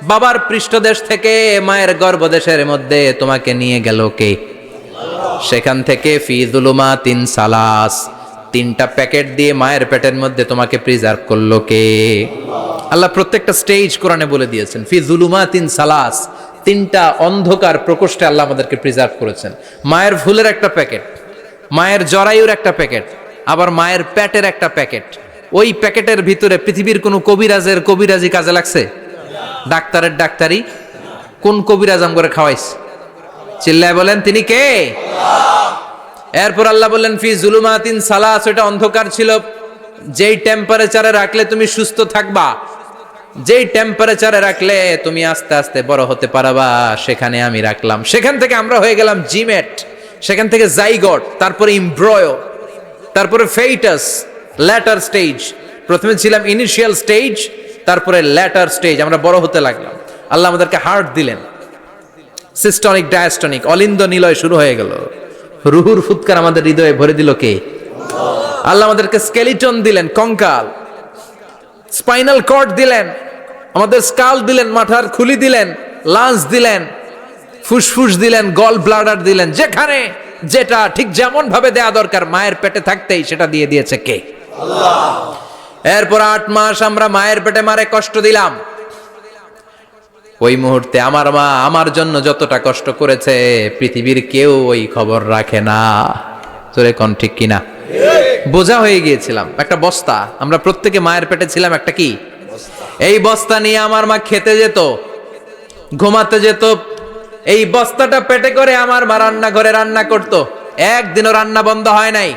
বাবার পৃষ্ঠদেশ থেকে মায়ের গর্ভদেশের মধ্যে তোমাকে নিয়ে গেল কে? সেখান থেকে ফি যুলুমাতিন সালাস, 3টা প্যাকেট দিয়ে মায়ের পেটের মধ্যে তোমাকে প্রিজার্ভ করলো কে? আল্লাহ প্রত্যেকটা স্টেজ কোরআনে বলে দিয়েছেন। ফি যুলুমাতিন সালাস, 3টা অন্ধকার প্রকোষ্ঠে আল্লাহ আমাদেরকে প্রিজার্ভ করেছেন। মায়ের ভুলের একটা প্যাকেট, মায়ের জরায়ুর একটা প্যাকেট, আবার মায়ের পেটের একটা প্যাকেট। ওই প্যাকেটের ভিতরে পৃথিবীর কোন কবিরাজের কবিরাজি কাজে লাগছে? ডাক্তারের ডাক্তারি? কোন কবিরাজ আম করে খাওয়াইছে? চিল্লায় বলেন, তিনি কে? এরপর আল্লাহ বললেন ফি যুলুমাতিন সালাস, ওটা অন্ধকার ছিল। যেই টেম্পারেচারে রাখলে তুমি সুস্থ থাকবা, যেই টেম্পারেচারে রাখলে তুমি আস্তে আস্তে বড় হতে পারবা, সেখানে আমি রাখলাম। সেখান থেকে আমরা হয়ে গেলাম জিমেট, সেখান থেকে জাইগট, তারপরে ইমব্রয়ো, তারপরে ফেইটাস, ল্যাটার স্টেজ। প্রথমে ছিলাম ইনিশিয়াল স্টেজ, তারপরে ল্যাটার স্টেজ, আমরা বড় হতে লাগলাম। আল্লাহ আমাদেরকে হার্ট দিলেন, সিস্টনিক ডায়াস্টনিক, অলিন্দ নিলয় শুরু হয়ে গেল। রুহুর ফুৎকার আমাদের হৃদয়ে ভরে দিল কে? আল্লাহ আমাদেরকে স্কেলিটন দিলেন, কঙ্কাল, স্পাইনাল কর্ড দিলেন, আমাদের স্কাল দিলেন, মাথার খুলি দিলেন, লাঞ্চ দিলেন, ফুসফুস দিলেন, গল ব্লাডার দিলেন, যেখানে যেটা ঠিক যেমন ভাবে দেয়া দরকার মায়ের পেটে থাকতেই সেটা দিয়ে দিয়েছে কে? আল্লাহ। এরপর 8 মাস আমরা মায়ের পেটে মারে কষ্ট দিলাম। ওই মুহূর্তে আমার মা আমার জন্য যতটা কষ্ট করেছে পৃথিবীর কেউ ওই খবর রাখে না। জোরে কোন ঠিক কিনা? বোঝা হয়ে গিয়েছিলাম, একটা বস্তা। আমরা প্রত্যেকে মায়ের পেটে ছিলাম একটা কি? এই বস্তা নিয়ে আমার মা খেতে যেত, ঘুমাতে যেত, এই বস্তাটা পেটে করে আমার মা রান্নাঘরে রান্না করত, একদিনও রান্না বন্ধ হয় নাই।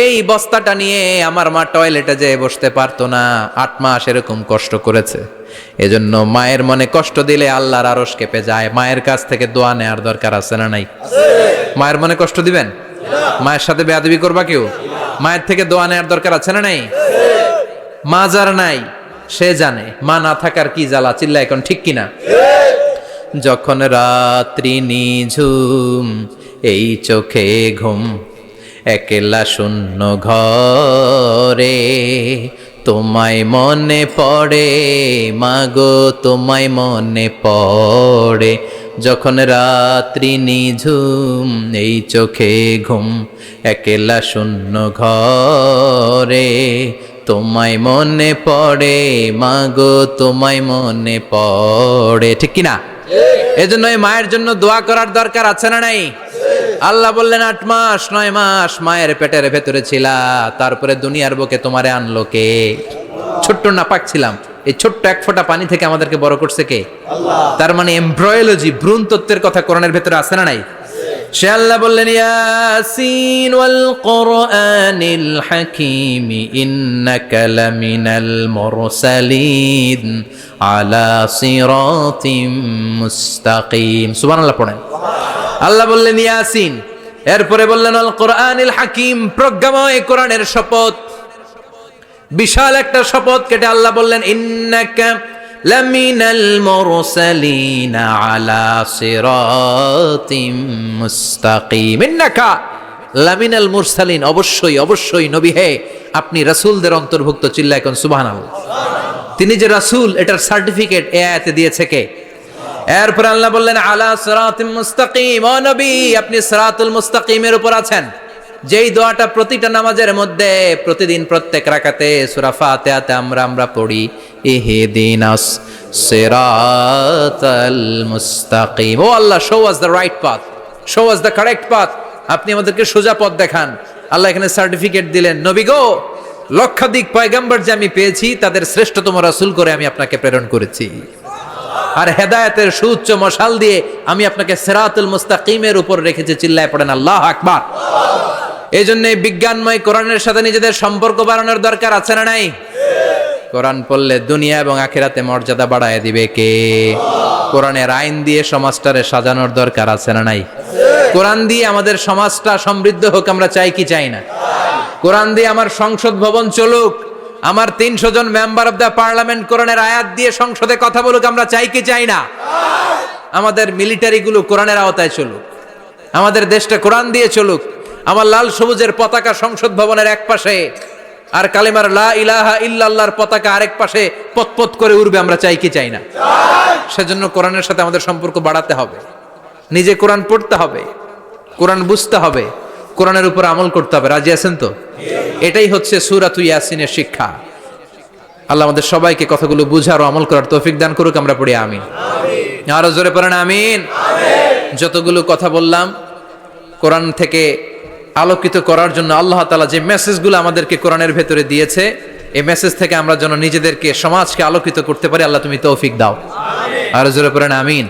এই বস্তাটা নিয়ে আমার মা টয়লেটে যেয়ে বসতে পারতো না। 8 মাস এরকম কষ্ট করেছে। এজন্য মায়ের মনে কষ্ট দিলে আল্লাহর আরশ কেঁপে যায়। মায়ের কাছ থেকে দোয়া নেওয়ার দরকার আছে না নাই? মায়ের মনে কষ্ট দিবেন? মায়ের সাথে বেয়াদবি করবা কেউ? মায়ের থেকে দোয়া নেওয়ার দরকার আছে না নাই? মা যার নাই সে জানে মা না থাকার কি জ্বালা। চিল্লা এখন ঠিক কিনা? যখন রাত্রি নিঝুম, এই চোখে ঘুম, একলা শূন্য ঘরে, তোমায় মনে পড়ে মাগো, তোমায় মনে পড়ে। যখন রাত্রি নিঝুম, এই চোখে ঘুম, একলা শূন্য ঘরে, তোমায় মনে পড়ে মাগো, তোমায় মনে পড়ে। ঠিক কিনা? এজন্য এই মায়ের জন্য দোয়া করার দরকার আছে না নাই? আল্লাহ বললেন 8 মাস 9 মাস মায়ের পেটের ভেতরে ছিলা, তারপরে দুনিয়ার বুকে তোমারে আনলো কে? ছোট্ট নাপাক ছিলাম, এই ছোট্ট এক ফোঁটা পানি থেকে আমাদেরকে বড় করছে কে? আল্লাহ। তার মানে এমব্রয়োলজি, ভ্রূণ তত্ত্বের কথা কোরআনের ভেতরে আছে না নাই? সে আল্লাহ বললেন ইয়াসিন ওয়াল কোরআনিল হাকীম ইন্নাকা লামিনাল মুরসালিন আলা সিরাতিম মুস্তাকিম। সুবহানাল্লাহ পড়েন। আল্লাহ বললেন ইয়াসিন, এরপরে বললেন আল কোরআনিল হাকীম, প্রজ্ঞাময় কোরআনের শপথ। বিশাল একটা শপথ কেটে আল্লাহ বললেন ইন্নাকা লামিনাল মুরসালিন আলা সিরাতিম মুস্তাকিম। ইন্নাকা লামিনাল মুরসালিন, অবশ্যই অবশ্যই নবী হে আপনি রাসূলদের অন্তর্ভুক্ত। চিল্লা এখন সুবহানাল্লাহ। তিনি যে রাসূল এটার সার্টিফিকেট এই আয়াতে দিয়েছে কে? এরপর আল্লাহ বললেন আলা সিরাতিম মুস্তাকিম, ও নবী আপনি সিরাতুল মুস্তাকিমের উপর আছেন। যেই দোয়াটা প্রতিটা নামাজের মধ্যে প্রতিদিন প্রত্যেক রাকাতে সূরা ফাতিহাতে আমরা পড়ি, ইহদিনাস সিরাতাল মুস্তাকিম। O Allah, show us the right path, show us the correct path. আপনি আমাদেরকে সোজা পথ দেখান। আল্লাহ এখানে সার্টিফিকেট দিলেন, নবী গো, লক্ষাধিক পয়গম্বর যে আমি পেয়েছি তাদের শ্রেষ্ঠতম রাসূল করে আমি আপনাকে প্রেরণ করেছি, আর হেদায়েতের সুউচ্চ মশাল দিয়ে আমি আপনাকে সিরাতুল মুস্তাকিমের উপর রেখেছি। চিল্লায় পড়েন আল্লাহু আকবার। এই জন্য বিজ্ঞানময় কোরআনের সাথে নিজেদের সম্পর্ক বাড়ানোর দরকার আছে না নাই? কোরআন পড়লে দুনিয়া এবং আখিরাতে মর্যাদা বাড়ায় দিবে কে? কোরআনের আইন দিয়ে সমাজটারে সাজানোর দরকার আছে না নাই? কোরআন দিয়ে আমাদের সমাজটা সমৃদ্ধ হোক আমরা চাই কি চাই না? কোরআন দিয়ে আমার সংসদ ভবন চলুক, আমার 300 জন মেম্বার অফ দ্য পার্লামেন্ট কোরআনের আয়াত দিয়ে সংসদে কথা বলুক আমরা চাই কি চাই না? আমাদের মিলিটারি গুলো কোরআনের আওতায় চলুক, আমাদের দেশটা কোরআন দিয়ে চলুক। আমার লাল সবুজের পতাকা সংসদ ভবনের এক পাশে, আর কালিমার লা ইলাহা ইল্লাল্লাহর পতাকা আরেক পাশে পতপত করে উড়বে আমরা চাই কি চাই না? সেজন্য কোরআনের সাথে আমাদের সম্পর্ক বাড়াতে হবে, নিজে কোরআন পড়তে হবে, কোরআন বুঝতে হবে, কোরআনের উপর আমল করতে হবে। রাজি আছেন তো? এটাই হচ্ছে সূরাতুল ইয়াসিনের শিক্ষা। আল্লাহ আমাদের সবাইকে কথাগুলো বুঝার ও আমল করার তৌফিক দান করুক। আমরা পড়ি আমিন। আরো জোরে পড়েন আমিন। যতগুলো কথা বললাম কোরআন থেকে আলোকিত করার জন্য আল্লাহ তাআলা যে মেসেজগুলো আমাদেরকে কোরআনের ভেতরে দিয়েছে, এই মেসেজ থেকে আমরা যেন নিজেদেরকে, সমাজকে আলোকিত করতে পারি। আল্লাহ তুমি তৌফিক দাও। আরো জোরে পড়েন আমিন।